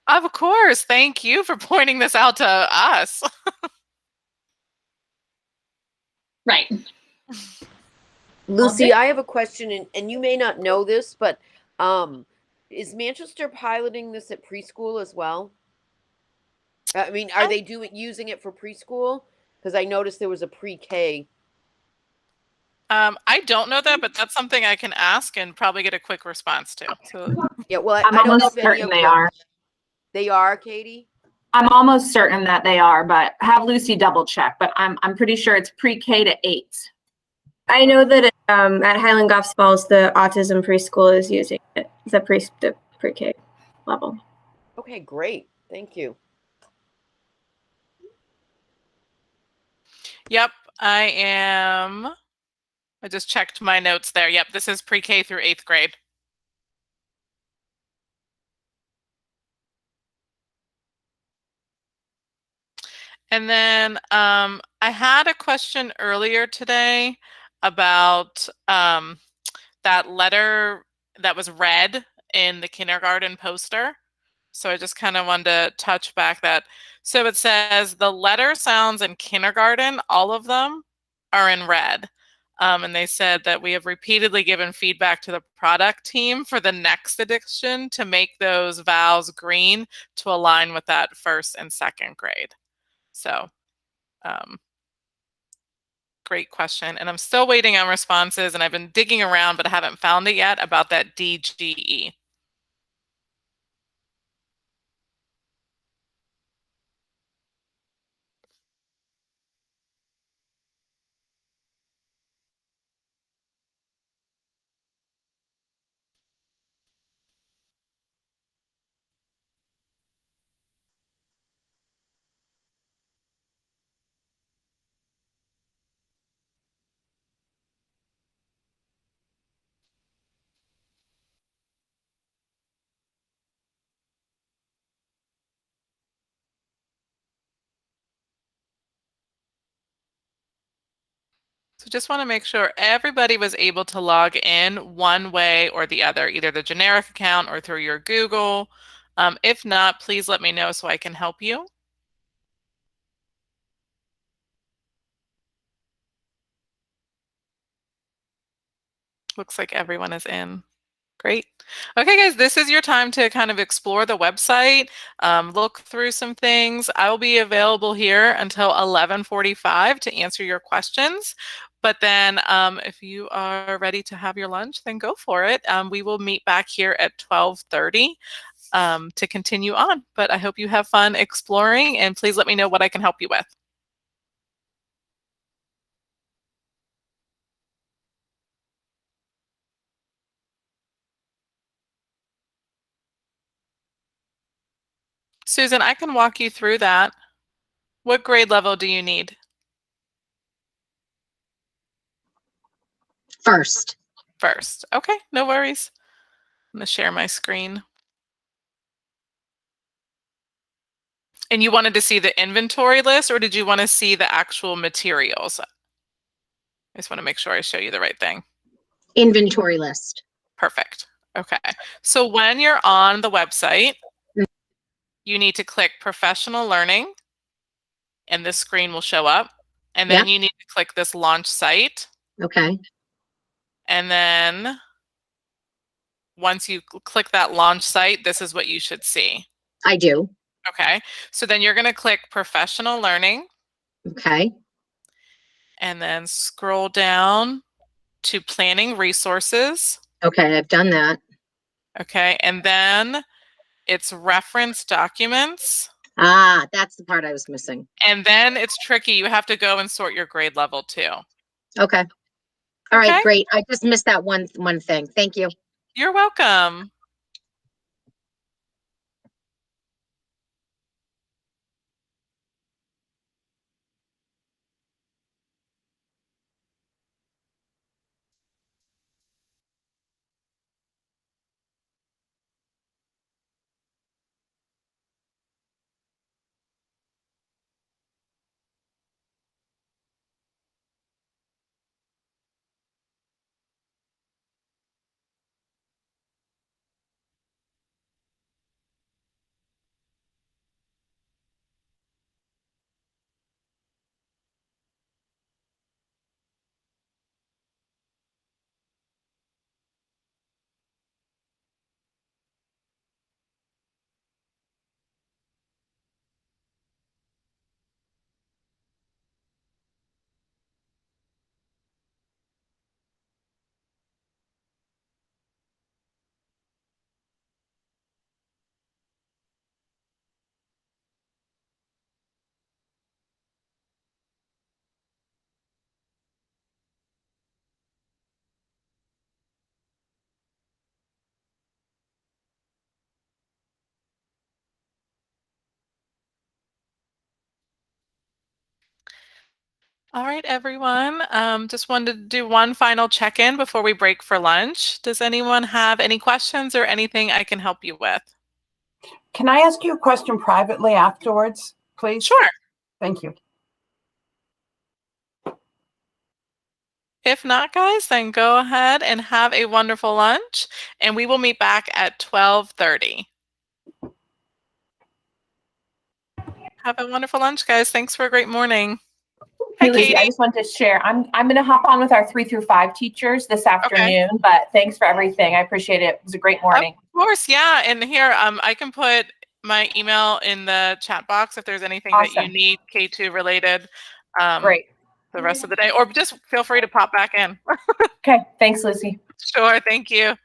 Of course, thank you for pointing this out to us. Right. Lucy, I have a question, and you may not know this, but is Manchester piloting this at preschool as well? I mean, are they using it for preschool? Because I noticed there was a pre-K. I don't know that, but that's something I can ask and probably get a quick response to. So, Yeah, well, I'm I don't know almost if any certain of they them. are. They are, Katie? I'm almost certain that they are, but have Lucy double check. But I'm pretty sure it's pre-K to 8. I know that at Highland Goffs Falls, the autism preschool is using it, the pre-K level. Okay, great. Thank you. Yep, I just checked my notes there. Yep, this is pre-K through 8th grade. And then I had a question earlier today about that letter that was read in the kindergarten poster. So I just kind of wanted to touch back that. So it says the letter sounds in kindergarten, all of them are in red. And they said that we have repeatedly given feedback to the product team for the next edition to make those vowels green to align with that 1st and 2nd grade. So great question. And I'm still waiting on responses, and I've been digging around, but I haven't found it yet about that DGE. So just want to make sure everybody was able to log in one way or the other, either the generic account or through your Google. If not, please let me know so I can help you. Looks like everyone is in. Great. Okay, guys, this is your time to kind of explore the website, look through some things. I will be available here until 11:45 to answer your questions. But then if you are ready to have your lunch, then go for it. We will meet back here at 12:30 to continue on. But I hope you have fun exploring, and please let me know what I can help you with. Susan, I can walk you through that. What grade level do you need? First. First. Okay, no worries. I'm going to share my screen. And you wanted to see the inventory list, or did you want to see the actual materials? I just want to make sure I show you the right thing. Inventory list. Perfect. Okay. So when you're on the website, you need to click Professional Learning, and this screen will show up. And then Yep. you need to click this Launch Site. Okay. And then once you click that Launch Site, this is what you should see. I do. Okay. So then you're going to click Professional Learning. Okay. And then scroll down to Planning Resources. Okay, I've done that. Okay, and then it's Reference Documents. Ah, that's the part I was missing. And then it's tricky. You have to go and sort your grade level too. Okay. All Okay. right, great. I just missed that one thing. Thank you. You're welcome. All right, everyone. Just wanted to do one final check-in before we break for lunch. Does anyone have any questions or anything I can help you with? Can I ask you a question privately afterwards, please? Sure. Thank you. If not, guys, then go ahead and have a wonderful lunch, and we will meet back at 12:30. Have a wonderful lunch, guys. Thanks for a great morning. Hey, Hi, Lizzie, Katie. I just wanted to share. I'm going to hop on with our 3 through 5 teachers this afternoon, but thanks for everything. I appreciate it. It was a great morning. Of course, yeah. And here, I can put my email in the chat box if there's anything that you Awesome. need K-2 related Great. the rest of the day, or just feel free to pop back in. Okay. Thanks, Lizzie. Sure. Thank you.